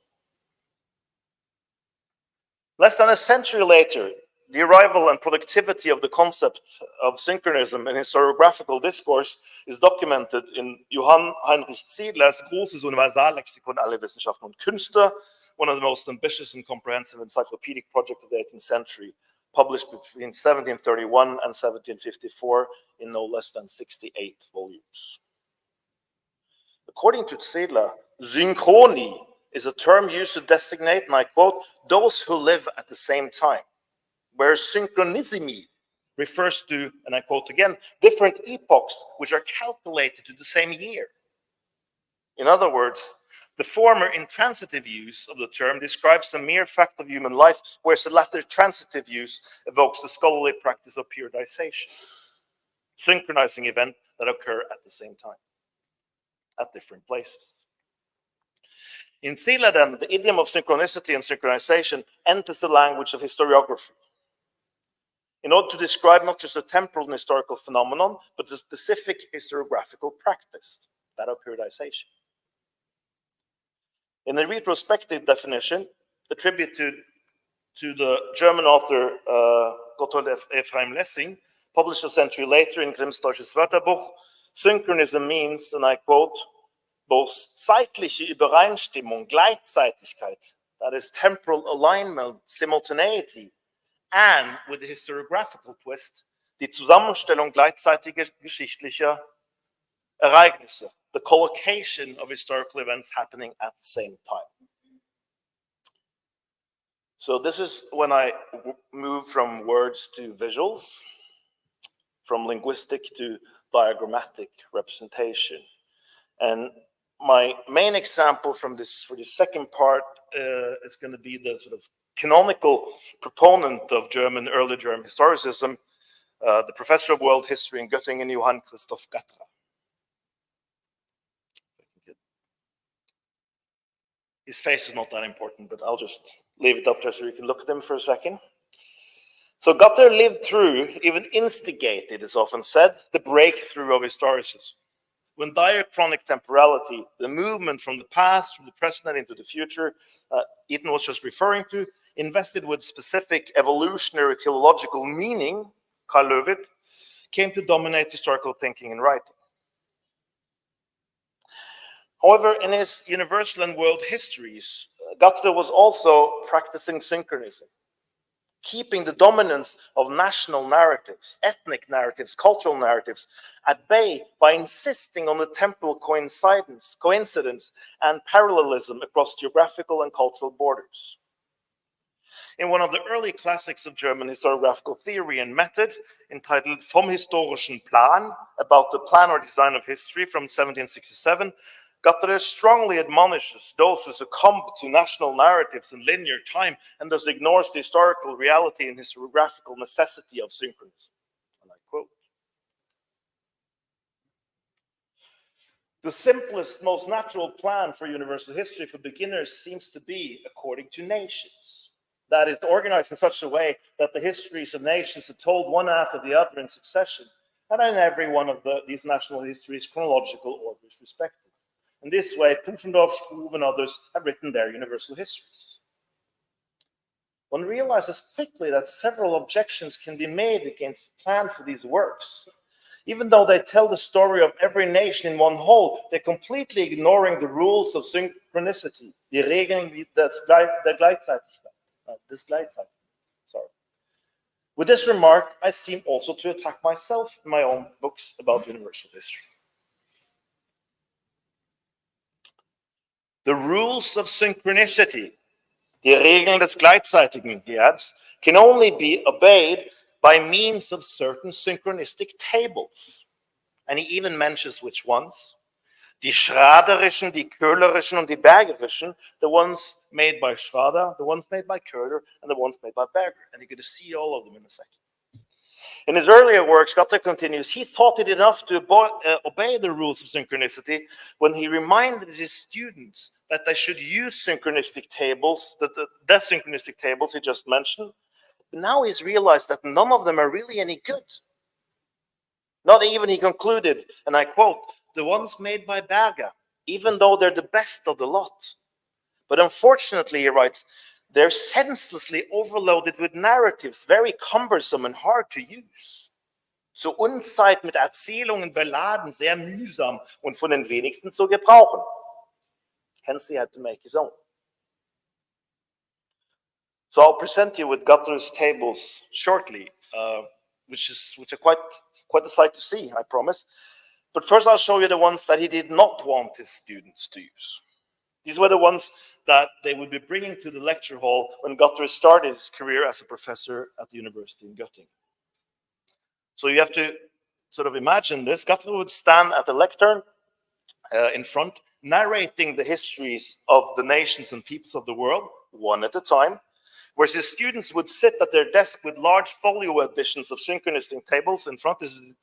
Less than a century later, the arrival and productivity of the concept of synchronism in historiographical discourse is documented in Johann Heinrich Ziedlers Großes Universallexikon aller Wissenschaften und Künste, one of the most ambitious and comprehensive encyclopedic projects of the 18th century, published between 1731 and 1754 in no less than 68 volumes. According to Ziedler, synchrony is a term used to designate, and I quote, those who live at the same time, whereas synchronism refers to, and I quote again, different epochs which are calculated to the same year. In other words, The former intransitive use of the term describes the mere fact of human life, whereas the latter transitive use evokes the scholarly practice of periodization, synchronizing events that occur at the same time, at different places. In Sila, then, the idiom of synchronicity and synchronization enters the language of historiography in order to describe not just a temporal and historical phenomenon, but the specific historiographical practice, that of periodization. In the retrospective definition attributed to the German author Gotthold Ephraim Lessing, published a century later in Grimm's Deutsches Wörterbuch, synchronism means, and I quote, both zeitliche Übereinstimmung, Gleichzeitigkeit, that is temporal alignment, simultaneity, and with the historiographical twist, die Zusammenstellung gleichzeitiger geschichtlicher Ereignisse, the collocation of historical events happening at the same time. So this is when I move from words to visuals, from linguistic to diagrammatic representation. And my main example from this, for the second part, is going to be the sort of canonical proponent of early German historicism, the professor of world history in Göttingen, Johann Christoph Gatter. His face is not that important, but I'll just leave it up there so you can look at him for a second. So Gatter lived through, even instigated, it's often said, the breakthrough of historicism. When diachronic temporality, the movement from the past, from the present and into the future, Ethan was just referring to, invested with specific evolutionary theological meaning, Karl Löwit, came to dominate historical thinking and writing. However, in his universal and world histories, Gatter was also practicing synchronism, keeping the dominance of national narratives, ethnic narratives, cultural narratives at bay by insisting on the temporal coincidence and parallelism across geographical and cultural borders. In one of the early classics of German historiographical theory and method, entitled Vom historischen Plan, about the plan or design of history from 1767, Gatter strongly admonishes those who succumb to national narratives and linear time and thus ignores the historical reality and historiographical necessity of synchronism. And I quote, the simplest, most natural plan for universal history for beginners seems to be according to nations. That is organized in such a way that the histories of nations are told one after the other in succession, and in every one of these national histories, chronological order is respected. In this way, Pufendorf, Struve, and others have written their universal histories. One realizes quickly that several objections can be made against the plan for these works. Even though they tell the story of every nation in one whole, they're completely ignoring the rules of synchronicity, die Regeln der Gleichzeitigkeit. Sorry. With this remark, I seem also to attack myself in my own books about universal history. The rules of synchronicity, die Regeln des Gleichzeitigen, he adds, can only be obeyed by means of certain synchronistic tables. And he even mentions which ones. Die Schraderischen, die Köhlerischen, und die Bergerischen, the ones made by Schrader, the ones made by Köhler, and the ones made by Berger. And you're going to see all of them in a second. In his earlier works, Gatter continues, he thought it enough to obey the rules of synchronicity when he reminded his students that they should use synchronistic tables, the synchronistic tables he just mentioned. But now he's realized that none of them are really any good. Not even, he concluded, and I quote, the ones made by Berger, even though they're the best of the lot. But unfortunately, he writes, they're senselessly overloaded with narratives, very cumbersome and hard to use. Zur Unzeit mit Erzählungen beladen, sehr mühsam und von den wenigsten zu gebrauchen. Hence, he had to make his own. So I'll present you with Gatter's tables shortly, which are quite a sight to see, I promise. But first, I'll show you the ones that he did not want his students to use. These were the ones that they would be bringing to the lecture hall when Gatter started his career as a professor at the university in Göttingen. So you have to sort of imagine this. Gatter would stand at the lectern in front narrating the histories of the nations and peoples of the world, one at a time, whereas the students would sit at their desk with large folio editions of synchronistic tables in front. This is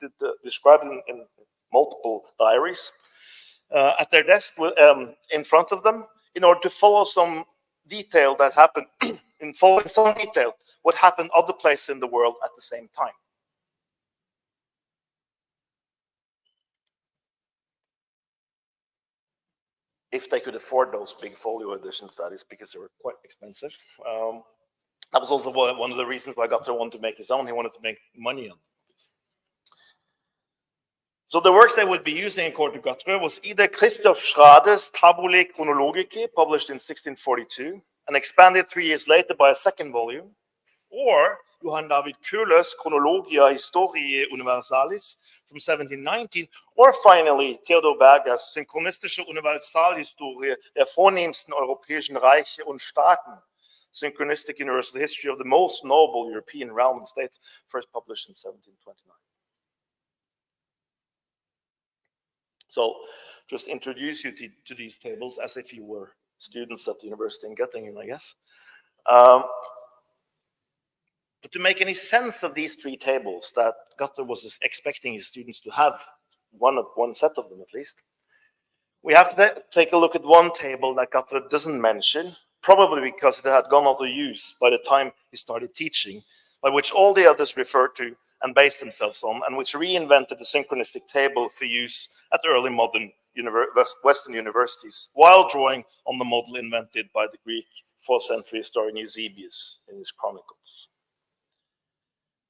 described in multiple diaries. At their desk in front of them, in order to follow some detail that happened, in following some detail, what happened other places in the world at the same time. If they could afford those big folio editions, that is, because they were quite expensive. That was also one of the reasons why Guthrie wanted to make his own. He wanted to make money on it. So the works they would be using according to Guthrie was either Christoph Schrade's Tabulae Chronologicae, published in 1642, and expanded 3 years later by a second volume, or Johann David Köhler's Chronologia Historiae Universalis from 1719, or finally Theodor Berger's Synchronistische Universalhistorie der vornehmsten europäischen Reiche und Staaten, Synchronistic Universal History of the most noble European realm and states, first published in 1729. So just introduce you to these tables as if you were students at the university in Göttingen, I guess. But to make any sense of these three tables that Guthrie was expecting his students to have, one set of them at least, we have to take a look at one table that Guthrie doesn't mention, probably because it had gone out of use by the time he started teaching, by which all the others referred to and based themselves on, and which reinvented the synchronistic table for use at the early modern Western universities, while drawing on the model invented by the Greek 4th century historian Eusebius in his Chronicles.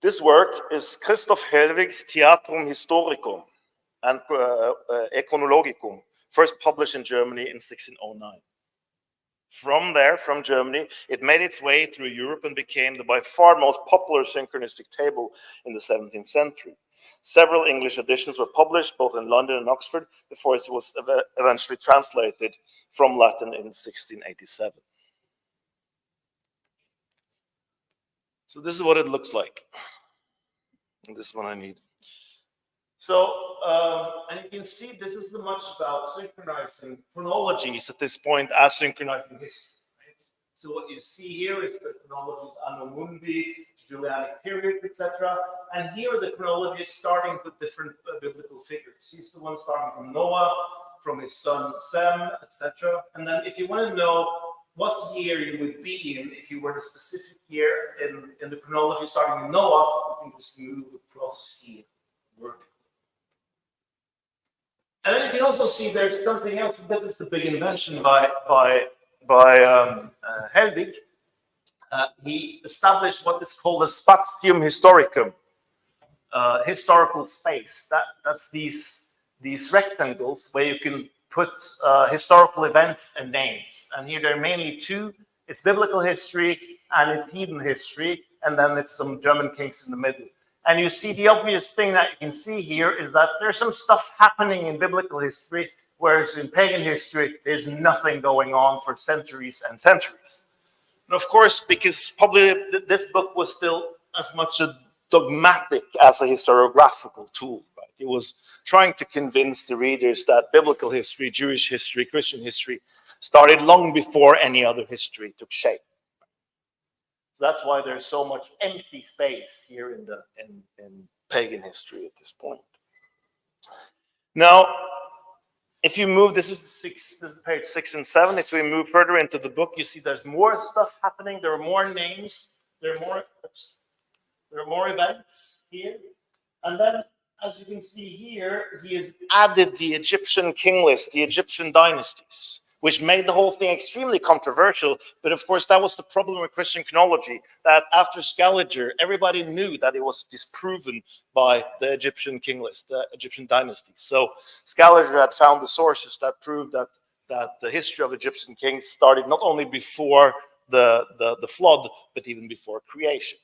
This work is Christoph Hellwig's Theatrum Historicum and Chronologicum, first published in Germany in 1609. From Germany, it made its way through Europe and became the by far most popular synchronistic table in the 17th century. Several English editions were published both in London and Oxford before it was eventually translated from Latin in 1687. So this is what it looks like. And this is what I need. So, and you can see this is as much about synchronizing chronologies at this point as synchronizing history. Right? So what you see here is the chronologies Anno Mundi, Julianic periods, etc. And here are the chronologies starting with different biblical figures. He's the one starting from Noah, from his son Sem, etc. And then if you want to know what year you would be in if you were in a specific year in the chronology starting in Noah, you can just move across here vertically. And then you can also see there's something else. This is a big invention by Helwig. He established what is called a spatium historicum, historical space. That's these rectangles where you can put historical events and names. And here there are mainly two. It's biblical history and it's heathen history, and then it's some German kings in the middle. And you see the obvious thing that you can see here is that there's some stuff happening in biblical history, whereas in pagan history, there's nothing going on for centuries and centuries. And of course, because probably this book was still as much a dogmatic as a historiographical tool, right? It was trying to convince the readers that biblical history, Jewish history, Christian history started long before any other history took shape. So that's why there's so much empty space here in pagan history at this point. Now, if you move, this is page 6 and 7. If we move further into the book, you see there's more stuff happening. There are more names. There are more events here. And then, as you can see here, he has added the Egyptian king list, the Egyptian dynasties, which made the whole thing extremely controversial. But of course, that was the problem with Christian chronology, that after Scaliger, everybody knew that it was disproven by the Egyptian king list, the Egyptian dynasties. So Scaliger had found the sources that proved that the history of Egyptian kings started not only before the flood, but even before creation.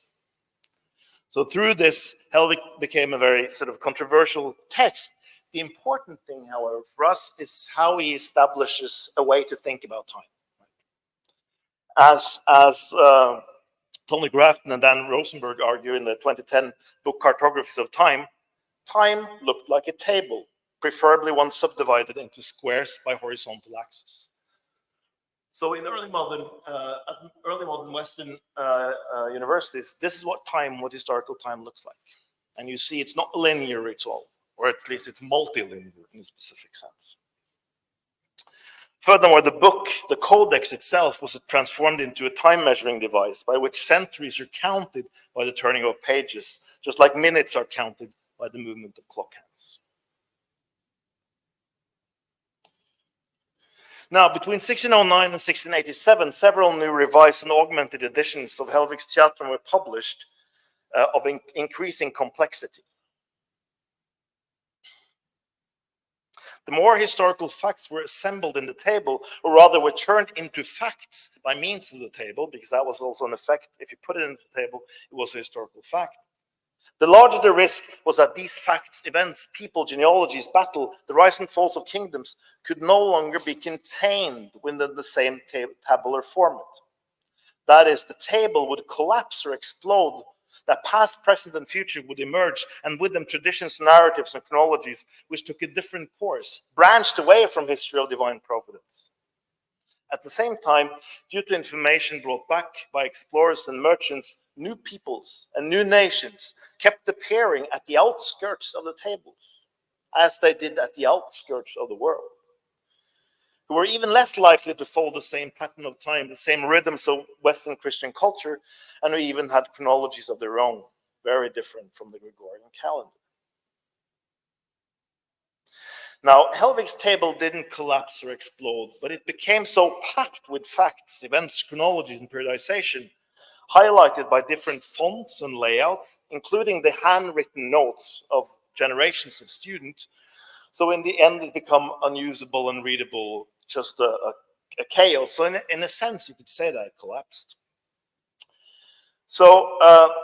So through this, Helwig became a very sort of controversial text. The important thing, however, for us is how he establishes a way to think about time. As Tony Grafton and Dan Rosenberg argue in the 2010 book Cartographies of Time, time looked like a table preferably one subdivided into squares by horizontal axis. So in early modern Western universities, this is what historical time looks like. And you see it's not linear at all, or at least it's multilinear in a specific sense. Furthermore, the codex itself was transformed into a time measuring device by which centuries are counted by the turning of pages, just like minutes are counted by the movement of clock hands. Now, between 1609 and 1687, several new revised and augmented editions of Helvig's Theatrum were published of increasing complexity. The more historical facts were assembled in the table, or rather were turned into facts by means of the table, because that was also an effect. If you put it into the table, it was a historical fact. The larger the risk was that these facts, events, people, genealogies, battle, the rise and falls of kingdoms could no longer be contained within the same tabular format. That is, the table would collapse or explode, that past, present, and future would emerge, and with them traditions, narratives, and chronologies which took a different course, branched away from history of divine providence. At the same time, due to information brought back by explorers and merchants, new peoples and new nations kept appearing at the outskirts of the tables, as they did at the outskirts of the world, who were even less likely to follow the same pattern of time, the same rhythms of Western Christian culture, and who even had chronologies of their own, very different from the Gregorian calendar. Now, Helvig's table didn't collapse or explode, but it became so packed with facts, events, chronologies, and periodization, highlighted by different fonts and layouts, including the handwritten notes of generations of students. So in the end, it became unusable and readable, just a chaos. So in a sense, you could say that it collapsed. So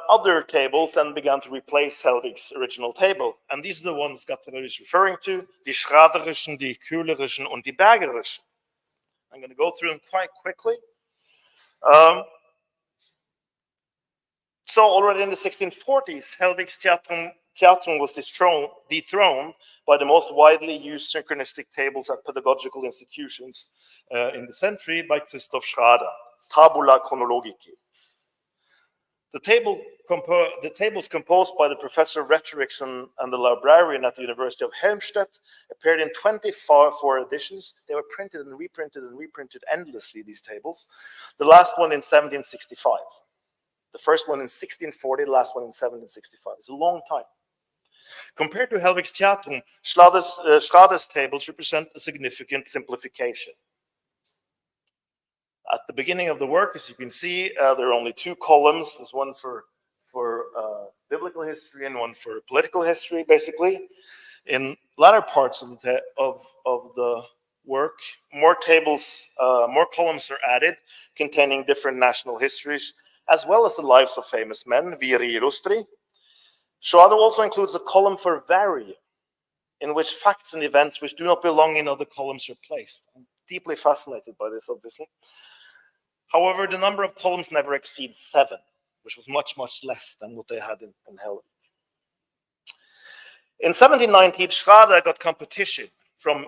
other tables then began to replace Helvig's original table. And these are the ones Gatterer is referring to, die Schraderischen, die Kühlerischen, and die Bergerischen. I'm going to go through them quite quickly. So already in the 1640s, Helvig's Theatrum was dethroned by the most widely used synchronistic tables at pedagogical institutions in the century by Christoph Schrader, Tabula Chronologicae. The tables composed by the professor of rhetoric and the librarian at the University of Helmstedt appeared in 24 editions. They were printed and reprinted endlessly, these tables. The last one in 1765. The first one in 1640, the last one in 1765. It's a long time. Compared to Helvig's Theatrum, Schrader's tables represent a significant simplification. At the beginning of the work, as you can see, there are only two columns. There's one for biblical history and one for political history, basically. In latter parts of the work, more tables, more columns are added containing different national histories, as well as the lives of famous men, viri illustri. Schrader also includes a column for varium, in which facts and events which do not belong in other columns are placed. I'm deeply fascinated by this, obviously. However, the number of columns never exceeds 7, which was much, much less than what they had in Helvig. In 1719, Schrader got competition from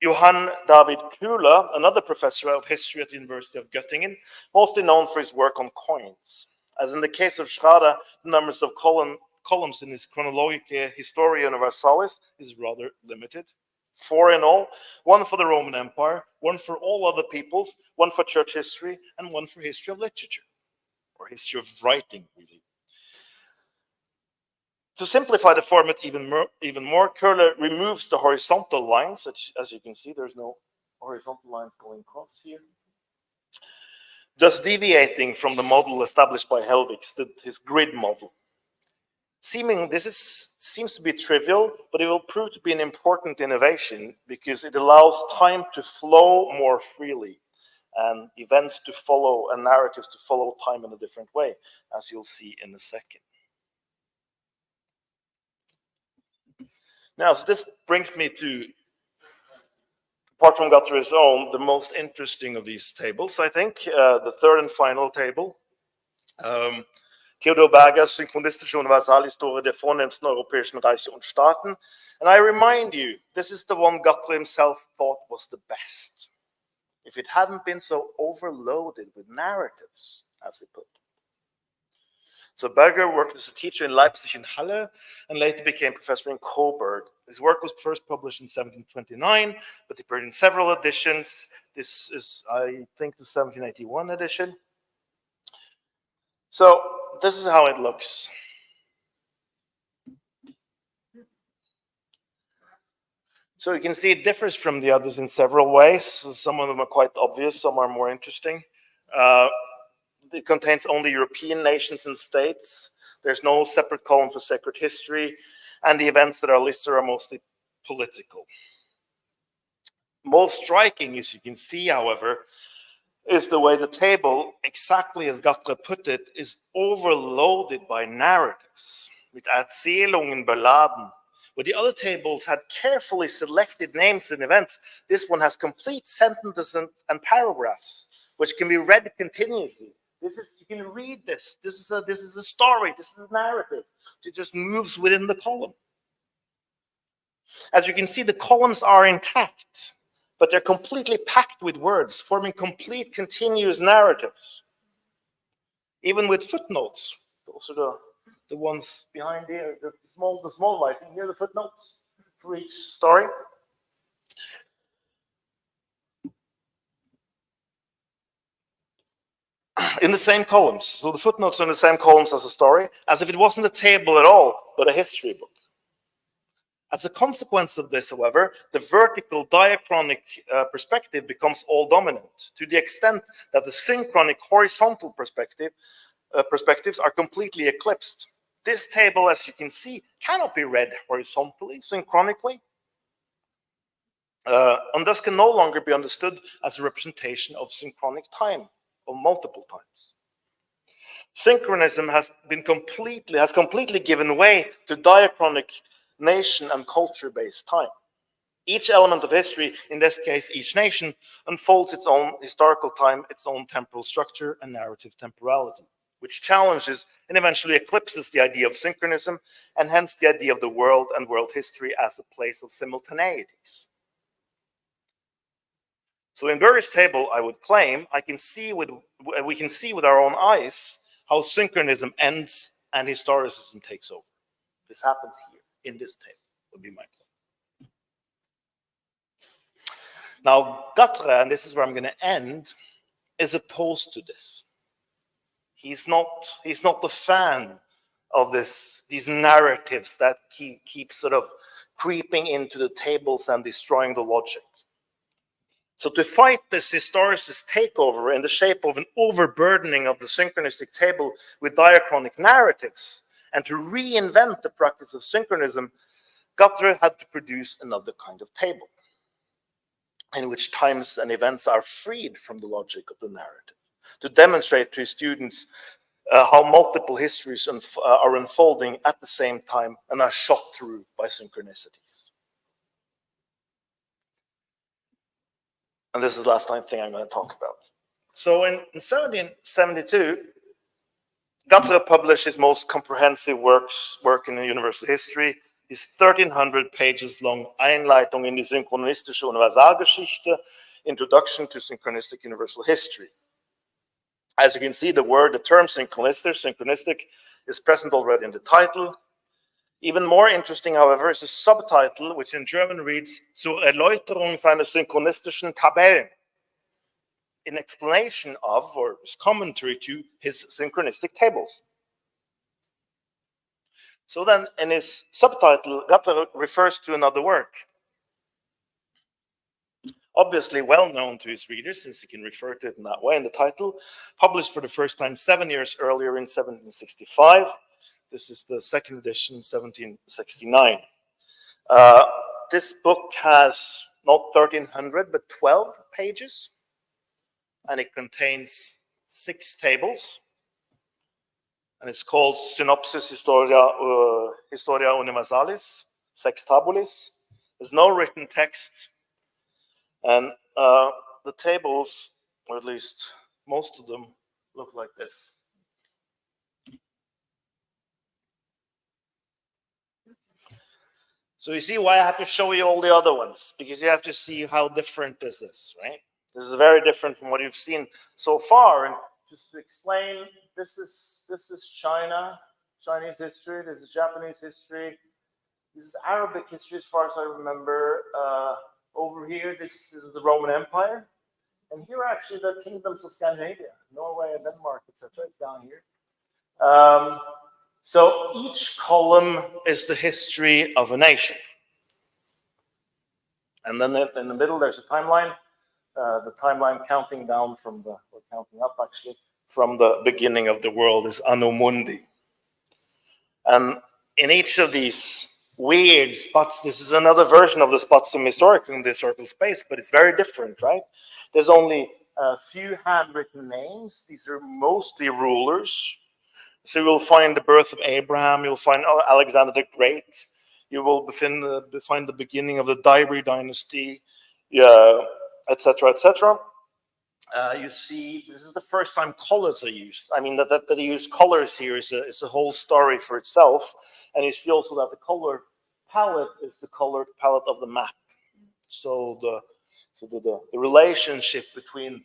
Johann David Kühler, another professor of history at the University of Göttingen, mostly known for his work on coins. As in the case of Schrader, the numbers of columns in his Chronologicae Historia Universalis is rather limited. 4 in all, 1 for the Roman Empire, 1 for all other peoples, 1 for church history, and 1 for history of literature, or history of writing, really. To simplify the format even more, Köhler removes the horizontal lines. As you can see, there's no horizontal lines going across here, thus deviating from the model established by Helvig, his grid model. Seems to be trivial, but it will prove to be an important innovation because it allows time to flow more freely and events to follow and narratives to follow time in a different way, as you'll see in a second. Now, so this brings me to, apart from Gatterer's own, the most interesting of these tables, I think, the third and final table. Theodor Bergers Synchronistische Universalhistorie der vornehmsten europäischen Reiche und Staaten. And I remind you, this is the one Guthrie himself thought was the best. If it hadn't been so overloaded with narratives, as he put it. So Berger worked as a teacher in Leipzig and Halle, and later became professor in Coburg. His work was first published in 1729, but he appeared in several editions. This is, I think, the 1781 edition. So this is how it looks. So you can see it differs from the others in several ways. So some of them are quite obvious, some are more interesting. It contains only European nations and states. There's no separate column for sacred history, and the events that are listed are mostly political. Most striking, as you can see, however, is the way the table, exactly as Guthrie put it, is overloaded by narratives, with Erzählungen beladen. Where the other tables had carefully selected names and events, this one has complete sentences and paragraphs, which can be read continuously. You can read this. This is a story. This is a narrative. It just moves within the column. As you can see, the columns are intact, but they're completely packed with words, forming complete continuous narratives. Even with footnotes. Those are the ones behind here, the small writing. Here are the footnotes for each story. In the same columns. So the footnotes are in the same columns as a story, as if it wasn't a table at all, but a history book. As a consequence of this, however, the vertical diachronic perspective becomes all dominant, to the extent that the synchronic horizontal perspectives are completely eclipsed. This table, as you can see, cannot be read horizontally, synchronically, and thus can no longer be understood as a representation of synchronic time, of multiple times. Synchronism has completely given way to diachronic nation and culture-based time. Each element of history, in this case each nation, unfolds its own historical time, its own temporal structure and narrative temporality, which challenges and eventually eclipses the idea of synchronism, and hence the idea of the world and world history as a place of simultaneities. So in Berger's table, I would claim we can see with our own eyes how synchronism ends and historicism takes over. This happens here in this table, would be my claim. Now, Guthrie, and this is where I'm going to end, is opposed to this. He's not the fan of these narratives that keep sort of creeping into the tables and destroying the logic. So to fight this historicist takeover in the shape of an overburdening of the synchronistic table with diachronic narratives, and to reinvent the practice of synchronism, Guthrie had to produce another kind of table, in which times and events are freed from the logic of the narrative, to demonstrate to his students how multiple histories are unfolding at the same time and are shot through by synchronicities. And this is the last thing I'm going to talk about. So in 1772, Guthrie published his most comprehensive work in universal history, his 1,300 pages long Einleitung in die Synchronistische Universalgeschichte, Introduction to Synchronistic Universal History. As you can see, the term synchronistic is present already in the title. Even more interesting, however, is a subtitle, which in German reads, Zur Erläuterung seiner synchronistischen Tabellen, in explanation of, or as commentary to, his synchronistic tables. So then, in his subtitle, Guthrie refers to another work, obviously well known to his readers, since he can refer to it in that way in the title, published for the first time 7 years earlier in 1765. This is the second edition, 1769. This book has not 1,300, but 12 pages, and it contains 6 tables, and it's called Synopsis Historia Universalis, Sex Tabulis. There's no written text, and the tables, or at least most of them, look like this. So you see why I have to show you all the other ones, because you have to see how different this is, right? This is very different from what you've seen so far. And just to explain, this is China, Chinese history. This is Japanese history. This is Arabic history, as far as I remember. Over here, this is the Roman Empire. And here are actually the kingdoms of Scandinavia, Norway and Denmark, etc. It's down here. So each column is the history of a nation. And then in the middle, there's a timeline. The timeline counting down from or counting up actually, from the beginning of the world is Anno Mundi. And in each of these weird spots, this is another version of the spots in the historical space, but it's very different, right? There's only a few handwritten names. These are mostly rulers. So you'll find the birth of Abraham, you'll find Alexander the Great, you will find the beginning of the Diary dynasty, etc., etc. You see, this is the first time colors are used. I mean, that they use colors here is a whole story for itself. And you see also that the color palette is the colored palette of the map. So the relationship between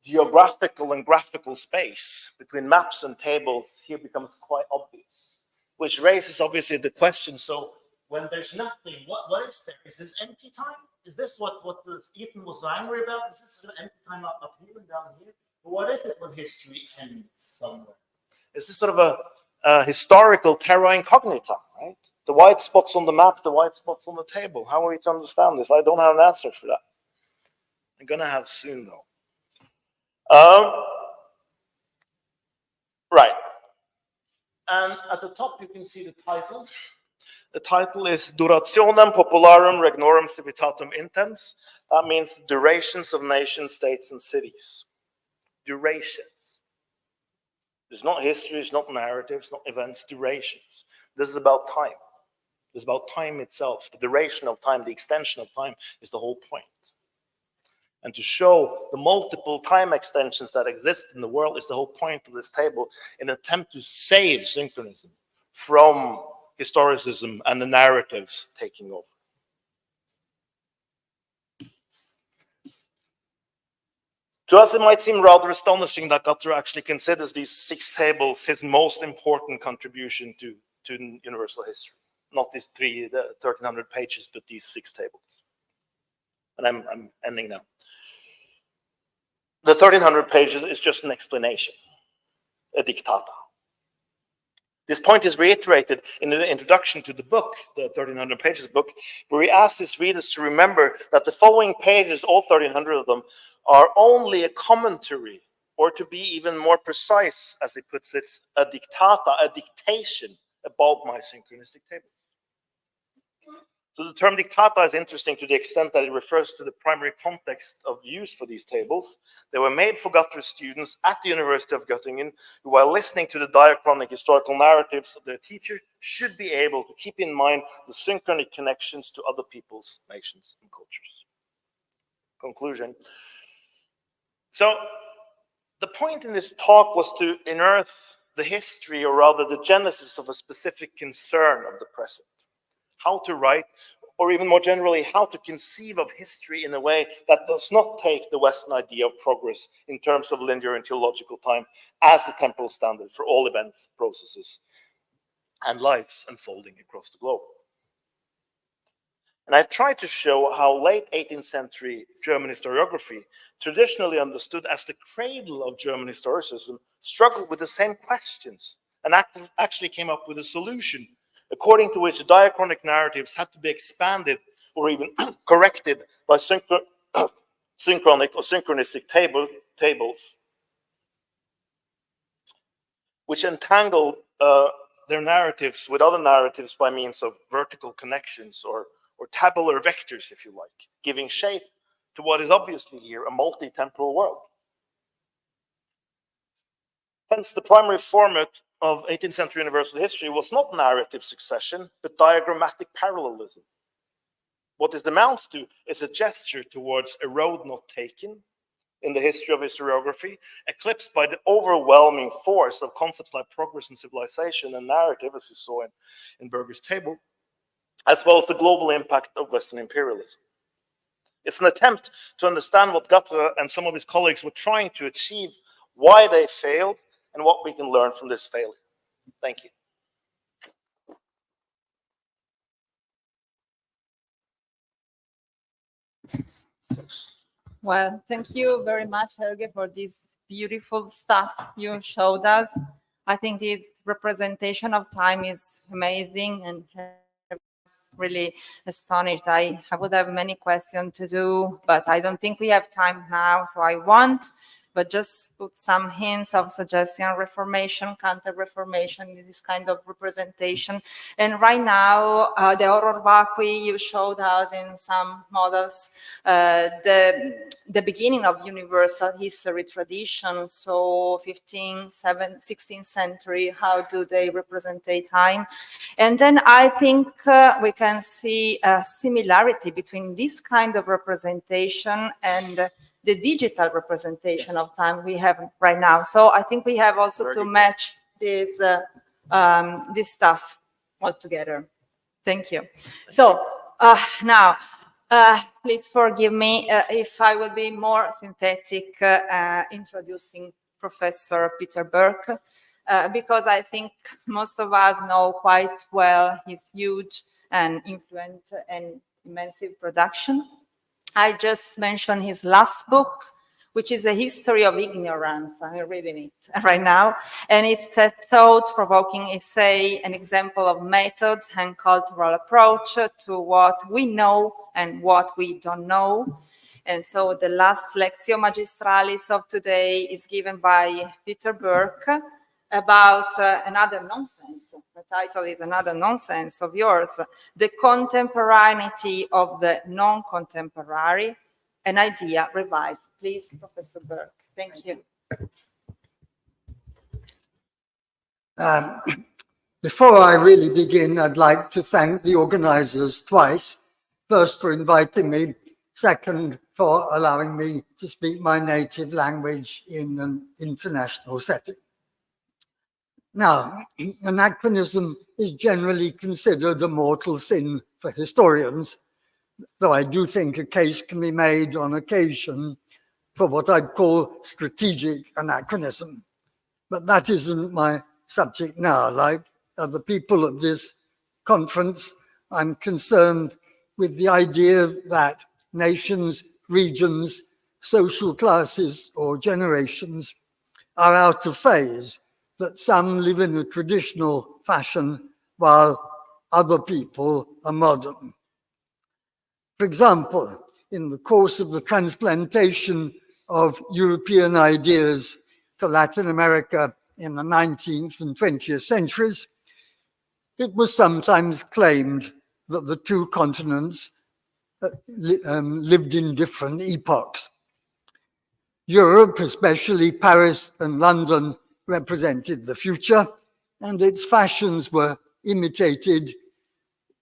geographical and graphical space, between maps and tables, here becomes quite obvious, which raises obviously the question, so when there's nothing, what is there? Is this empty time? Is this what Ethan was so angry about? Is this an empty time up here and down here? But what is it when history ends somewhere? Is this sort of a historical terra incognita, right? The white spots on the map, the white spots on the table. How are we to understand this? I don't have an answer for that. I'm going to have soon, though. Right. And at the top, you can see the title. The title is Durationem Popularum Regnorum Civitatum Intens. That means durations of nations, states, and cities. Durations. It's not history, it's not narratives, not events, durations. This is about time. This is about time itself. The duration of time, the extension of time is the whole point. And to show the multiple time extensions that exist in the world is the whole point of this table, in an attempt to save synchronism from historicism and the narratives taking over. To us, it might seem rather astonishing that Guthrie actually considers these 6 tables his most important contribution to universal history. Not these 1,300 pages, but these 6 tables. And I'm ending now. The 1,300 pages is just an explanation, a dictata. This point is reiterated in the introduction to the book, the 1,300 pages book, where he asks his readers to remember that the following pages, all 1,300 of them, are only a commentary, or to be even more precise, as he puts it, a dictata, a dictation about my synchronistic tables. So the term dictata is interesting to the extent that it refers to the primary context of use for these tables. They were made for Guthrie students at the University of Göttingen, who, while listening to the diachronic historical narratives of their teacher, should be able to keep in mind the synchronic connections to other peoples, nations, and cultures. Conclusion. So the point in this talk was to unearth the history, or rather the genesis of a specific concern of the present. How to write, or even more generally, how to conceive of history in a way that does not take the Western idea of progress in terms of linear and teleological time as the temporal standard for all events, processes, and lives unfolding across the globe. And I've tried to show how late 18th century German historiography, traditionally understood as the cradle of German historicism, struggled with the same questions and actually came up with a solution, according to which diachronic narratives had to be expanded or even corrected by synchronic or synchronistic tables, which entangled their narratives with other narratives by means of vertical connections or tabular vectors, if you like, giving shape to what is obviously here a multi-temporal world. Hence, the primary format of 18th century universal history was not narrative succession, but diagrammatic parallelism. What this amounts to is a gesture towards a road not taken in the history of historiography, eclipsed by the overwhelming force of concepts like progress and civilization and narrative, as you saw in Berger's table, as well as the global impact of Western imperialism. It's an attempt to understand what Gatra and some of his colleagues were trying to achieve, why they failed, and what we can learn from this failure. Thank you. Well, thank you very much, Helge, for this beautiful stuff you showed us. I think this representation of time is amazing and really astonished. I would have many questions to do, but I don't think we have time now, so I won't. But just put some hints of suggestion, reformation, counter-reformation, this kind of representation. And right now, the horror vacui you showed us in some models, the beginning of universal history tradition, so 15th, 16th century, how do they represent time? And then I think we can see a similarity between this kind of representation and the digital representation of time we have right now. So I think we have also to match this stuff all together. Thank you. So now, please forgive me if I will be more synthetic introducing Professor Peter Burke, because I think most of us know quite well his huge and influent and immense production. I just mentioned his last book, which is a history of ignorance. I'm reading it right now. And it's a thought-provoking essay, an example of methods and cultural approach to what we know and what we don't know. And so the last Lectio Magistralis of today is given by Peter Burke about another nonsense. The title is Another Nonsense of yours, The Contemporaneity of the Non-Contemporary, an idea revised. Please, Professor Burke. Thank you. Before I really begin, I'd like to thank the organizers twice. First, for inviting me. Second, for allowing me to speak my native language in an international setting. Now, anachronism is generally considered a mortal sin for historians, though I do think a case can be made on occasion for what I'd call strategic anachronism. But that isn't my subject now. Like other people at this conference, I'm concerned with the idea that nations, regions, social classes, or generations are out of phase, that some live in a traditional fashion while other people are modern. For example, in the course of the transplantation of European ideas to Latin America in the 19th and 20th centuries, it was sometimes claimed that the two continents lived in different epochs. Europe, especially Paris and London, represented the future, and its fashions were imitated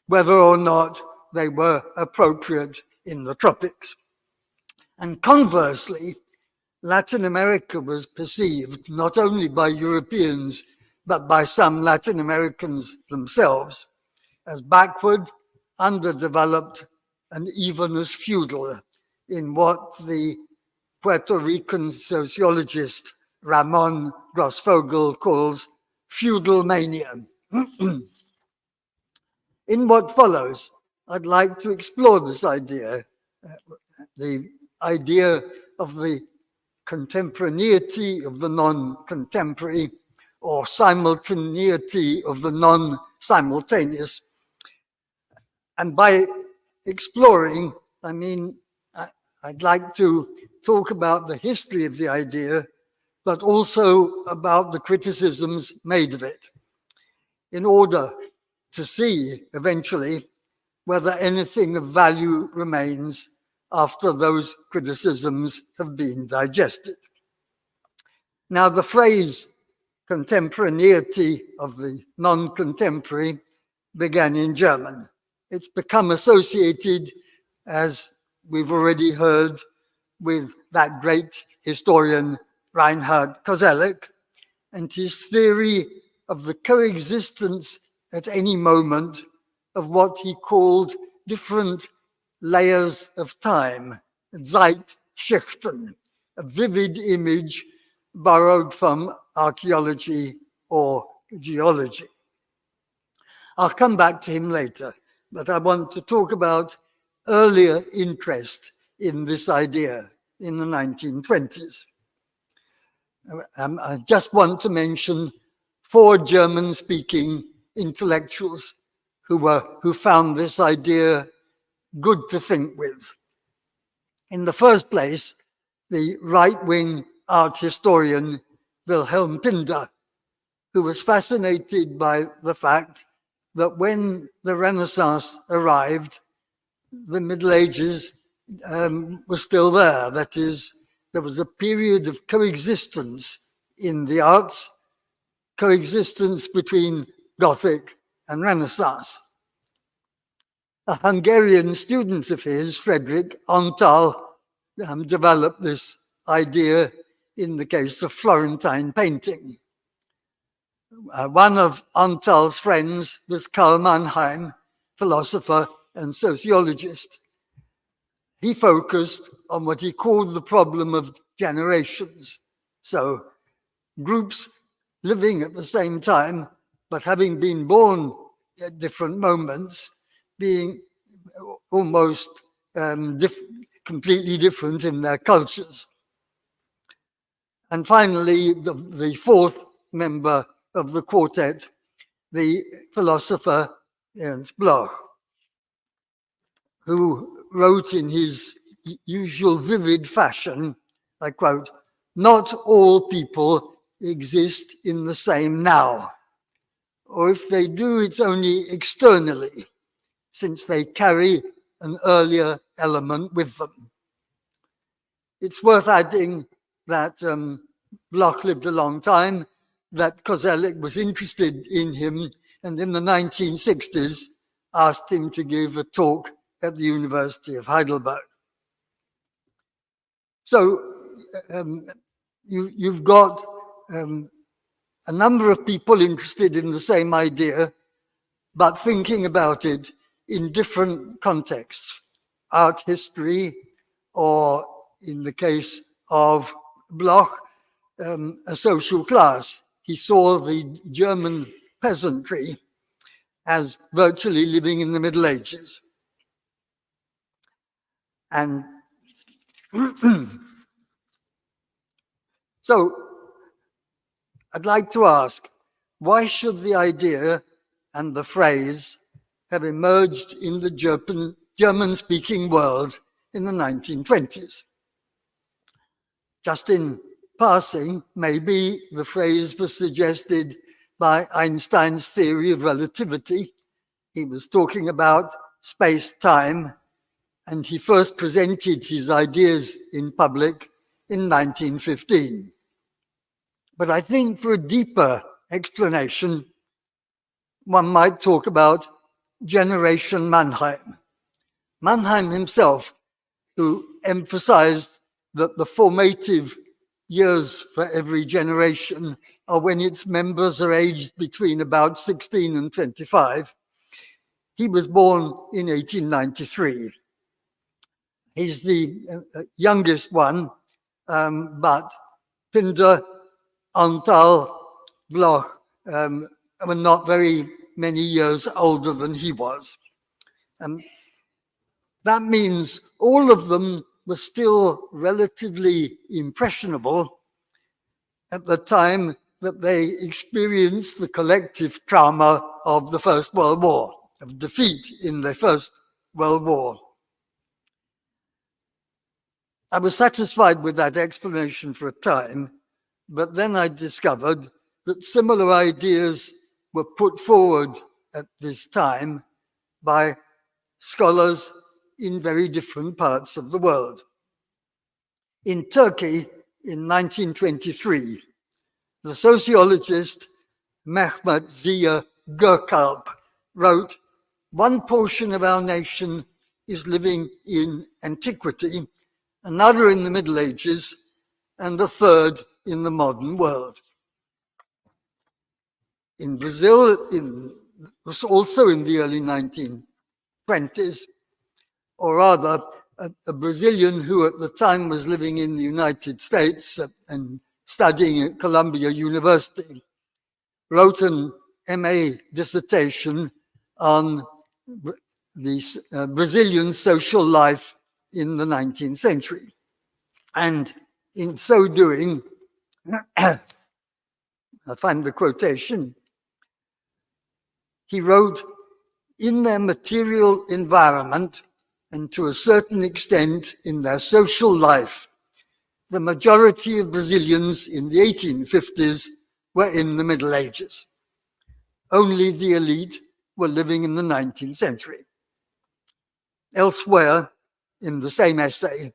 whether or not they were appropriate in the tropics. And conversely, Latin America was perceived not only by Europeans, but by some Latin Americans themselves as backward, underdeveloped, and even as feudal in what the Puerto Rican sociologist Ramon Grossfogel calls feudal mania. In what follows, I'd like to explore this idea, the idea of the contemporaneity of the non-contemporary or simultaneity of the non-simultaneous. And by exploring, I mean, I'd like to talk about the history of the idea, but also about the criticisms made of it, in order to see eventually whether anything of value remains after those criticisms have been digested. Now, the phrase contemporaneity of the non-contemporary began in German. It's become associated, as we've already heard, with that great historian Reinhard Koselleck and his theory of the coexistence at any moment of what he called different layers of time, Zeitschichten, a vivid image borrowed from archaeology or geology. I'll come back to him later, but I want to talk about earlier interest in this idea in the 1920s. I just want to mention 4 German-speaking intellectuals who found this idea good to think with. In the first place, the right-wing art historian Wilhelm Pinder, who was fascinated by the fact that when the Renaissance arrived, the Middle Ages were still there. That is, there was a period of coexistence in the arts, coexistence between Gothic and Renaissance. A Hungarian student of his, Friedrich Antal, developed this idea in the case of Florentine painting. One of Antal's friends was Karl Mannheim, philosopher and sociologist. He focused on what he called the problem of generations. So groups living at the same time, but having been born at different moments, being almost completely different in their cultures. And finally, the fourth member of the quartet, the philosopher Ernst Bloch, who wrote in his usual vivid fashion, I quote, "Not all people exist in the same now, or if they do, it's only externally, since they carry an earlier element with them." It's worth adding that Bloch lived a long time, that Koselleck was interested in him, and in the 1960s asked him to give a talk at the University of Heidelberg. So you've got a number of people interested in the same idea, but thinking about it in different contexts, art history, or in the case of Bloch, a social class. He saw the German peasantry as virtually living in the Middle Ages. And so I'd like to ask, why should the idea and the phrase have emerged in the German-speaking world in the 1920s? Just in passing, maybe the phrase was suggested by Einstein's theory of relativity. He was talking about space-time, and he first presented his ideas in public in 1915. But I think for a deeper explanation, one might talk about Generation Mannheim. Mannheim himself, who emphasized that the formative years for every generation are when its members are aged between about 16 and 25. He was born in 1893. He's the youngest one, but Pinder, Antal, Bloch were not very many years older than he was. That means all of them were still relatively impressionable at the time that they experienced the collective trauma of the First World War, of defeat in the First World War. I was satisfied with that explanation for a time, but then I discovered that similar ideas were put forward at this time by scholars in very different parts of the world. In Turkey, in 1923, the sociologist Mehmet Ziya Gökalp wrote, "One portion of our nation is living in Antiquity, another in the Middle Ages, and a third in the modern world." In Brazil, in was also in the early 1920s, or rather, a Brazilian who at the time was living in the United States and studying at Columbia University, wrote an MA dissertation on the Brazilian social life in the 19th century. And in so doing, I find the quotation, he wrote, "In their material environment, and to a certain extent in their social life, the majority of Brazilians in the 1850s were in the Middle Ages. Only the elite were living in the 19th century." Elsewhere in the same essay,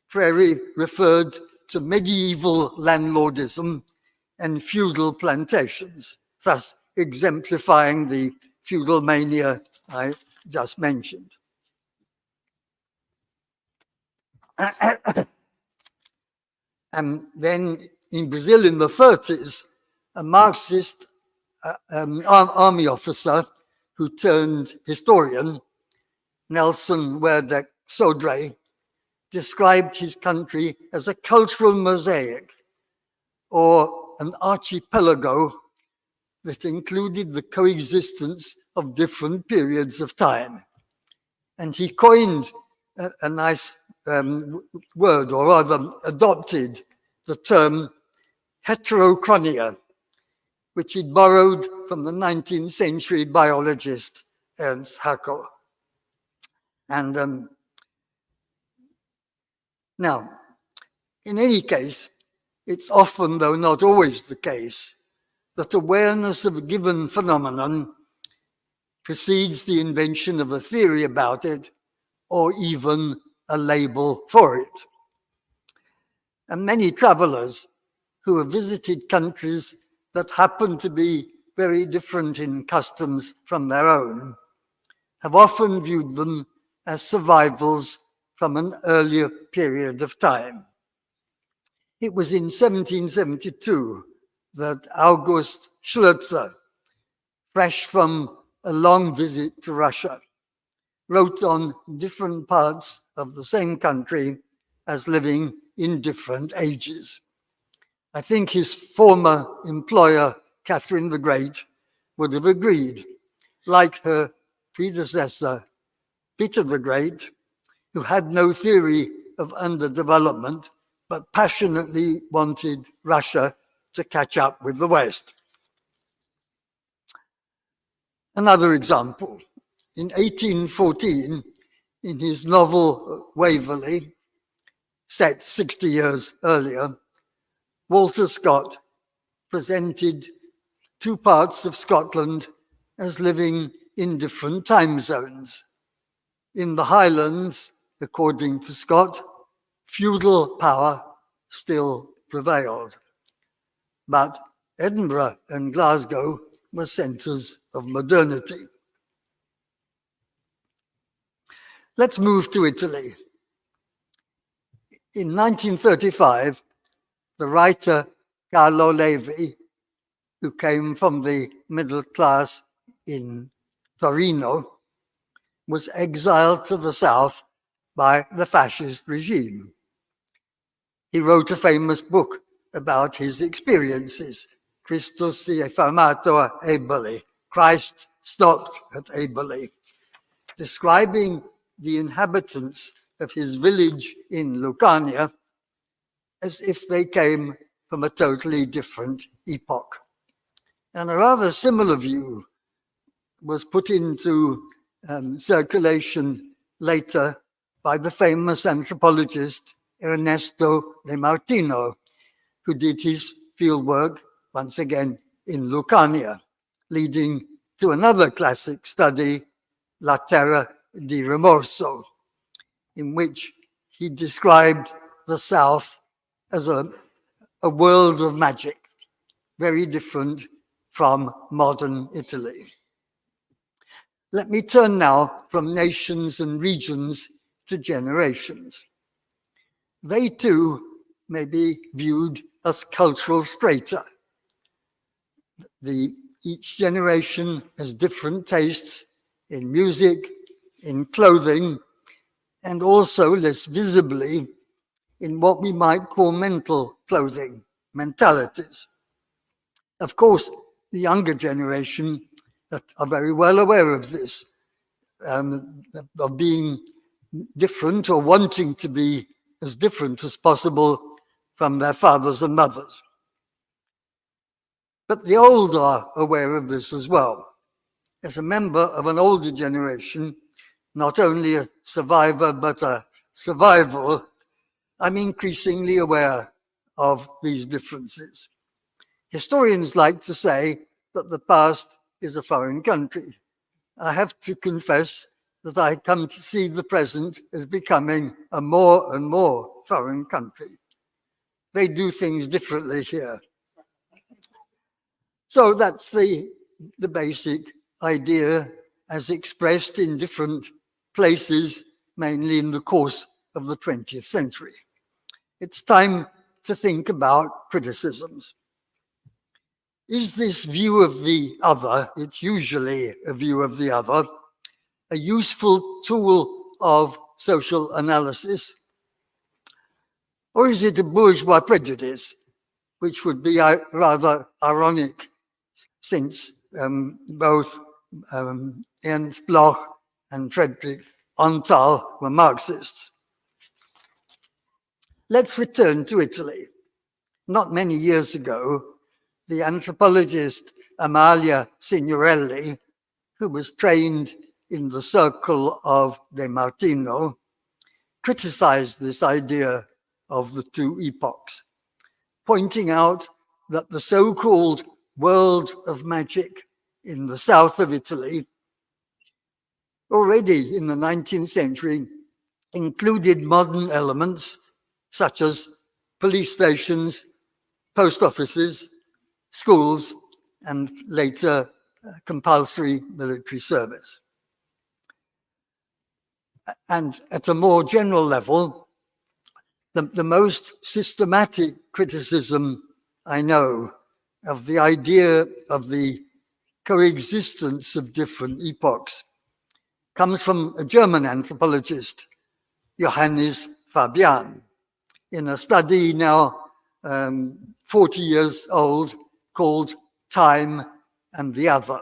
Freire referred to medieval landlordism and feudal plantations, thus exemplifying the feudal mania I just mentioned. And then in Brazil in the 30s, a Marxist army officer who turned historian, Nelson Werdeck Sodré, described his country as a cultural mosaic or an archipelago that included the coexistence of different periods of time. And he coined a nice word, or rather adopted the term heterochronia, which he borrowed from the 19th century biologist Ernst Haeckel. And now, in any case, it's often, though not always the case, that awareness of a given phenomenon precedes the invention of a theory about it, or even a label for it. And many travelers who have visited countries that happen to be very different in customs from their own have often viewed them as survivals from an earlier period of time. It was in 1772 that August Schloetzer, fresh from a long visit to Russia, wrote on different parts of the same country as living in different ages. I think his former employer, Catherine the Great, would have agreed, like her predecessor, Peter the Great, who had no theory of underdevelopment, but passionately wanted Russia to catch up with the West. Another example, in 1814, in his novel Waverley, set 60 years earlier, Walter Scott presented two parts of Scotland as living in different time zones. In the Highlands, according to Scott, feudal power still prevailed. But Edinburgh and Glasgow were centres of modernity. Let's move to Italy. In 1935, the writer Carlo Levi, who came from the middle class in Torino, was exiled to the south by the fascist regime. He wrote a famous book about his experiences, Christus si è fermato a Eboli, Christ stopped at Eboli, describing the inhabitants of his village in Lucania as if they came from a totally different epoch. And a rather similar view was put into circulation later by the famous anthropologist Ernesto De Martino, who did his fieldwork once again in Lucania, leading to another classic study, La Terra di Rimorso, in which he described the South as a world of magic, very different from modern Italy. Let me turn now from nations and regions to generations. They too may be viewed as cultural strata. The Each generation has different tastes in music, in clothing, and also less visibly in what we might call mental clothing, mentalities. Of course, the younger generation are very well aware of this, of being different or wanting to be as different as possible from their fathers and mothers. But the old are aware of this as well. As a member of an older generation, not only a survivor but a survival, I'm increasingly aware of these differences. Historians like to say that the past is a foreign country. I have to confess that I come to see the present as becoming a more and more foreign country. They do things differently here. So that's the basic idea as expressed in different places, mainly in the course of the 20th century. It's time to think about criticisms. Is this view of the other, it's usually a view of the other, a useful tool of social analysis? Or is it a bourgeois prejudice, which would be rather ironic since both Ernst Bloch and Friedrich Antal were Marxists? Let's return to Italy. Not many years ago, the anthropologist Amalia Signorelli, who was trained in the circle of De Martino, criticized this idea of the two epochs, pointing out that the so-called world of magic in the south of Italy already in the 19th century included modern elements such as police stations, post offices, schools, and later compulsory military service. And at a more general level, the most systematic criticism I know of the idea of the coexistence of different epochs comes from a German anthropologist, Johannes Fabian, in a study now 40 years old called Time and the Other.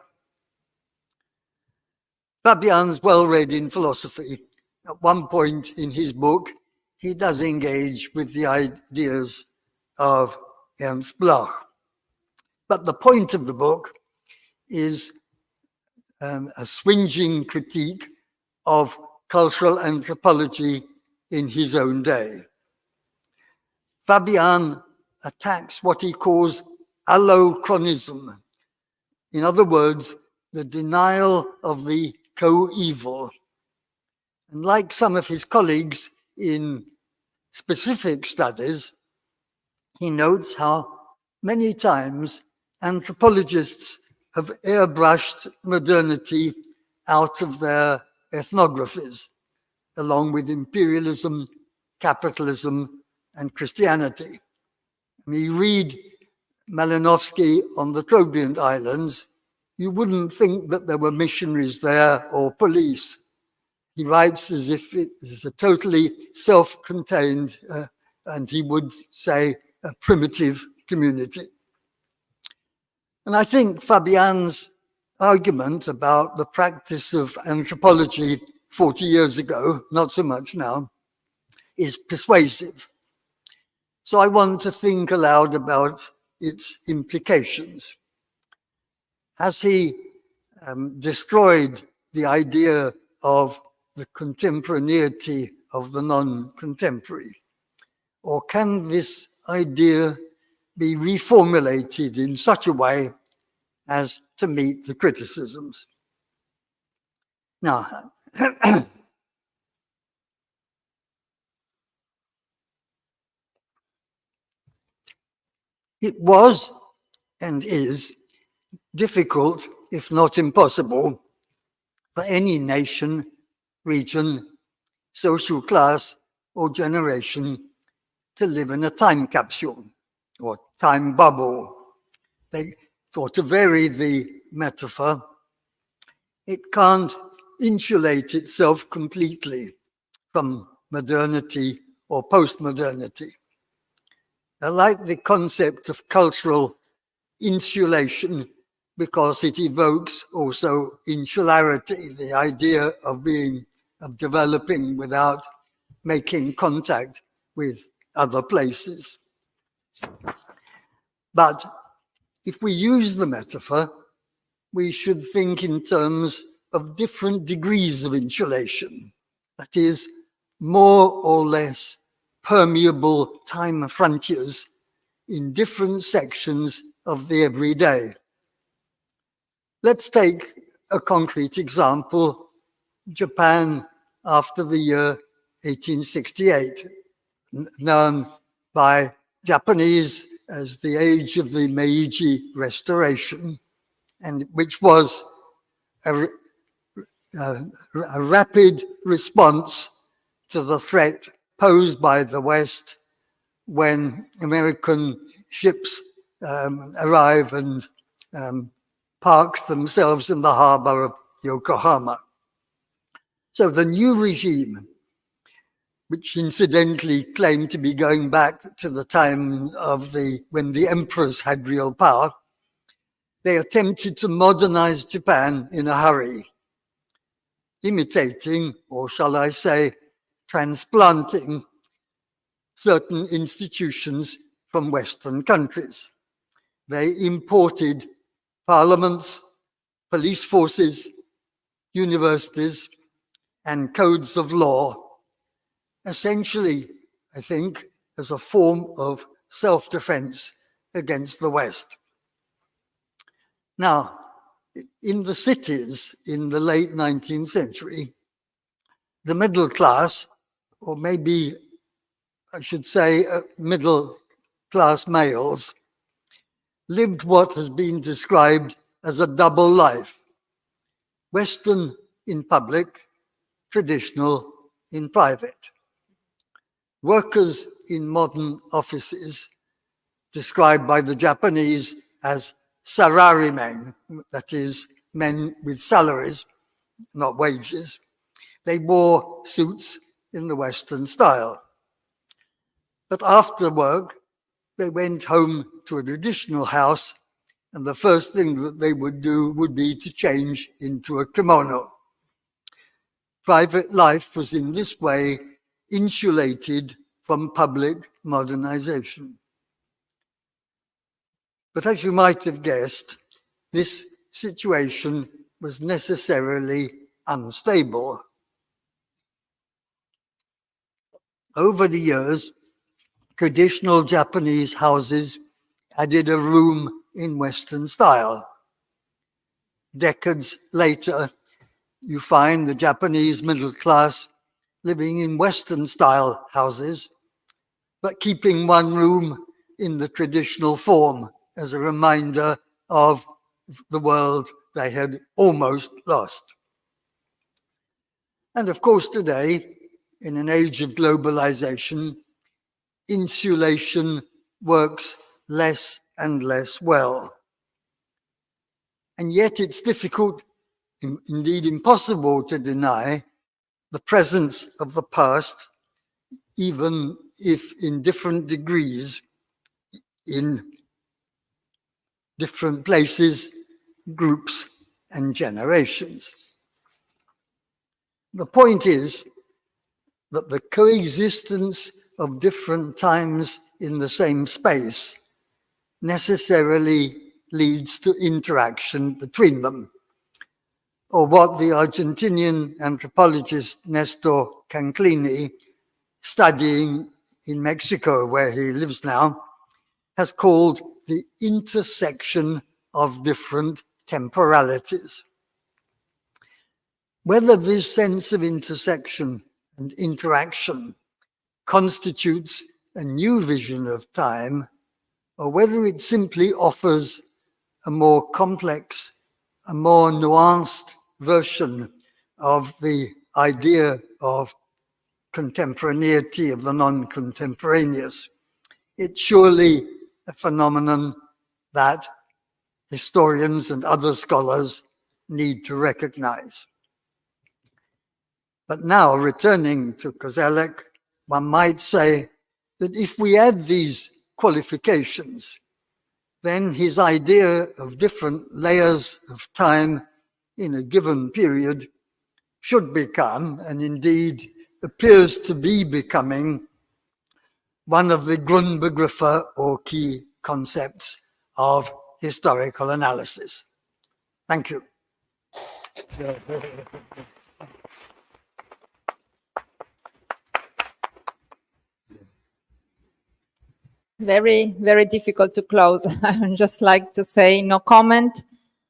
Fabian's well read in philosophy. At one point in his book, he does engage with the ideas of Ernst Bloch. But the point of the book is a swinging critique of cultural anthropology in his own day. Fabian attacks what he calls allochronism. In other words, the denial of the coeval. And like some of his colleagues in specific studies, he notes how many times anthropologists have airbrushed modernity out of their ethnographies, along with imperialism, capitalism, and Christianity. And you read Malinowski on the Trobriand Islands, you wouldn't think that there were missionaries there or police. He writes as if it is a totally self-contained, and he would say, a primitive community. And I think Fabian's argument about the practice of anthropology 40 years ago, not so much now, is persuasive. So I want to think aloud about its implications. Has he destroyed the idea of the contemporaneity of the non-contemporary? Or can this idea be reformulated in such a way as to meet the criticisms? Now, it was and is difficult, if not impossible, for any nation, region, social class, or generation to live in a time capsule or time bubble. or to vary the metaphor, it can't insulate itself completely from modernity or postmodernity. I like the concept of cultural insulation because it evokes also insularity, the idea of developing without making contact with other places. But if we use the metaphor, we should think in terms of different degrees of insulation, that is, more or less permeable time frontiers in different sections of the everyday. Let's take a concrete example, Japan after the year 1868, known by Japanese as the age of the Meiji Restoration, and which was a rapid response to the threat posed by the West when American ships arrive and park themselves in the harbor of Yokohama. So the new regime, which incidentally claimed to be going back to the time of when the emperors had real power, they attempted to modernize Japan in a hurry, imitating, or shall I say, transplanting certain institutions from Western countries. They imported parliaments, police forces, universities, and codes of law, essentially, I think, as a form of self-defense against the West. Now, in the cities in the late 19th century, the middle class, or maybe I should say middle class males, lived what has been described as a double life: Western in public, traditional in private. Workers in modern offices, described by the Japanese as salarymen, that is, men with salaries, not wages, they wore suits in the Western style. But after work, they went home to a traditional house, and the first thing that they would do would be to change into a kimono. Private life was in this way insulated from public modernization. But as you might have guessed, this situation was necessarily unstable. Over the years, traditional Japanese houses added a room in Western style. Decades later, you find the Japanese middle class living in Western style houses, but keeping one room in the traditional form as a reminder of the world they had almost lost. And of course, today, in an age of globalization, insulation works less and less well. And yet it's difficult, indeed impossible, to deny the presence of the past, even if in different degrees, in different places, groups, and generations. The point is that the coexistence of different times in the same space necessarily leads to interaction between them, or what the Argentinian anthropologist Nestor Canclini, studying in Mexico, where he lives now, has called the intersection of different temporalities. Whether this sense of intersection and interaction constitutes a new vision of time, or whether it simply offers a more complex, a more nuanced version of the idea of contemporaneity, of the non-contemporaneous, it's surely a phenomenon that historians and other scholars need to recognize. But now, returning to Koselleck, one might say that if we add these qualifications, then his idea of different layers of time in a given period should become, and indeed appears to be becoming, one of the Grundbegriffe or key concepts of historical analysis. Thank you. Very, very difficult to close. I would just like to say no comment.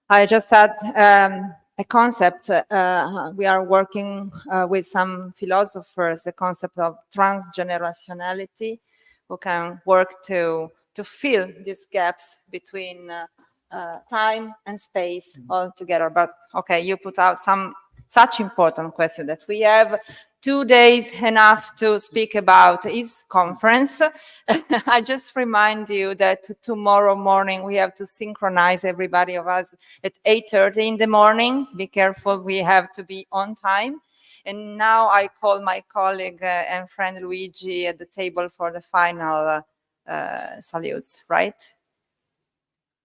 I just had a concept. We are working with some philosophers, the concept of transgenerationality, who can work to fill these gaps between time and space all together. But okay, you put out some such important question that we have 2 days enough to speak about his conference. I just remind you that tomorrow morning we have to synchronize everybody of us at 8:30 in the morning. Be careful, we have to be on time. And now I call my colleague and friend Luigi at the table for the final salutes, right?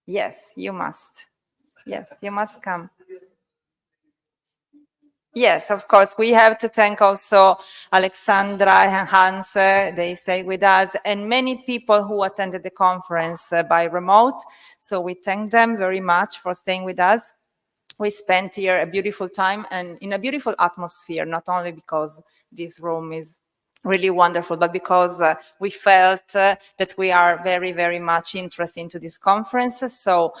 Yes, you must. Yes, you must come. Yes, of course. We have to thank also Alexandra and Hans. They stayed with us, and many people who attended the conference by remote. So we thank them very much for staying with us. We spent here a beautiful time and in a beautiful atmosphere, not only because this room is really wonderful, but because we felt that we are very, very much interested into this conference. So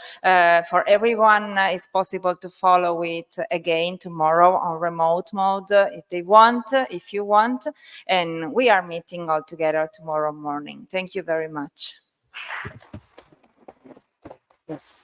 for everyone, it's possible to follow it again tomorrow on remote mode if they want, if you want. And we are meeting all together tomorrow morning. Thank you very much. Yes.